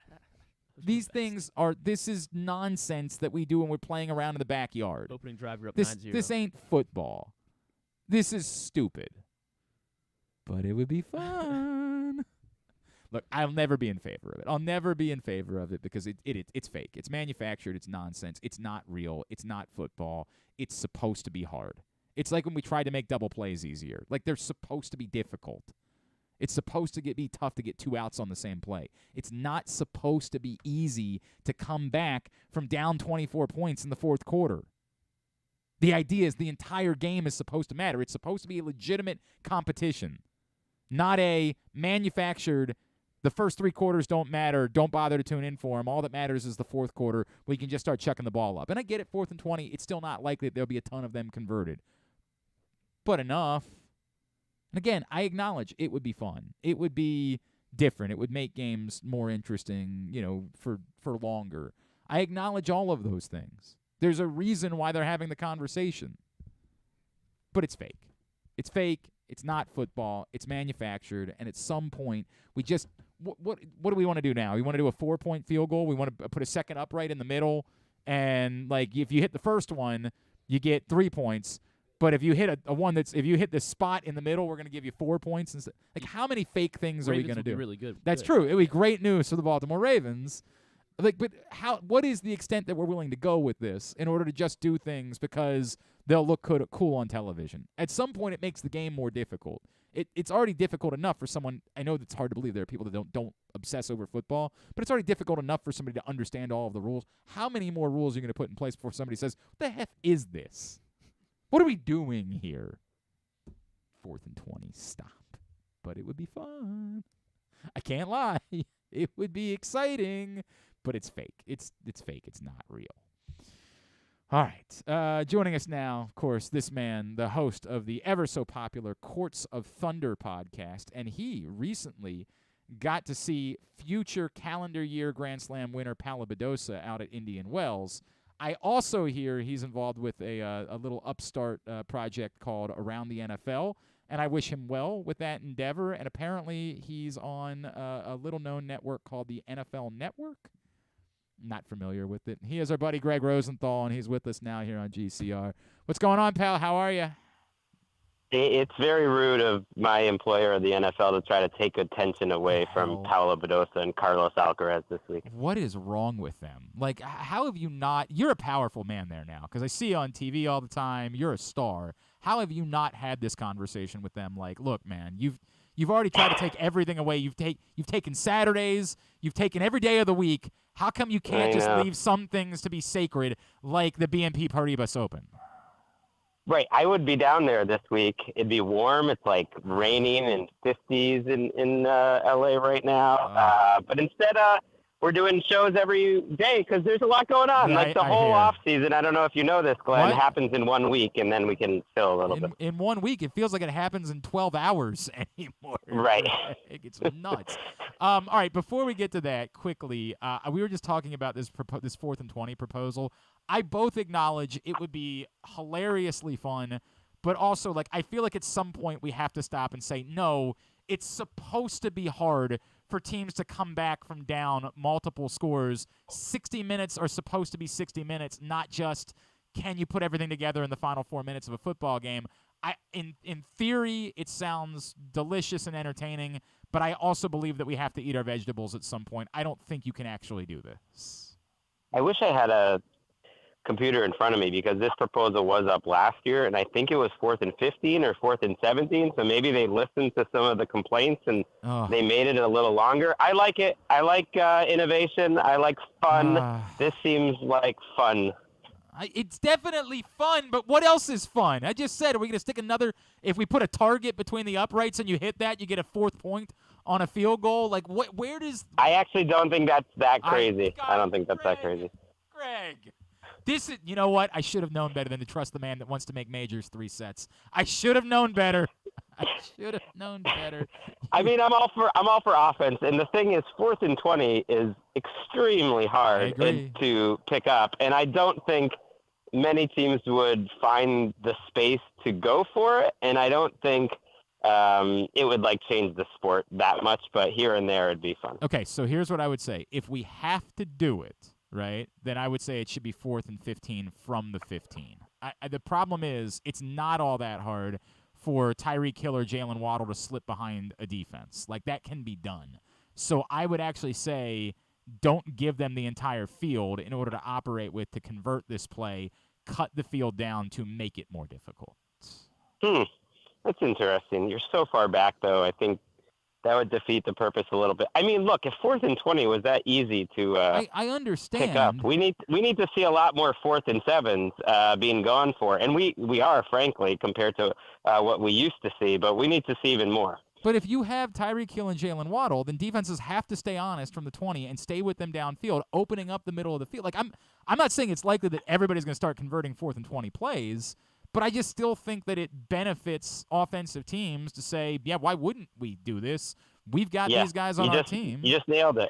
These things this is nonsense that we do when we're playing around in the backyard. Opening drive, you're up 9-0. This ain't football. This is stupid. But it would be fun. Look, I'll never be in favor of it. I'll never be in favor of it because it's fake. It's manufactured. It's nonsense. It's not real. It's not football. It's supposed to be hard. It's like when we tried to make double plays easier. Like, they're supposed to be difficult. It's supposed to be tough to get 2 outs on the same play. It's not supposed to be easy to come back from down 24 points in the 4th quarter. The idea is the entire game is supposed to matter. It's supposed to be a legitimate competition, not a manufactured, the first 3 quarters don't matter, don't bother to tune in for them. All that matters is the 4th quarter where you can just start chucking the ball up. And I get it, 4th and 20, it's still not likely that there'll be a ton of them converted. But enough. And again, I acknowledge it would be fun. It would be different. It would make games more interesting, for longer. I acknowledge all of those things. There's a reason why they're having the conversation. But it's fake. It's fake. It's not football. It's manufactured. And at some point, we just what do we want to do now? We want to do a 4-point field goal. We want to put a second upright in the middle. And, like, if you hit the first one, you get 3 points. But if you hit if you hit the spot in the middle, we're going to give you 4 points. Like, how many fake things are we going to do? Really good. That's true. It would be great news for the Baltimore Ravens. Like, but what is the extent that we're willing to go with this in order to just do things because they'll look cool on television? At some point, it makes the game more difficult. It's already difficult enough for someone. I know that's hard to believe. There are people that don't obsess over football, but it's already difficult enough for somebody to understand all of the rules. How many more rules are you going to put in place before somebody says, "What the heck is this? What are we doing here?" 4th and 20, stop. But it would be fun. I can't lie. It would be exciting, but it's fake. It's fake. It's not real. All right. Joining us now, of course, this man, the host of the ever-so-popular Courts of Thunder podcast, and he recently got to see future calendar year Grand Slam winner Paula Badosa out at Indian Wells. I also hear he's involved with a little upstart project called Around the NFL, and I wish him well with that endeavor. And apparently he's on a little-known network called the NFL Network. Not familiar with it. He is our buddy Gregg Rosenthal, and he's with us now here on GCR. What's going on, pal? How are you? It's very rude of my employer, the NFL, to try to take attention away from Paula Badosa and Carlos Alcaraz this week. What is wrong with them? Like, how have you not – you're a powerful man there now because I see you on TV all the time. You're a star. How have you not had this conversation with them? Like, look, man, you've already tried to take everything away. You've taken Saturdays. You've taken every day of the week. How come you can't just leave some things to be sacred like the BNP Paribas Open? Right. I would be down there this week. It'd be warm. It's like raining and 50s in LA right now. But instead, we're doing shows every day because there's a lot going on. Like the whole off season. I don't know if you know this, Glenn, happens in 1 week, and then we can chill a little bit. In 1 week, it feels like it happens in 12 hours anymore. Right. It's nuts. All right, before we get to that, quickly, we were just talking about this 4th and 20 proposal. I both acknowledge it would be hilariously fun, but also, like, I feel like at some point we have to stop and say, no, it's supposed to be hard for teams to come back from down multiple scores. 60 minutes are supposed to be 60 minutes, not just can you put everything together in the final 4 minutes of a football game. In theory, it sounds delicious and entertaining, but I also believe that we have to eat our vegetables at some point. I don't think you can actually do this. I wish I had a computer in front of me because this proposal was up last year, and I think it was 4th and 15 or 4th and 17. So maybe they listened to some of the complaints and they made it a little longer. I like it. I like innovation. I like fun. This seems like fun. It's definitely fun, but what else is fun? I just said, are we going to stick another – if we put a target between the uprights and you hit that, you get a 4th point on a field goal? Like, where does – I actually don't think that's that crazy. I don't think that's that crazy. Greg. This is – you know what? I should have known better than to trust the man that wants to make majors 3 sets. I should have known better. I should have known better. I mean, I'm all for offense, and the thing is, 4th and 20 is extremely hard to pick up, and I don't think many teams would find the space to go for it, and I don't think it would change the sport that much, but here and there it'd be fun. Okay, so here's what I would say: if we have to do it, right, then I would say it should be 4th and 15 from the 15. The problem is, it's not all that hard for Tyreek Hill or Jalen Waddle to slip behind a defense. Like, that can be done. So I would actually say don't give them the entire field in order to operate with to convert this play. Cut the field down to make it more difficult. That's interesting. You're so far back, though. I think that would defeat the purpose a little bit. I mean, look, if 4th and 20 was that easy to I understand. Pick up, we need to see a lot more 4th and 7s being gone for, and we are, frankly, compared to what we used to see, but we need to see even more. But if you have Tyreek Hill and Jalen Waddle, then defenses have to stay honest from the 20 and stay with them downfield, opening up the middle of the field. Like, I'm not saying it's likely that everybody's going to start converting 4th and 20 plays, but I just still think that it benefits offensive teams to say, yeah, why wouldn't we do this? We've got these guys on our team. You just nailed it.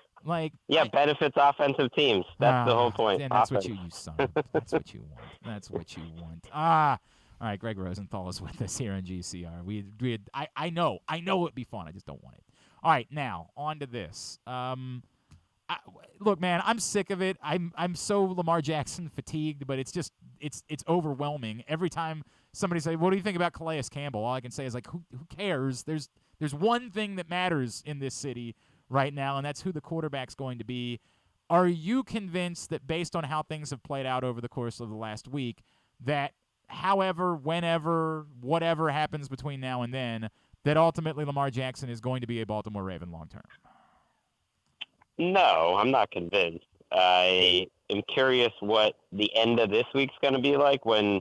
Benefits offensive teams. That's the whole point. And that's what you son. That's what you want. That's what you want. All right, Gregg Rosenthal is with us here on GCR. I know it would be fun. I just don't want it. All right, now on to this. Look, man, I'm sick of it. I'm so Lamar Jackson fatigued, but it's overwhelming. Every time somebody says, "What do you think about Calais Campbell?" All I can say is who cares? There's one thing that matters in this city right now, and that's who the quarterback's going to be. Are you convinced that based on how things have played out over the course of the last week, that however, whenever, whatever happens between now and then, that ultimately Lamar Jackson is going to be a Baltimore Raven long term? No, I'm not convinced. I am curious what the end of this week's going to be like when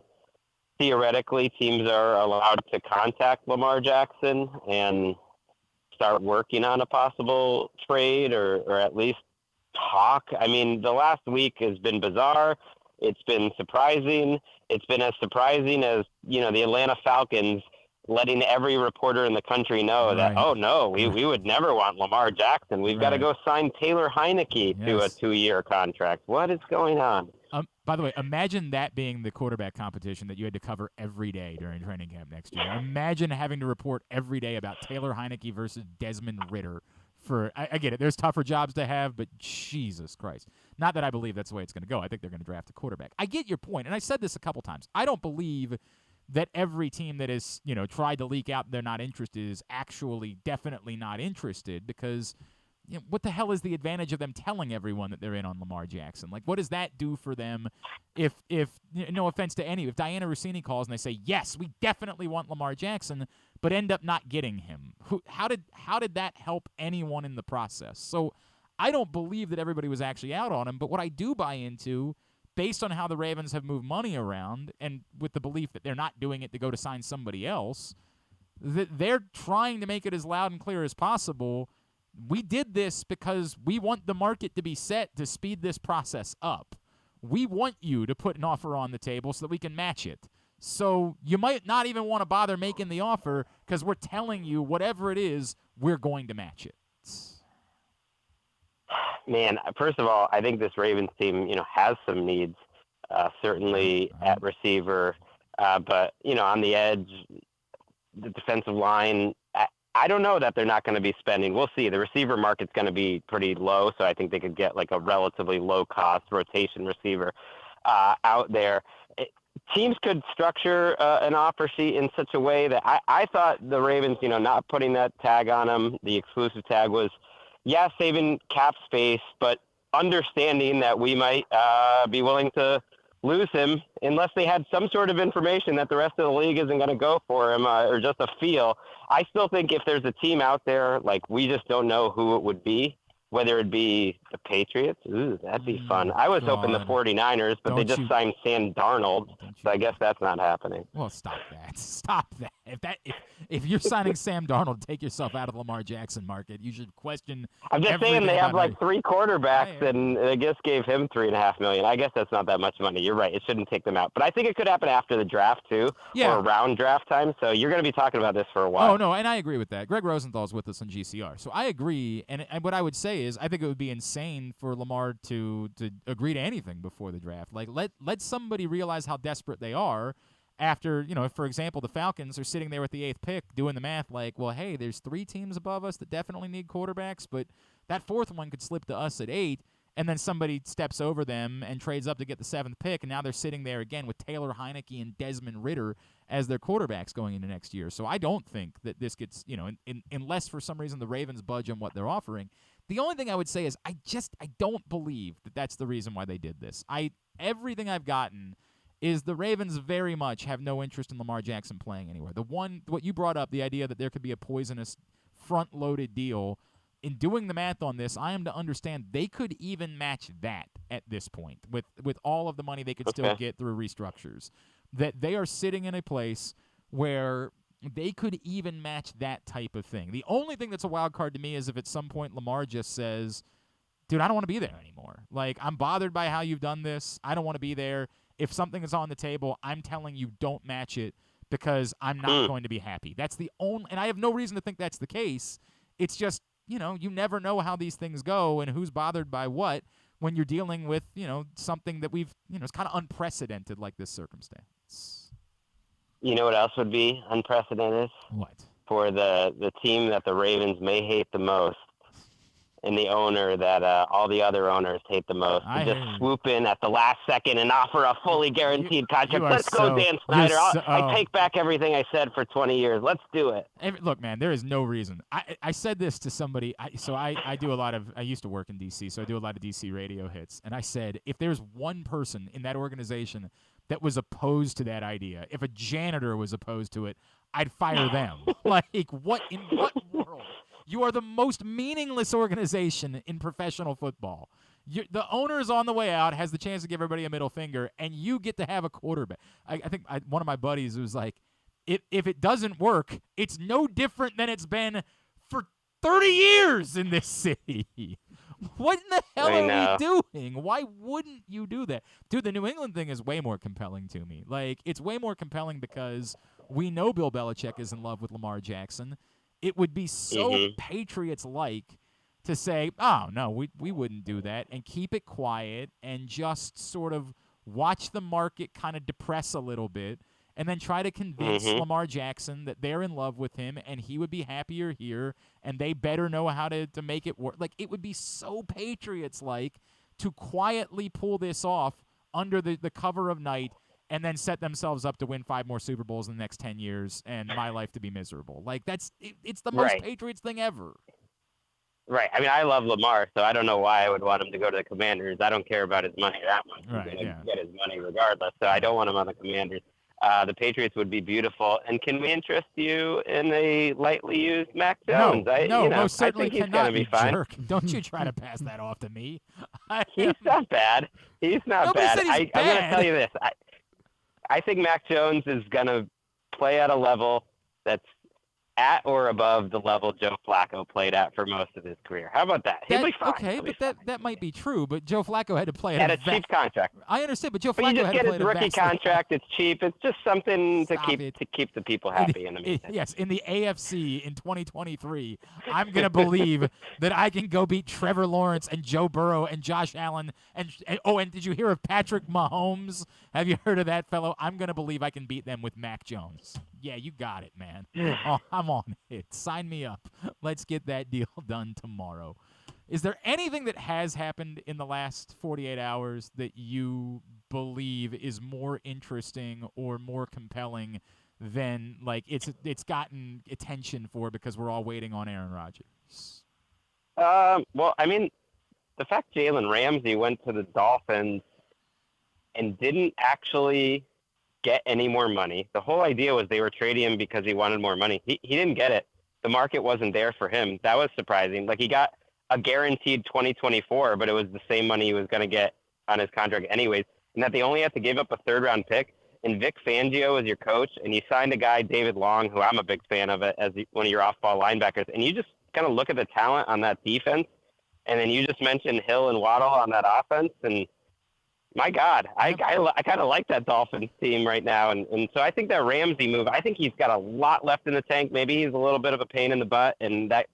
theoretically teams are allowed to contact Lamar Jackson and start working on a possible trade or at least talk. I mean, the last week has been bizarre. It's been surprising. It's been as surprising as, the Atlanta Falcons letting every reporter in the country know that, oh, no, we would never want Lamar Jackson. We've got to go sign Taylor Heineke to a 2-year contract. What is going on? By the way, imagine that being the quarterback competition that you had to cover every day during training camp next year. Imagine having to report every day about Taylor Heineke versus Desmond Ridder. I get it. There's tougher jobs to have, but Jesus Christ. Not that I believe that's the way it's going to go. I think they're going to draft a quarterback. I get your point, and I said this a couple times. I don't believe that every team that has, tried to leak out they're not interested is actually definitely not interested, because what the hell is the advantage of them telling everyone that they're in on Lamar Jackson? Like, what does that do for them if no offense to any, if Diana Rossini calls and they say, yes, we definitely want Lamar Jackson, but end up not getting him? How did that help anyone in the process? So I don't believe that everybody was actually out on him, but what I do buy into, based on how the Ravens have moved money around and with the belief that they're not doing it to go to sign somebody else, that they're trying to make it as loud and clear as possible. We did this because we want the market to be set to speed this process up. We want you to put an offer on the table so that we can match it. So you might not even want to bother making the offer because we're telling you whatever it is, we're going to match it. Man, first of all, I think this Ravens team, has some needs, certainly at receiver, but, on the edge, the defensive line, I don't know that they're not going to be spending. We'll see. The receiver market's going to be pretty low, so I think they could get like a relatively low-cost rotation receiver out there. Teams could structure an offer sheet in such a way that I thought the Ravens, not putting that tag on them, the exclusive tag was, saving cap space, but understanding that we might be willing to lose him unless they had some sort of information that the rest of the league isn't going to go for him or just a feel. I still think if there's a team out there, like we just don't know who it would be, whether it be the Patriots. Ooh, that'd be fun. I was hoping the 49ers, but they just signed Sam Darnold, so I guess that's not happening. Well, stop that. Stop that. If you're signing Sam Darnold to take yourself out of the Lamar Jackson market, you should question. I'm just saying they have like 3 quarterbacks, and I just gave him $3.5 million. I guess that's not that much money. You're right. It shouldn't take them out. But I think it could happen after the draft, too, or around draft time. So you're going to be talking about this for a while. Oh, no, and I agree with that. Gregg Rosenthal is with us on GCR. So I agree. And what I would say is I think it would be insane for Lamar to agree to anything before the draft. Like, let somebody realize how desperate they are after, if, for example, the Falcons are sitting there with the 8th pick doing the math like, well, hey, there's 3 teams above us that definitely need quarterbacks, but that 4th one could slip to us at 8, and then somebody steps over them and trades up to get the 7th pick, and now they're sitting there again with Taylor Heineke and Desmond Ridder as their quarterbacks going into next year. So I don't think that this gets, unless for some reason the Ravens budge on what they're offering. The only thing I would say is I don't believe that that's the reason why they did this. Everything I've gotten is the Ravens very much have no interest in Lamar Jackson playing anywhere. What you brought up, the idea that there could be a poisonous front-loaded deal, in doing the math on this, I am to understand they could even match that at this point with all of the money they could still get through restructures. That they are sitting in a place where they could even match that type of thing. The only thing that's a wild card to me is if at some point Lamar just says, dude, I don't want to be there anymore. Like, I'm bothered by how you've done this. I don't want to be there. If something is on the table, I'm telling you don't match it because I'm not going to be happy. That's the only – and I have no reason to think that's the case. It's just, you never know how these things go and who's bothered by what when you're dealing with, something that we've – it's kind of unprecedented like this circumstance. You know what else would be unprecedented? What? For the team that the Ravens may hate the most, and the owner that all the other owners hate the most, to just swoop in at the last second and offer a fully guaranteed contract. Let's go, Dan Snyder. I take back everything I said for 20 years. Let's do it. Look, man, there is no reason. I said this to somebody. I do a lot of – I used to work in D.C., so I do a lot of D.C. radio hits. And I said, if there's one person in that organization that was opposed to that idea, if a janitor was opposed to it, I'd fire them. Like, what in what world? You are the most meaningless organization in professional football. The owner is on the way out, has the chance to give everybody a middle finger, and you get to have a quarterback. I think one of my buddies was like, if it doesn't work, it's no different than it's been for 30 years in this city. What in the hell are we doing? Why wouldn't you do that? Dude, the New England thing is way more compelling to me. Like, it's way more compelling because we know Bill Belichick is in love with Lamar Jackson. It would be so Patriots-like to say, oh, no, we wouldn't do that, and keep it quiet and just sort of watch the market kind of depress a little bit and then try to convince Lamar Jackson that they're in love with him and he would be happier here and they better know how to make it work. Like, it would be so Patriots-like to quietly pull this off under the cover of night and then set themselves up to win 5 more Super Bowls in the next 10 years and my life to be miserable. Like, it's the most Patriots thing ever. Right. I mean, I love Lamar, so I don't know why I would want him to go to the Commanders. I don't care about his money that much. He's going to get his money regardless, so I don't want him on the Commanders. The Patriots would be beautiful. And can we interest you in a lightly used Mac Jones? Most certainly I think cannot, he's going to be fine. Jerk. Don't you try to pass that off to me. He's not bad. He's not bad. Said he's bad. I'm going to tell you this. I think Mac Jones is going to play at a level that's at or above the level Joe Flacco played at for most of his career. How about that? He'll be fine. Okay, but that might be true, but Joe Flacco had to play at a cheap contract. I understand, but Joe Flacco you just had get to play his rookie contract. It's cheap. It's just something to keep the people happy in the meantime. Yes, in the AFC in 2023, I'm going to believe that I can go beat Trevor Lawrence and Joe Burrow and Josh Allen and did you hear of Patrick Mahomes? Have you heard of that fellow? I'm going to believe I can beat them with Mac Jones. Yeah, you got it, man. Oh, I'm on it. Sign me up. Let's get that deal done tomorrow. Is there anything that has happened in the last 48 hours that you believe is more interesting or more compelling than, like, it's gotten attention for because we're all waiting on Aaron Rodgers? Well, I mean, the fact Jalen Ramsey went to the Dolphins and didn't actually get any more money. The whole idea was they were trading him because he wanted more money. He didn't get it. The market wasn't there for him. That was surprising. Like, he got a guaranteed 2024, but it was the same money he was going to get on his contract anyways, and that they only have to give up a third-round pick, and Vic Fangio is your coach, and you signed a guy, David Long, who I'm a big fan of it, as one of your off-ball linebackers, and you just kind of look at the talent on that defense, and then you just mentioned Hill and Waddle on that offense, and my God, I kind of like that Dolphins team right now. And so I think that Ramsey move, I think he's got a lot left in the tank. Maybe he's a little bit of a pain in the butt, and that,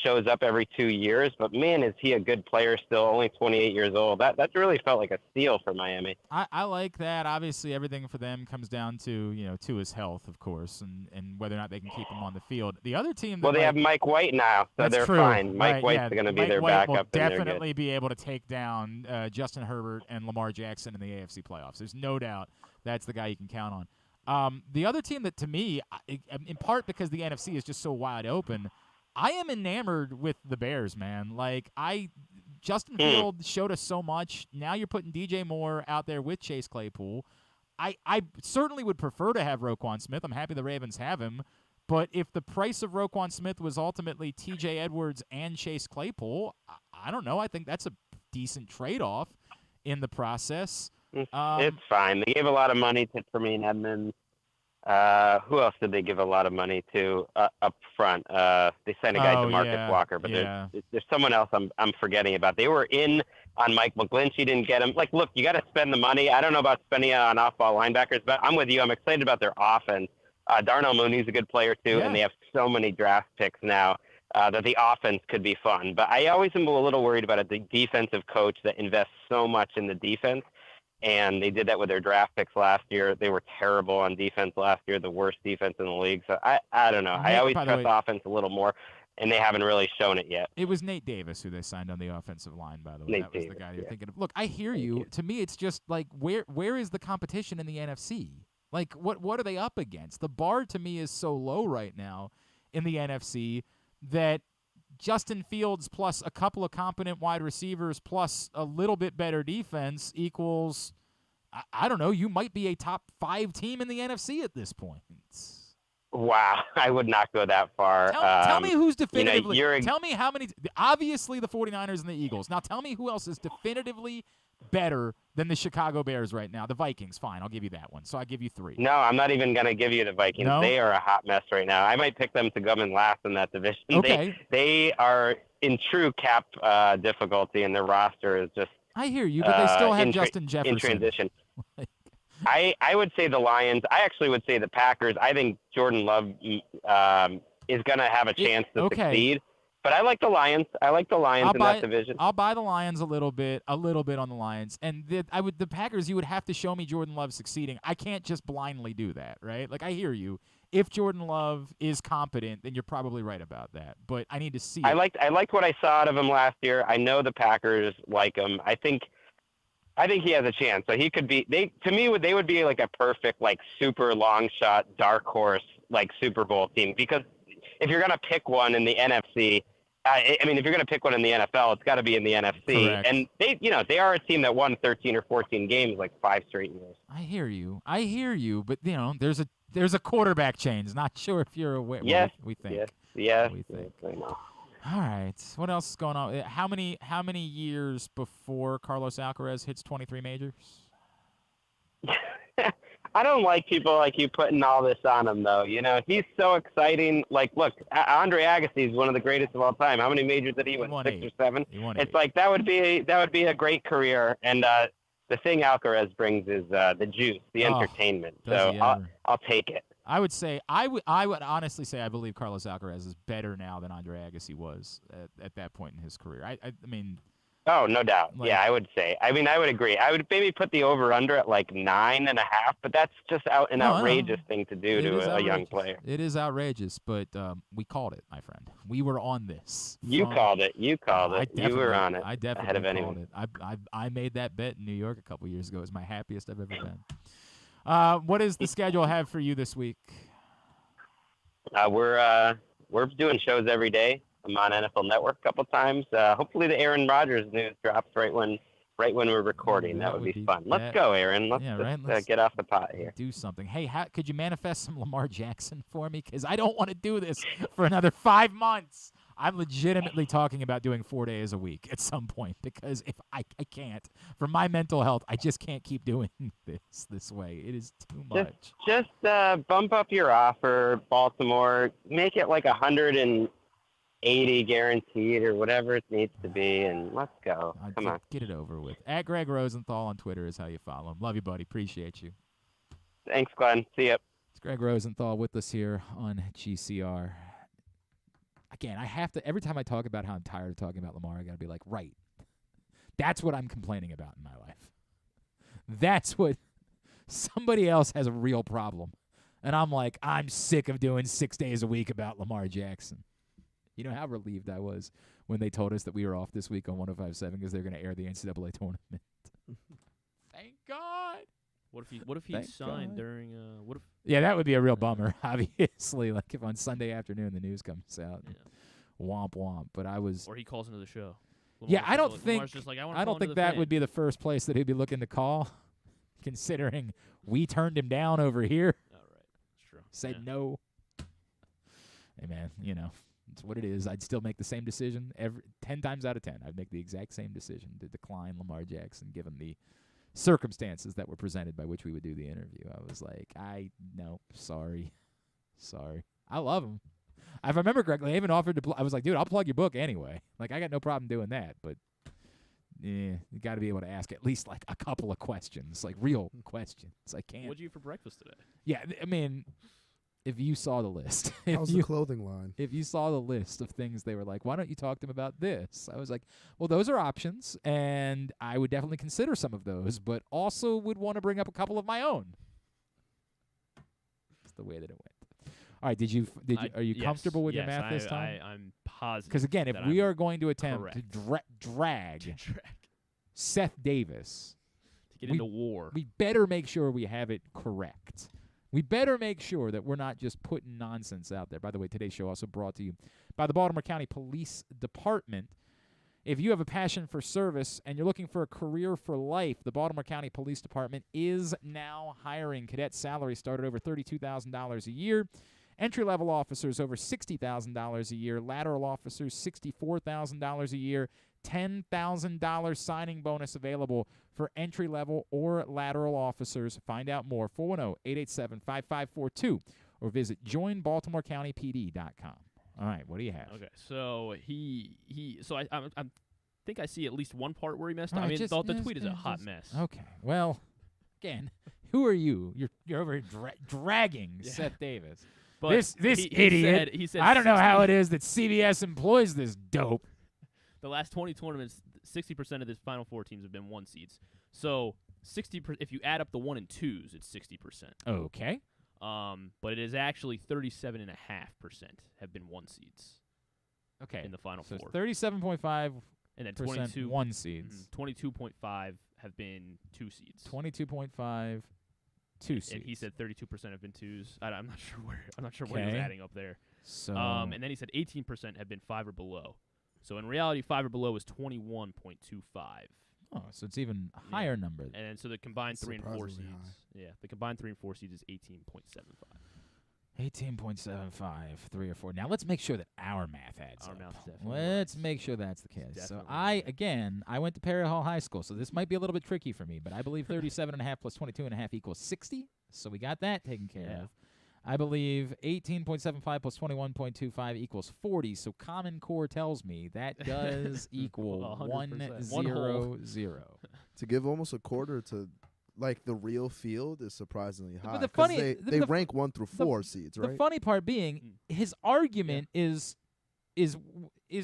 shows up every 2 years. But, man, is he a good player still, only 28 years old. That really felt like a steal for Miami. I like that. Obviously, everything for them comes down to, to his health, of course, and whether or not they can keep him on the field. The other team Well, they have Mike White now, so they're true. fine. Mike Right, White's going to be their White backup. will definitely be able to take down Justin Herbert and Lamar Jackson in the AFC playoffs. There's no doubt that's the guy you can count on. The other team that, to me, in part because the NFC is just so wide open, I am enamored with the Bears, man. Justin Fields showed us so much. Now you're putting DJ Moore out there with Chase Claypool. I certainly would prefer to have Roquan Smith. I'm happy the Ravens have him. But if the price of Roquan Smith was ultimately TJ Edwards and Chase Claypool, I don't know. I think that's a decent trade-off in the process. It's fine. They gave a lot of money to Tremaine Edmonds. Who else did they give a lot of money to up front? They signed a guy, DeMarcus Walker, but there's someone else I'm forgetting about. They were in on Mike McGlinchey, didn't get him. Look, you got to spend the money. I don't know about spending it on off-ball linebackers, but I'm with you. I'm excited about their offense. Darnell Mooney's a good player too, and they have so many draft picks now that the offense could be fun. But I always am a little worried about a defensive coach that invests so much in the defense. And they did that with their draft picks last year. They were terrible on defense last year, the worst defense in the league. So I don't know. I always trust offense a little more, and they haven't really shown it yet. It was Nate Davis who they signed on the offensive line, by the way. That was the guy you're thinking of. Look, I hear you. To me, it's just like, where is the competition in the NFC? Like, what are they up against? The bar, to me, is so low right now in the NFC that Justin Fields plus a couple of competent wide receivers plus a little bit better defense equals, I don't know, you might be a top 5 team in the NFC at this point. Wow, I would not go that far. Tell me who's definitively. Tell me how many. Obviously, the 49ers and the Eagles. Now, tell me who else is definitively better than the Chicago Bears right now. The Vikings, fine, I'll give you that one. So I give you 3. No, I'm not even going to give you the Vikings. No? They are a hot mess right now. I might pick them to come in last in that division. Okay. They are in true cap difficulty, and their roster is just. I hear you, but they still have Justin Jefferson in transition. I would say the Lions. I actually would say the Packers. I think Jordan Love is going to have a chance to succeed. But I like the Lions. I like the Lions in that division. I'll buy the Lions a little bit on the Lions. And the Packers, you would have to show me Jordan Love succeeding. I can't just blindly do that, right? Like, I hear you. If Jordan Love is competent, then you're probably right about that. But I need to see. I liked what I saw out of him last year. I know the Packers like him. I think he has a chance. So he could be. They would be like a perfect, like, super long shot, dark horse, like, Super Bowl team. Because if you're gonna pick one in the NFC, if you're gonna pick one in the NFL, it's got to be in the NFC. Correct. And they are a team that won 13 or 14 games like 5 straight years. I hear you. But there's a quarterback change. Not sure if you're aware. Yes, we think. Yes, we think. Yes, I know. All right. What else is going on? How many years before Carlos Alcaraz hits 23 majors? I don't like people like you putting all this on him, though. He's so exciting. Like, look, Andre Agassi is one of the greatest of all time. How many majors did he win? 6 or 7? It's like that would be a great career. And the thing Alcaraz brings is the juice, the entertainment. So I'll take it. I would honestly say I believe Carlos Alcaraz is better now than Andre Agassi was at that point in his career. I mean. Oh, no doubt. Yeah, I would say. I would agree. I would maybe put the over-under at like 9.5, but that's just an outrageous thing to do to a young player. It is outrageous, but we called it, my friend. We were on this. You called it. You were on it. I definitely ahead of anyone. I made that bet in New York a couple years ago. It was my happiest I've ever been. What does the schedule have for you this week? We're doing shows every day. I'm on NFL Network a couple times. Hopefully the Aaron Rodgers news drops right when we're recording. That would be fun. Let's go, Aaron. Let's get off the pot here. Do something. Hey, could you manifest some Lamar Jackson for me? Because I don't want to do this for another 5 months. I'm legitimately talking about doing 4 days a week at some point because if I can't, for my mental health, I just can't keep doing this way. It is too much. Just bump up your offer, Baltimore. Make it like 180 guaranteed or whatever it needs to be, and let's go. Come on. Get it over with. At Gregg Rosenthal on Twitter is how you follow him. Love you, buddy. Appreciate you. Thanks, Glenn. See ya. It's Gregg Rosenthal with us here on GCR. Again, I have to, every time I talk about how I'm tired of talking about Lamar, I got to be like, right. That's what I'm complaining about in my life. That's what, somebody else has a real problem. And I'm like, I'm sick of doing 6 days a week about Lamar Jackson. You know how relieved I was when they told us that we were off this week on 105.7 because they're going to air the NCAA tournament. Thank God. What if he signed during what if? Yeah, that would be a real bummer. Obviously, like if on Sunday afternoon the news comes out, womp womp. But I was, or he calls into the show. Yeah, I don't think I don't think that would be the first place that he'd be looking to call, considering we turned him down over here. All right, that's true. Said no. Hey man, you know it's what it is. I'd still make the same decision 10 times out of 10. I'd make the exact same decision to decline Lamar Jackson, given the circumstances that were presented by which we would do the interview. I was like, no, sorry. I love him. I remember Greg, they even offered to I was like, dude, I'll plug your book anyway. Like, I got no problem doing that, but you got to be able to ask at least like a couple of questions, like real questions. I can't. What'd you eat for breakfast today? Yeah, I mean, if you saw the list. How's the clothing line? If you saw the list of things they were like, why don't you talk to him about this? I was like, well, those are options, and I would definitely consider some of those, but also would want to bring up a couple of my own. That's the way that it went. All right, are you comfortable with your math this time? I'm positive. Because, again, if we are going to attempt to drag Seth Davis to get into war, we better make sure we have it correct. We better make sure that we're not just putting nonsense out there. By the way, today's show also brought to you by the Baltimore County Police Department. If you have a passion for service and you're looking for a career for life, the Baltimore County Police Department is now hiring. Cadet salaries start at over $32,000 a year. Entry-level officers over $60,000 a year. Lateral officers $64,000 a year. $10,000 signing bonus available for entry-level or lateral officers. Find out more, 410-887-5542, or visit joinbaltimorecountypd.com. All right, what do you have? Okay, so I think I see at least one part where he messed up. I mean, the tweet is a hot mess. Okay, well, again, who are you? You're over here dragging Seth Davis. But this idiot. He said I don't know how it is that CBS employs this dope. The last 20 tournaments, 60% of the Final Four teams have been 1 seeds. So 60%. If you add up the 1 and 2s, it's 60%. Okay. But it is actually 37.5% have been 1 seeds. Okay. In the Final Four. 37.5 and then 22 1 seeds. 22.5 have been 2 seeds. 22.5 2 seeds. And he said 32% have been 2s. I'm not sure where. I'm not sure where he was adding up there. So. And then he said 18% have been 5 or below. So in reality, 5 or below is 21.25. Oh, so it's even a higher number. And then so the combined 3 and 4 seeds. Yeah, the combined 3 and 4 seeds is 18.75. 18.75, 3 or 4. Now let's make sure that our math adds up. Definitely let's make sure that's the case. So I went to Perry Hall High School, so this might be a little bit tricky for me, but I believe 37.5 plus 22.5 equals 60. So we got that taken care of. I believe 18.75 plus 21.25 equals 40. So Common Core tells me that does equal 100. To give almost a quarter to, like, the real field is surprisingly high. But they rank 1 through 4 seeds, right? The funny part being, his argument is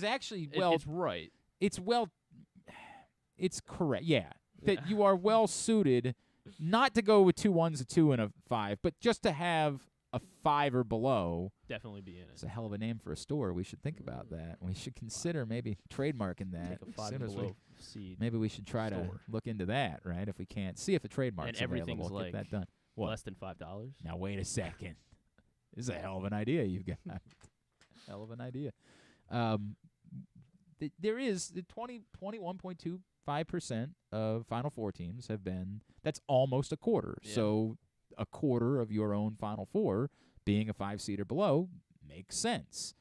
actually it's right. It's correct. Yeah, that you are well suited, not to go with 2 1s, a 2, and a 5, but just to have a 5 or below. Definitely be in it. It's a hell of a name for a store. We should think about that. We should consider maybe trademarking that. Take a 5 below seed. Maybe we should try to look into that, right? If we can't. See if a trademark's everything's available. Like get that done. What? Less than $5. Now, wait a second. This is a hell of an idea you've got. Hell of an idea. There is the 21.25% of Final Four teams have been, that's almost a quarter. Yeah. So a quarter of your own Final Four being a 5 seed or below makes sense.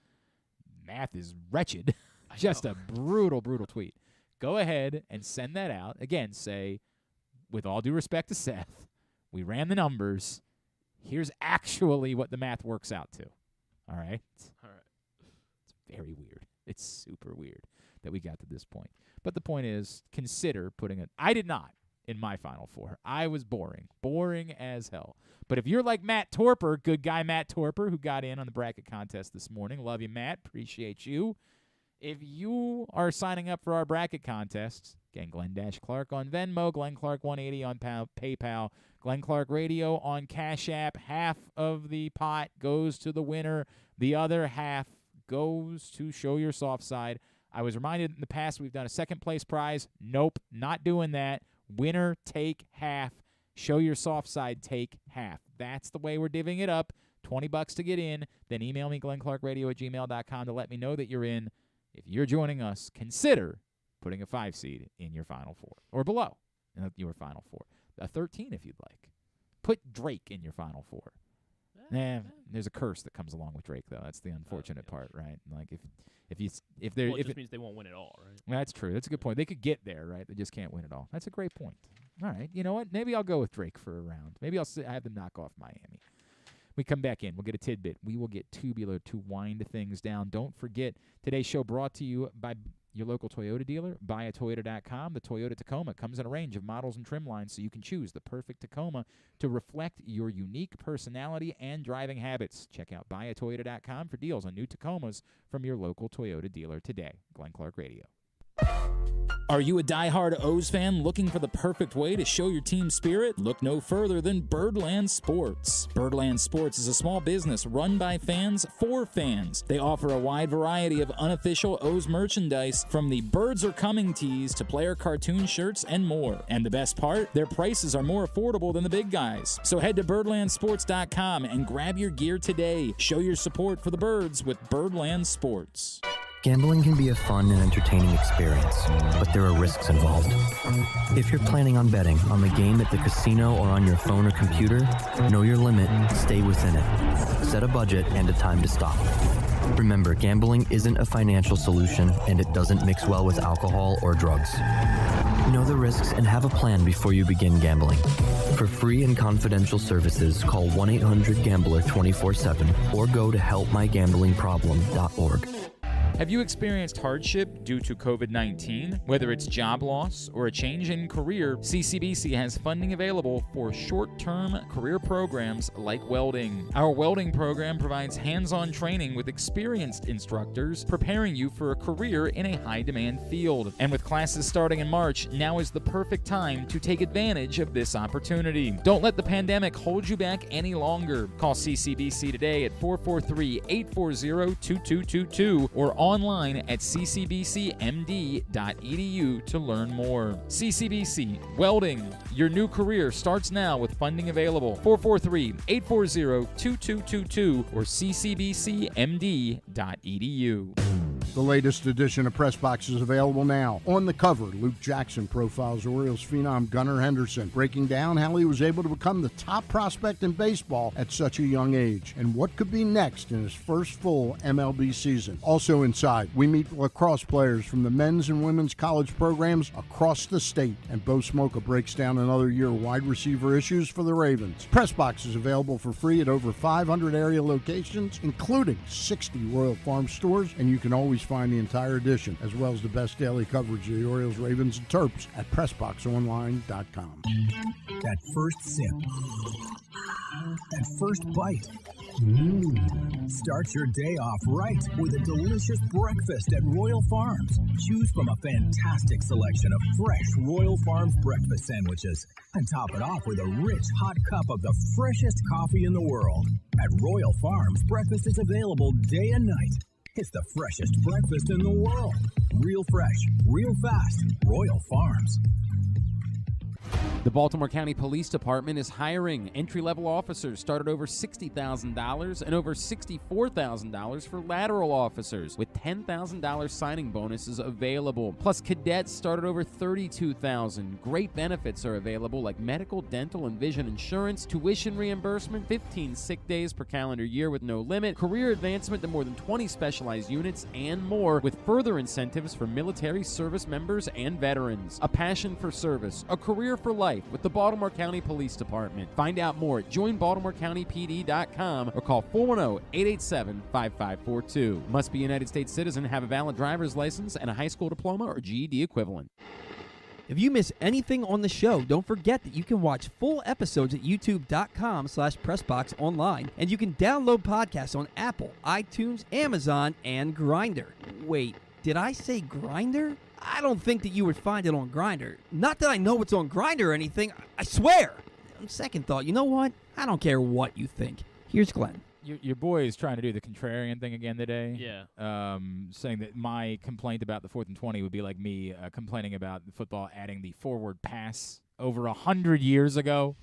math is wretched. Just a brutal, brutal tweet. Go ahead and send that out. Again, say, with all due respect to Seth, we ran the numbers. Here's actually what the math works out to. All right? All right. It's very weird. It's super weird that we got to this point. But the point is, consider putting it. I did not in my Final Four. I was boring as hell. But if you're like Matt Torper, good guy Matt Torper, who got in on the bracket contest this morning, love you, Matt, appreciate you. If you are signing up for our bracket contests, again, Glenn-Clark on Venmo, Glenn Clark 180 on PayPal, Glenn Clark Radio on Cash App. Half of the pot goes to the winner. The other half goes to Show Your Soft Side. I was reminded in the past we've done a second-place prize. Nope, not doing that. Winner, take half. Show Your Soft Side, take half. That's the way we're divvying it up. $20 to get in. Then email me, glennclarkradio@gmail.com, to let me know that you're in. If you're joining us, consider putting a 5 seed in your Final Four or below in your Final Four. A 13 if you'd like. Put Drake in your Final Four. There's a curse that comes along with Drake, though. That's the unfortunate part, right? Like if they're well, it just means they won't win it all, right? That's true. That's a good point. They could get there, right? They just can't win it all. That's a great point. All right, you know what? Maybe I'll go with Drake for a round. Maybe I'll have them knock off Miami. We come back in. We'll get a tidbit. We will get Tubular to wind things down. Don't forget, today's show brought to you by your local Toyota dealer, buyatoyota.com. The Toyota Tacoma comes in a range of models and trim lines, so you can choose the perfect Tacoma to reflect your unique personality and driving habits. Check out buyatoyota.com for deals on new Tacomas from your local Toyota dealer today. Glenn Clark Radio. Are you a diehard O's fan looking for the perfect way to show your team spirit? Look no further than Birdland Sports. Birdland Sports is a small business run by fans for fans. They offer a wide variety of unofficial O's merchandise, from the Birds Are Coming tees to player cartoon shirts and more. And the best part? Their prices are more affordable than the big guys. So head to birdlandsports.com and grab your gear today. Show your support for the Birds with Birdland Sports. Gambling can be a fun and entertaining experience, but there are risks involved. If you're planning on betting on the game at the casino or on your phone or computer, know your limit, stay within it. Set a budget and a time to stop. Remember, gambling isn't a financial solution, and it doesn't mix well with alcohol or drugs. Know the risks and have a plan before you begin gambling. For free and confidential services, call 1-800-GAMBLER 24/7 or go to helpmygamblingproblem.org. Have you experienced hardship due to COVID-19? Whether it's job loss or a change in career, CCBC has funding available for short-term career programs like welding. Our welding program provides hands-on training with experienced instructors, preparing you for a career in a high-demand field. And with classes starting in March, now is the perfect time to take advantage of this opportunity. Don't let the pandemic hold you back any longer. Call CCBC today at 443-840-2222 or online at ccbcmd.edu to learn more. CCBC Welding. Your new career starts now with funding available. 443-840-2222 or ccbcmd.edu. The latest edition of Press Box is available now. On the cover, Luke Jackson profiles Orioles phenom Gunnar Henderson, breaking down how he was able to become the top prospect in baseball at such a young age and what could be next in his first full MLB season. Also inside, we meet lacrosse players from the men's and women's college programs across the state, and Bo Smoka breaks down another year of wide receiver issues for the Ravens. Press Box is available for free at over 500 area locations, including 60 Royal Farm stores, and you can always find the entire edition, as well as the best daily coverage of the Orioles, Ravens, and Terps at PressBoxOnline.com. That first sip. That first bite. Start your day off right with a delicious breakfast at Royal Farms. Choose from a fantastic selection of fresh Royal Farms breakfast sandwiches and top it off with a rich hot cup of the freshest coffee in the world. At Royal Farms, breakfast is available day and night. It's the freshest breakfast in the world. Real fresh, real fast. Royal Farms. The Baltimore County Police Department is hiring. Entry-level officers start at over $60,000 and over $64,000 for lateral officers, with $10,000 signing bonuses available. Plus, cadets start at over $32,000. Great benefits are available like medical, dental, and vision insurance, tuition reimbursement, 15 sick days per calendar year with no limit, career advancement to more than 20 specialized units, and more, with further incentives for military service members and veterans. A passion for service, a career for life with the Baltimore County Police Department. Find out more at joinbaltimorecountypd.com or call 410-887-5542. Must be a United States citizen, have a valid driver's license, and a high school diploma or GED equivalent. If you miss anything on the show, don't forget that you can watch full episodes at youtube.com/pressboxonline, and you can download podcasts on Apple, iTunes, Amazon, and Grindr. Wait, did I say Grindr? I don't think that you would find it on Grindr. Not that I know it's on Grindr or anything, I swear. On second thought, you know what? I don't care what you think. Here's Glenn. Your boy is trying to do the contrarian thing again today. Yeah. Saying that my complaint about the 4th and 20 would be like me complaining about the football adding the forward pass over 100 years ago.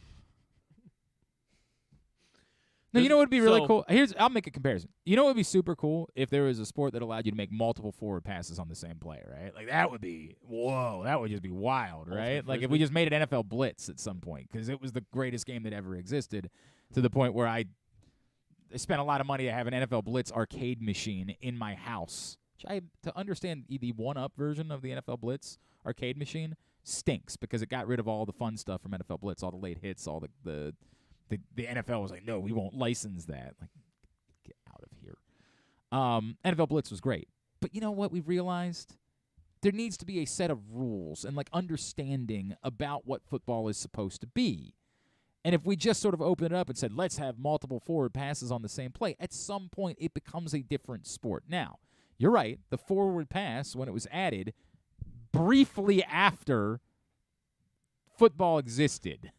No, you know what would be really cool? I'll make a comparison. You know what would be super cool if there was a sport that allowed you to make multiple forward passes on the same play, right? Like that would be that would just be wild, right? Like if we just made it NFL Blitz at some point, because it was the greatest game that ever existed, to the point where I spent a lot of money to have an NFL Blitz arcade machine in my house. To understand the one-up version of the NFL Blitz arcade machine stinks because it got rid of all the fun stuff from NFL Blitz, all the late hits, all the NFL was like, no, we won't license that. Like, get out of here. NFL Blitz was great. But you know what we've realized? There needs to be a set of rules and, like, understanding about what football is supposed to be. And if we just sort of open it up and said, let's have multiple forward passes on the same play, at some point it becomes a different sport. Now, you're right. The forward pass, when it was added, briefly after football existed,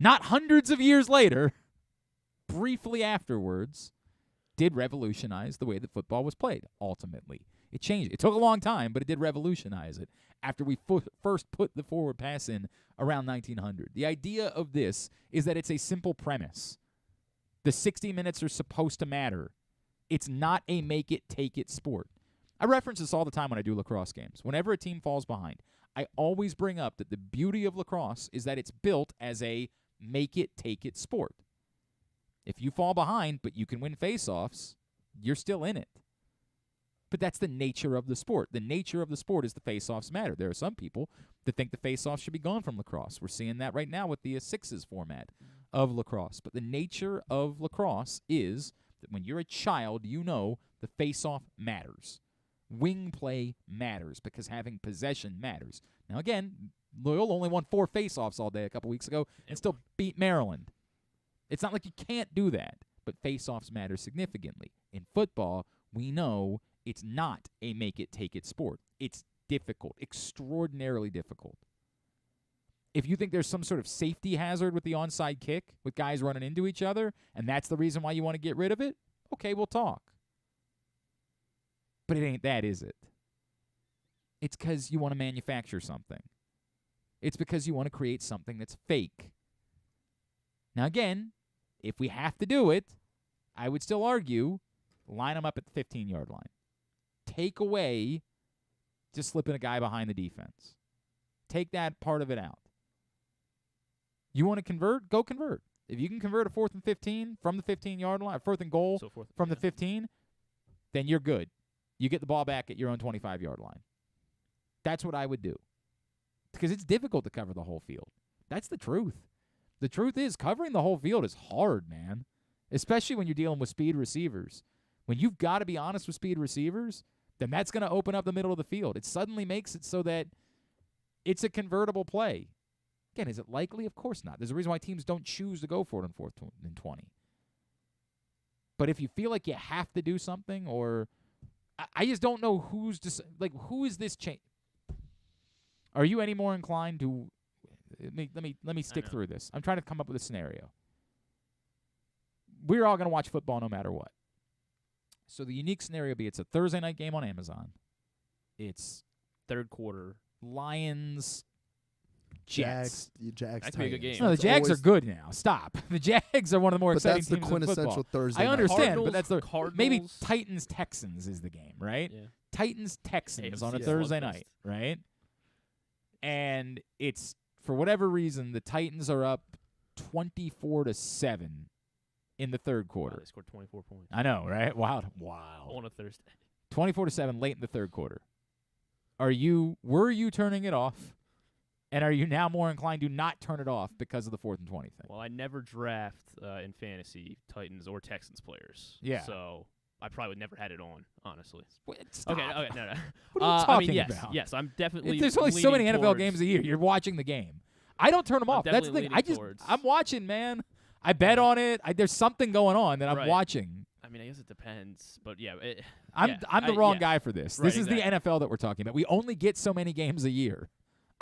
not hundreds of years later, briefly afterwards, did revolutionize the way that football was played, ultimately. It changed. It took a long time, but it did revolutionize it after we first put the forward pass in around 1900. The idea of this is that it's a simple premise. The 60 minutes are supposed to matter. It's not a make-it-take-it sport. I reference this all the time when I do lacrosse games. Whenever a team falls behind, I always bring up that the beauty of lacrosse is that it's built as a make-it-take-it sport. If you fall behind, but you can win face-offs, you're still in it. But that's the nature of the sport. The nature of the sport is the face-offs matter. There are some people that think the face-offs should be gone from lacrosse. We're seeing that right now with the sixes format of lacrosse. But the nature of lacrosse is that when you're a child, you know the face-off matters. Wing play matters because having possession matters. Now, again, Loyola only won 4 face-offs all day a couple weeks ago and still beat Maryland. It's not like you can't do that, but face-offs matter significantly. In football, we know it's not a make-it-take-it sport. It's difficult, extraordinarily difficult. If you think there's some sort of safety hazard with the onside kick, with guys running into each other, and that's the reason why you want to get rid of it, okay, we'll talk. But it ain't that, is it? It's because you want to manufacture something. It's because you want to create something that's fake. Now, again, if we have to do it, I would still argue, line them up at the 15-yard line. Take away just slipping a guy behind the defense. Take that part of it out. You want to convert? Go convert. If you can convert a 4th and 15 from the 15-yard line, 4th and goal from the 15, then you're good. You get the ball back at your own 25-yard line. That's what I would do. Because it's difficult to cover the whole field. That's the truth. The truth is covering the whole field is hard, man, especially when you're dealing with speed receivers. When you've got to be honest with speed receivers, then that's going to open up the middle of the field. It suddenly makes it so that it's a convertible play. Again, is it likely? Of course not. There's a reason why teams don't choose to go for it on 4th and 20. But if you feel like you have to do something, or I just don't know who is this change? Are you any more inclined to let me stick through this. I'm trying to come up with a scenario. We're all going to watch football no matter what. So the unique scenario would be it's a Thursday night game on Amazon. It's third quarter. Lions Jets. Jags That could be a good Titans. game. No, the It's Jags are always- good now. Stop. The Jags are one of the more But exciting that's the teams in football. quintessential Thursday I night. understand, but that's the Cardinals, maybe Titans-Texans is the game, right? Yeah. Titans-Texans on a AFC Thursday slugfest. night, right? And it's, for whatever reason, the Titans are up 24-7 in the third quarter. They scored 24 points. I know, right? Wow. On a Thursday. 24-7 late in the third quarter. Were you turning it off? And are you now more inclined to not turn it off because of the 4th and 20 thing? Well, I never draft in fantasy Titans or Texans players. Yeah. So I probably would never had it on, honestly. Stop. Okay, no. What are you I talking mean, yes, about? yes, I'm definitely. There's only so many leaning NFL towards- games a year. You're watching the game. I don't turn them off. That's the thing. definitely I'm watching, man. I bet on it. There's something going on that I'm Right. watching. I mean, I guess it depends, but yeah. I'm the wrong guy for this. Right, This is exactly. the NFL that we're talking about. We only get so many games a year.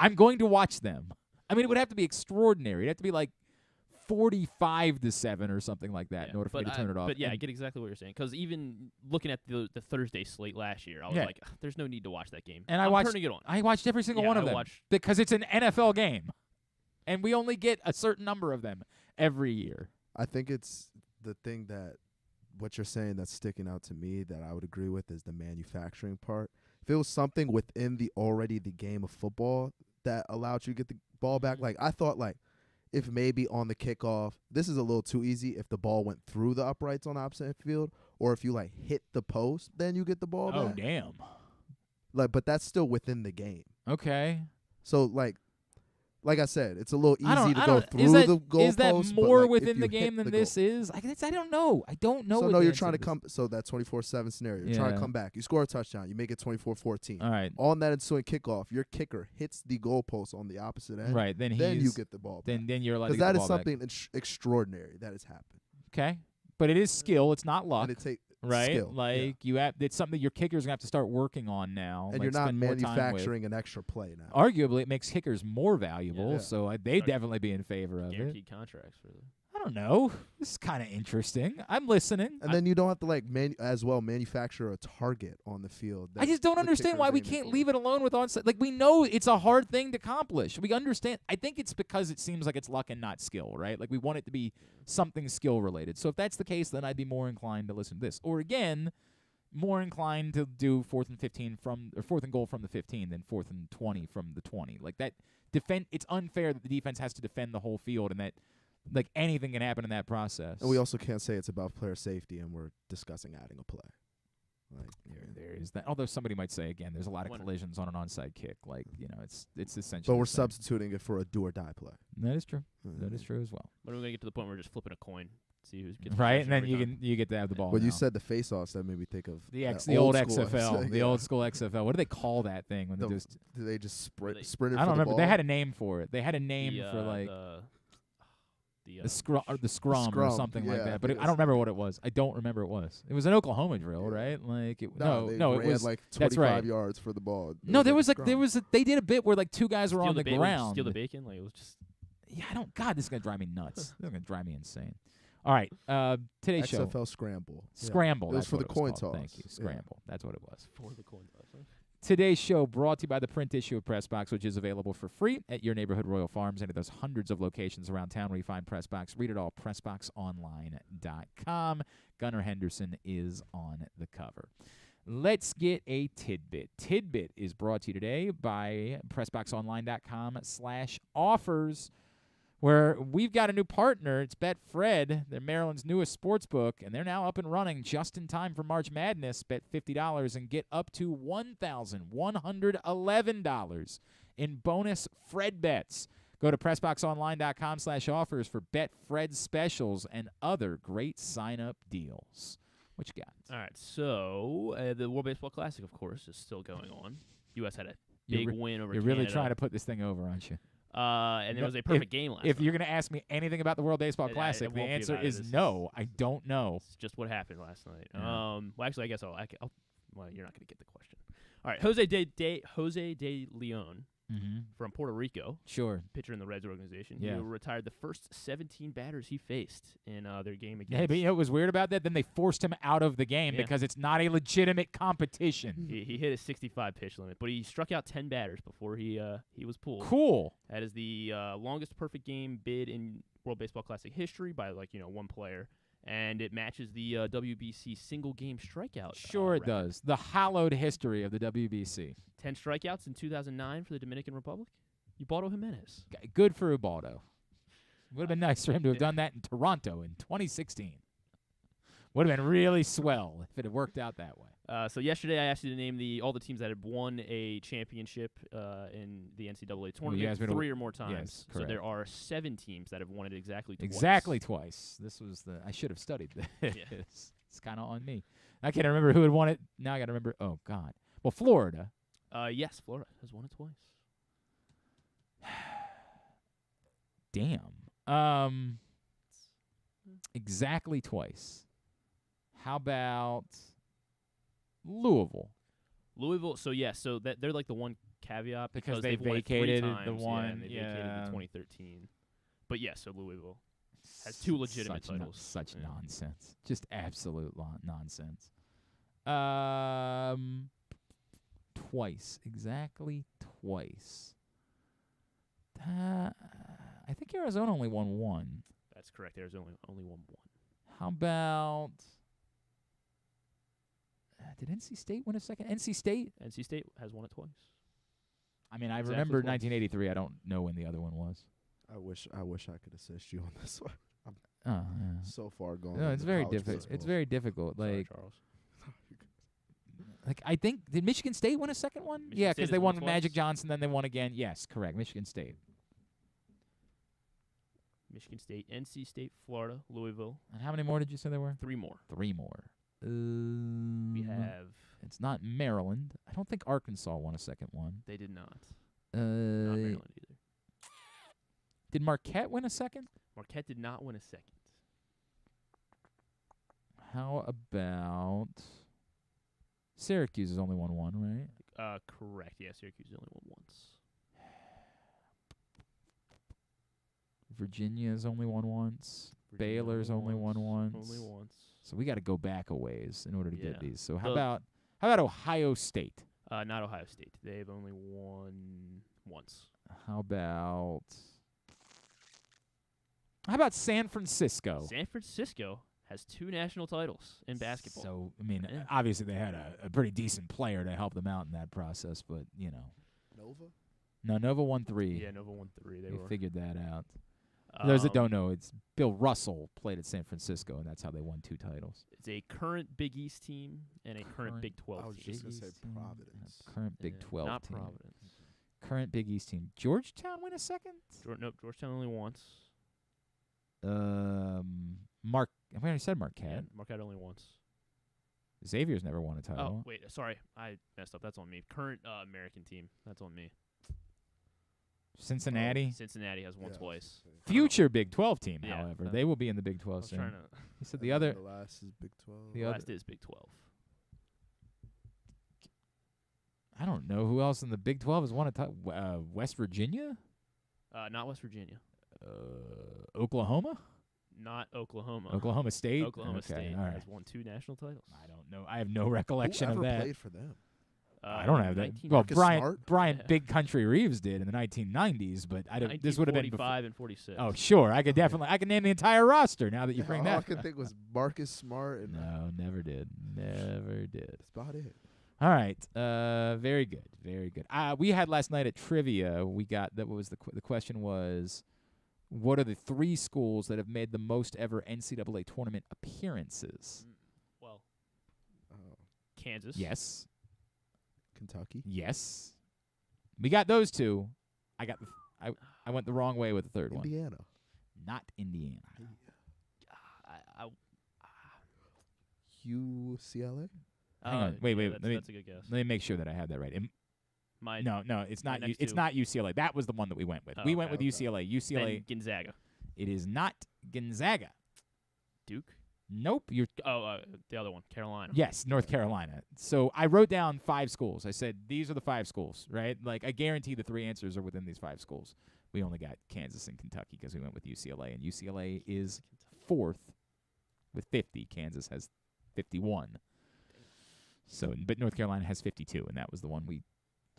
I'm going to watch them. I mean, it would have to be extraordinary. It'd have to be like 45-7 or something like that in order for me to turn it off. But yeah, I And get exactly what you're saying. Because even looking at the Thursday slate last year, I was Yeah. like, there's no need to watch that game. And I'm I watched turning it on. I watched every single Yeah, one of I them watched- because it's an NFL game, and we only get a certain number of them every year. I think it's the thing that what you're saying that's sticking out to me that I would agree with is the manufacturing part. If it was something within the game of football that allowed you to get the ball back, like I thought, like if maybe on the kickoff, this is a little too easy. If the ball went through the uprights on the opposite field, or if you like hit the post, then you get the ball Oh back. damn. Like, but that's still within the game. Okay. So like I said, it's a little I easy don't- to I go don't- through is that, the goalpost. is that but, more like, if within you the hit game than the this goal. is? I don't know. I don't know. So what no, the you're answer trying to is. come. So that 24/7 scenario, you're trying to Yeah. come back. You score a touchdown. You make it 24-14. All right. On that ensuing kickoff, your kicker hits the goalpost on the opposite end. Right. Then you get the ball. Then you're allowed to Because get that the is ball back. something extraordinary that has happened. Okay. But it is skill. It's not luck. And it take right? skill, Like you have. It's something your kicker's gonna have to start working on now. And like you're not spend more time with. manufacturing an extra play now. Arguably, it makes kickers more valuable. Yeah. So they'd definitely be in favor of it. Guaranteed contracts for them. I don't know. This is kind of interesting. I'm listening. And then you don't have to manufacture a target on the field. I just don't the understand kicker why is we aiming can't for. leave it alone with onside. Like, we know it's a hard thing to accomplish. We understand. I think it's because it seems like it's luck and not skill, right? Like, we want it to be something skill-related. So if that's the case, then I'd be more inclined to listen to this. Or, again, more inclined to do 4th and 15 or 4th and goal from the 15 than 4th and 20 from the 20. Like, that it's unfair that the defense has to defend the whole field and that, like, anything can happen in that process. And we also can't say it's about player safety, and we're discussing adding a play. Like there is that. Although somebody might say again, there's a lot of collisions on an onside kick. Like, it's essentially. But we're the same. substituting it for a do or die play. That is true. That is true as well. When are we gonna get to the point where we're just flipping a coin, see who's getting Right, possession and then every time? you get to have the ball. When you now. said the face-offs, that made me think of the that old school XFL, the yeah. old school XFL. What do they call that thing when they just? Do they just sprinted? I don't for the remember. They ball? had a name for it. They had a name for like the scrum or something like yeah, that. But I think I don't remember what it was. I don't remember what it was. It was an Oklahoma drill, right? Like it, No, it ran was like that's 25 right. yards for the ball. No, there a was scrum. they did a bit where like two guys were Steal on the the bacon, ground. steal the bacon, like it was just. Yeah, God, this is gonna drive me nuts. This is gonna drive me insane. All right, today's show. XFL scramble. Yeah. Scramble. It was that's for what the was coin called. toss. Thank you. Yeah. Scramble. That's what it was. For the coin toss. Huh? Today's show brought to you by the print issue of Pressbox, which is available for free at your neighborhood Royal Farms and at those hundreds of locations around town where you find Pressbox. Read it all, PressboxOnline.com. Gunnar Henderson is on the cover. Let's get a tidbit. Tidbit is brought to you today by PressboxOnline.com/offers, where we've got a new partner. It's Betfred. They're Maryland's newest sports book, and they're now up and running just in time for March Madness. Bet $50 and get up to $1,111 in bonus Fred bets. Go to PressboxOnline.com/offers for Betfred specials and other great sign-up deals. What you got? All right, so the World Baseball Classic, of course, is still going on. U.S. had a big win over You're Canada. really trying to put this thing over, aren't you? And there was a perfect game last If night. you're going to ask me anything about the World Baseball It Classic, the won't be answer about it. is This no. I don't know. It's just what happened last night. Yeah. Well, actually, I guess I'll well, you're not going to get the question. All right, Jose de Leon from Puerto Rico. Sure. Pitcher in the Reds organization. Yeah. He retired the first 17 batters he faced in their game against. Yeah, but you know what was weird about that? Then they forced him out of the game because it's not a legitimate competition. He hit a 65 pitch limit, but he struck out 10 batters before he was pulled. Cool. That is the longest perfect game bid in World Baseball Classic history by one player, and it matches the WBC single game strikeout. Sure, it record. does. The hallowed history of the WBC. 10 strikeouts in 2009 for the Dominican Republic. Ubaldo Jimenez. Good for Ubaldo. Would have been nice for him to have done that in Toronto in 2016. Would have been really swell if it had worked out that way. So yesterday I asked you to name all the teams that had won a championship in the NCAA tournament 3 or more times. Yes, so correct. there are 7 teams that have won it exactly twice. Exactly twice. This was I should have studied this. Yeah. It's kind of on me. I can't remember who had won it. Now I got to remember. Oh, God. Well, Florida. Yes, Florida has won it twice. Damn. Exactly twice. How about Louisville? Louisville. So so they're like the one caveat Because they've they won it 3 vacated times, the one. and they vacated the 2013. But so Louisville has 2 legitimate titles. Such nonsense. Just absolute nonsense. Twice. Exactly twice. I think Arizona only won 1. That's correct. Arizona only won 1. How about... did NC State win a second? NC State has won it twice. I mean, I Exactly remember twice. 1983. I don't know when the other one was. I wish I could assist you on this one. I'm Oh, yeah. so far gone. No, in it's the very college difficult. baseball. It's very difficult. Sorry, Like, Charles. I think did Michigan State win a second one? Michigan Yeah, State because has they won won with twice. Magic Johnson, then they won again. Yes, correct. Michigan State. Michigan State, NC State, Florida, Louisville. And how many more did you say there were? 3 more. 3 more. We have. It's not Maryland. I don't think Arkansas won a second one. They did not. Not Maryland either. Did Marquette win a second? Marquette did not win a second. How about Syracuse has only won 1, right? Correct. Yeah, Syracuse only won once. Virginia's only won once. Virginia Baylor's only won once. Only once. So we got to go back a ways in order to get Yeah. these. So how about Ohio State? Not Ohio State. They've only won once. How about San Francisco? San Francisco has 2 national titles in basketball. So, I mean, obviously they had a pretty decent player to help them out in that process, but, you know. Nova? No, Nova won 3. Yeah, Nova won 3. They were. figured that out. Those that don't know, it's Bill Russell played at San Francisco, and that's how they won 2 titles. It's a current Big East team and a current Big 12 I was team. just going to say Providence. Current Big 12 Not team. Providence. Current Big East team. Georgetown win a second? Nope, Georgetown only once. I already said Marquette. Yeah, Marquette only once. Xavier's never won a Oh, title. wait, sorry. I messed up. That's on me. Current American team. That's on me. Cincinnati. Cincinnati has won twice. Future Big 12 team, Yeah, however. They will be in the Big 12 was soon. trying to. He said the other. The last is Big 12. The The other. last is Big 12. I don't know who else in the Big 12 has won a title. West Virginia? Not West Virginia. Oklahoma? Not Oklahoma. Oklahoma State? Oklahoma Okay, State all right. has won 2 national titles. I don't know. I have no recollection Whoever of that. played for them? I don't have that. 19 Well, Marcus Brian Smart? Yeah. Big Country Reeves did in the 1990s, but I don't. This would have been before. 1945 and 46. Oh, sure. I could definitely. I can name the entire roster now that you bring All that. I could think was Marcus Smart. And No, never did. Never did. that's about it. All right. Very good. Very good. We had last night at trivia. We got that was the question was, what are the 3 schools that have made the most ever NCAA tournament appearances? Well, Kansas. Yes. Kentucky. Yes. We got those 2. I got. I went the wrong way with the third one. Indiana. Not Indiana. UCLA. Hang on. Wait. That's a good guess. Let me make sure that I have that right. No, it's not. next It's 2. not UCLA. That was the one that we went with. Oh, We went okay. with UCLA. UCLA. Then Gonzaga. It is not Gonzaga. Duke. Nope. You're the other one, Carolina. Yes, North Carolina. So I wrote down 5 schools. I said, these are the 5 schools, right? Like, I guarantee the 3 answers are within these 5 schools. We only got Kansas and Kentucky because we went with UCLA, and UCLA is 4th with 50. Kansas has 51. So, but North Carolina has 52, and that was the one we,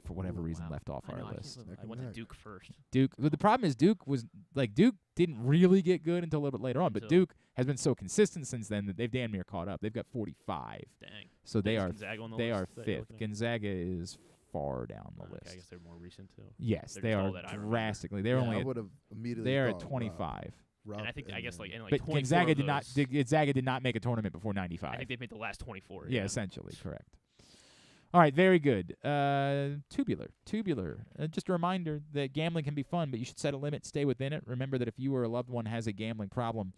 for whatever reason, left off our list. I went to Duke first. Duke. But the problem is Duke didn't really get good until a little bit later on. But Duke has been so consistent since then that they've damn near caught up. They've got 45. Dang. So they are Gonzaga on the they list are that you're 5th. looking at? Gonzaga is far down the list. I guess they're more recent too. Yes, They're they just are all that I remember. drastically. They're only. I would have immediately. They are at thought 25. And I think I guess like in like But 24 Gonzaga of did not. those, Gonzaga did not make a tournament before 95. I think they've made the last 24. Yeah, essentially correct. All right, very good. Tubular. Just a reminder that gambling can be fun, but you should set a limit, stay within it. Remember that if you or a loved one has a gambling problem,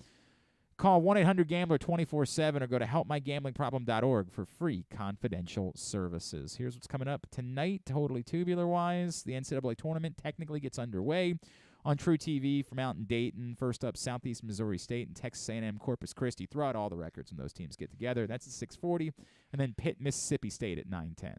call 1-800-GAMBLER 24/7 or go to helpmygamblingproblem.org for free confidential services. Here's what's coming up tonight, totally tubular-wise. The NCAA Tournament technically gets underway on True TV from out in Dayton. First up, Southeast Missouri State and Texas A&M Corpus Christi. Throw out all the records when those teams get together. That's at 6:40. And then Pitt, Mississippi State at 9:10.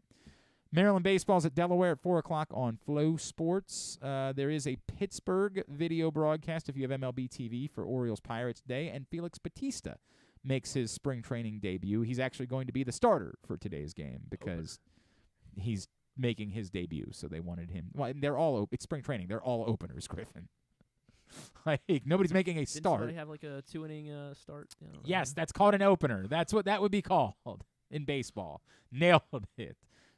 Maryland baseball's at Delaware at 4 o'clock on Flow Sports. There is a Pittsburgh video broadcast if you have MLB TV for Orioles Pirates Day. And Felix Bautista makes his spring training debut. He's actually going to be the starter for today's game because he's making his debut, so they wanted him. Well, they're all it's spring training. They're all openers, Griffin. Like nobody's making a start. Didn't somebody have like a 2-inning start? Yes, that's called an opener. That's what that would be called in baseball. Nailed it.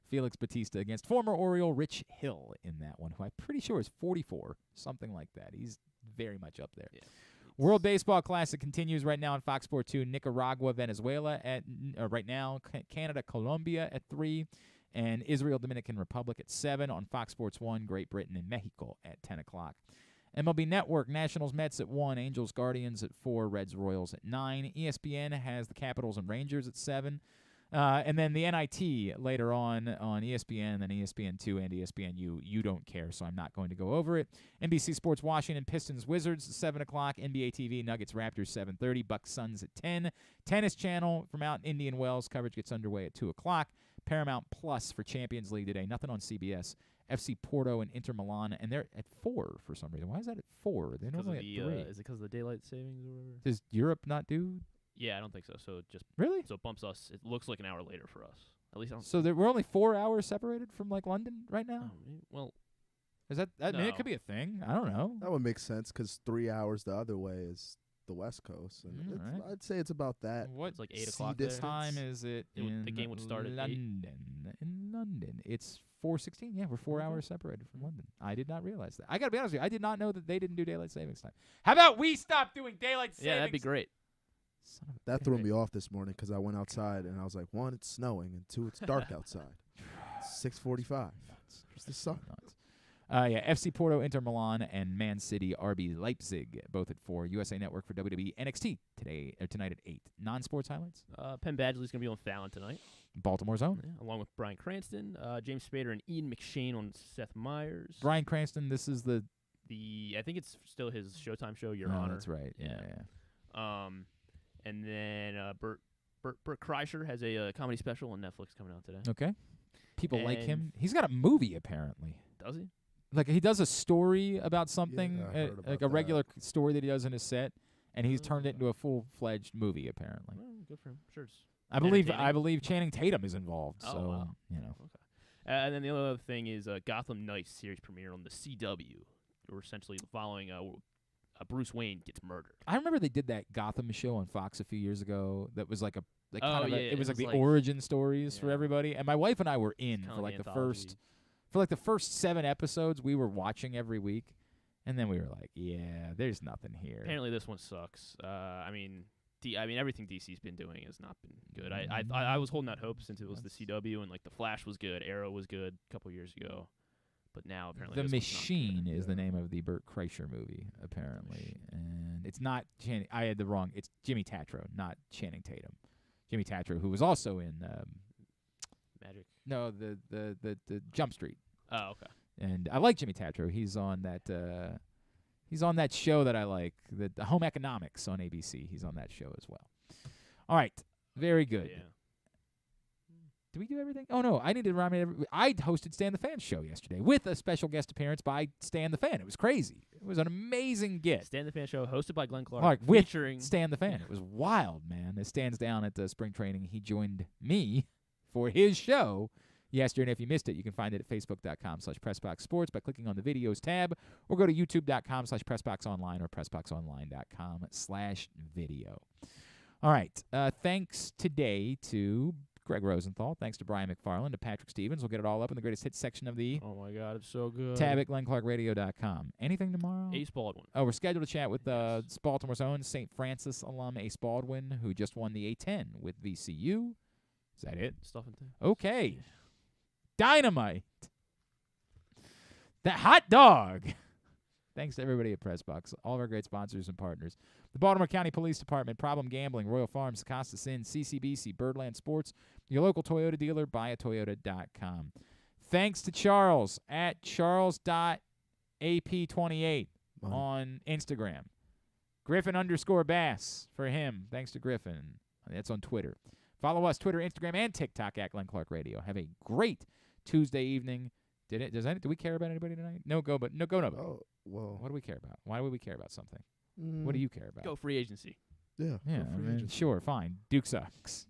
Felix Bautista against former Oriole Rich Hill in that one, who I'm pretty sure is 44, something like that. He's very much up there. Yeah. World Baseball Classic continues right now on Fox Sports 2. Nicaragua, Venezuela at right now. Canada, Colombia at 3. And Israel, Dominican Republic at 7 on Fox Sports 1, Great Britain and Mexico at 10 o'clock. MLB Network, Nationals, Mets at 1, Angels, Guardians at 4, Reds, Royals at 9. ESPN has the Capitals and Rangers at 7. And then the NIT later on ESPN, then ESPN2 and ESPNU. You don't care, so I'm not going to go over it. NBC Sports Washington, Pistons, Wizards at 7 o'clock. NBA TV, Nuggets, Raptors, 7:30. Bucks, Suns at 10. Tennis Channel from out in Indian Wells. Coverage gets underway at 2 o'clock. Paramount Plus for Champions League today. Nothing on CBS. FC Porto and Inter Milan, and they're at 4 for some reason. Why is that at 4? They're normally at 3. Is it because of the daylight savings or whatever? Does Europe not do? Yeah, I don't think so. So just really? So it bumps us. It looks like an hour later for us. At least. So we're only 4 hours separated from like London right now. Well, is that? I mean, it could be a thing. I don't know. That would make sense because 3 hours the other way is the West Coast, and I'd say it's about that. It's like 8 o'clock. What time is it? The game would start at London. In London, it's 4:16. Yeah, we're 4 hours separated from London. I did not realize that. I got to be honest with you. I did not know that they didn't do daylight savings time. How about we stop doing daylight savings? Yeah, that'd be great. That threw me off this morning because I went outside and I was like, 1, it's snowing, and 2, it's dark outside. It's 6:45. It's the sun. FC Porto, Inter Milan, and Man City, RB Leipzig, both at 4. USA Network for WWE NXT tonight at 8. Non-sports highlights? Penn Badgley's going to be on Fallon tonight. Baltimore's own. Yeah, along with Bryan Cranston, James Spader, and Ian McShane on Seth Meyers. Bryan Cranston, this is the I think it's still his Showtime show, Your Honor. That's right. Yeah. And then Bert Kreischer has a comedy special on Netflix coming out today. Okay. People like him. He's got a movie, apparently. Does he? Like, he does a story about something, like a regular story that he does in his set, and he's turned it into a full-fledged movie, apparently. Well, good for him. Sure. It's I believe Channing Tatum is involved. Oh, so, wow. Okay. And then the other thing is Gotham Knights series premiere on the CW. We're essentially following Bruce Wayne gets murdered. I remember they did that Gotham show on Fox a few years ago. That was like it was like the like origin stories for everybody. And my wife and I were in for like the first 7 episodes. We were watching every week, and then we were like, "Yeah, there's nothing here." Apparently, this one sucks. I mean, everything DC's been doing has not been good. I was holding out hope since it was the CW, and like the Flash was good, Arrow was good a couple years ago. But now apparently The Machine is the name of the Bert Kreischer movie, apparently, and it's not Channing. I had the wrong. It's Jimmy Tatro, not Channing Tatum. Jimmy Tatro, who was also in Magic. No, the Jump Street. Oh, okay. And I like Jimmy Tatro. He's on that. He's on that show that I like, the Home Economics on ABC. He's on that show as well. All right. Very good. Yeah. Did we do everything? Oh, no. I need to remind I hosted Stan the Fan show yesterday with a special guest appearance by Stan the Fan. It was crazy. It was an amazing get. Stan the Fan show hosted by Glenn Clark. With featuring Stan the Fan. It was wild, man. As Stan's down at spring training, he joined me for his show yesterday. And if you missed it, you can find it at facebook.com/PressBoxSports by clicking on the videos tab, or go to youtube.com/PressBoxOnline or PressBoxOnline.com/video. All right. Thanks today to Gregg Rosenthal. Thanks to Brian McFarland, to Patrick Stevens. We'll get it all up in the greatest hits section of the Oh, my God. It's so good. tab at GlennClarkRadio.com. Anything tomorrow? Ace Baldwin. Oh, we're scheduled to chat with Baltimore's own St. Francis alum Ace Baldwin, who just won the A10 with VCU. Is that it? Stuff and things. Okay. Dynamite. The hot dog. Thanks to everybody at PressBox, all of our great sponsors and partners. The Baltimore County Police Department, Problem Gambling, Royal Farms, Costa Sin, CCBC, Birdland Sports, your local Toyota dealer, buyatoyota.com. Thanks to Charles at charles.ap28 on Instagram. Griffin_Bass for him. Thanks to Griffin. That's on Twitter. Follow us, Twitter, Instagram, and TikTok at Glenn Clark Radio. Have a great Tuesday evening. Do we care about anybody tonight? No, go nobody. Oh, well. What do we care about? Why would we care about something? What do you care about? Go free agency. Yeah. Yeah, go free I mean, agency. sure, fine. Duke sucks.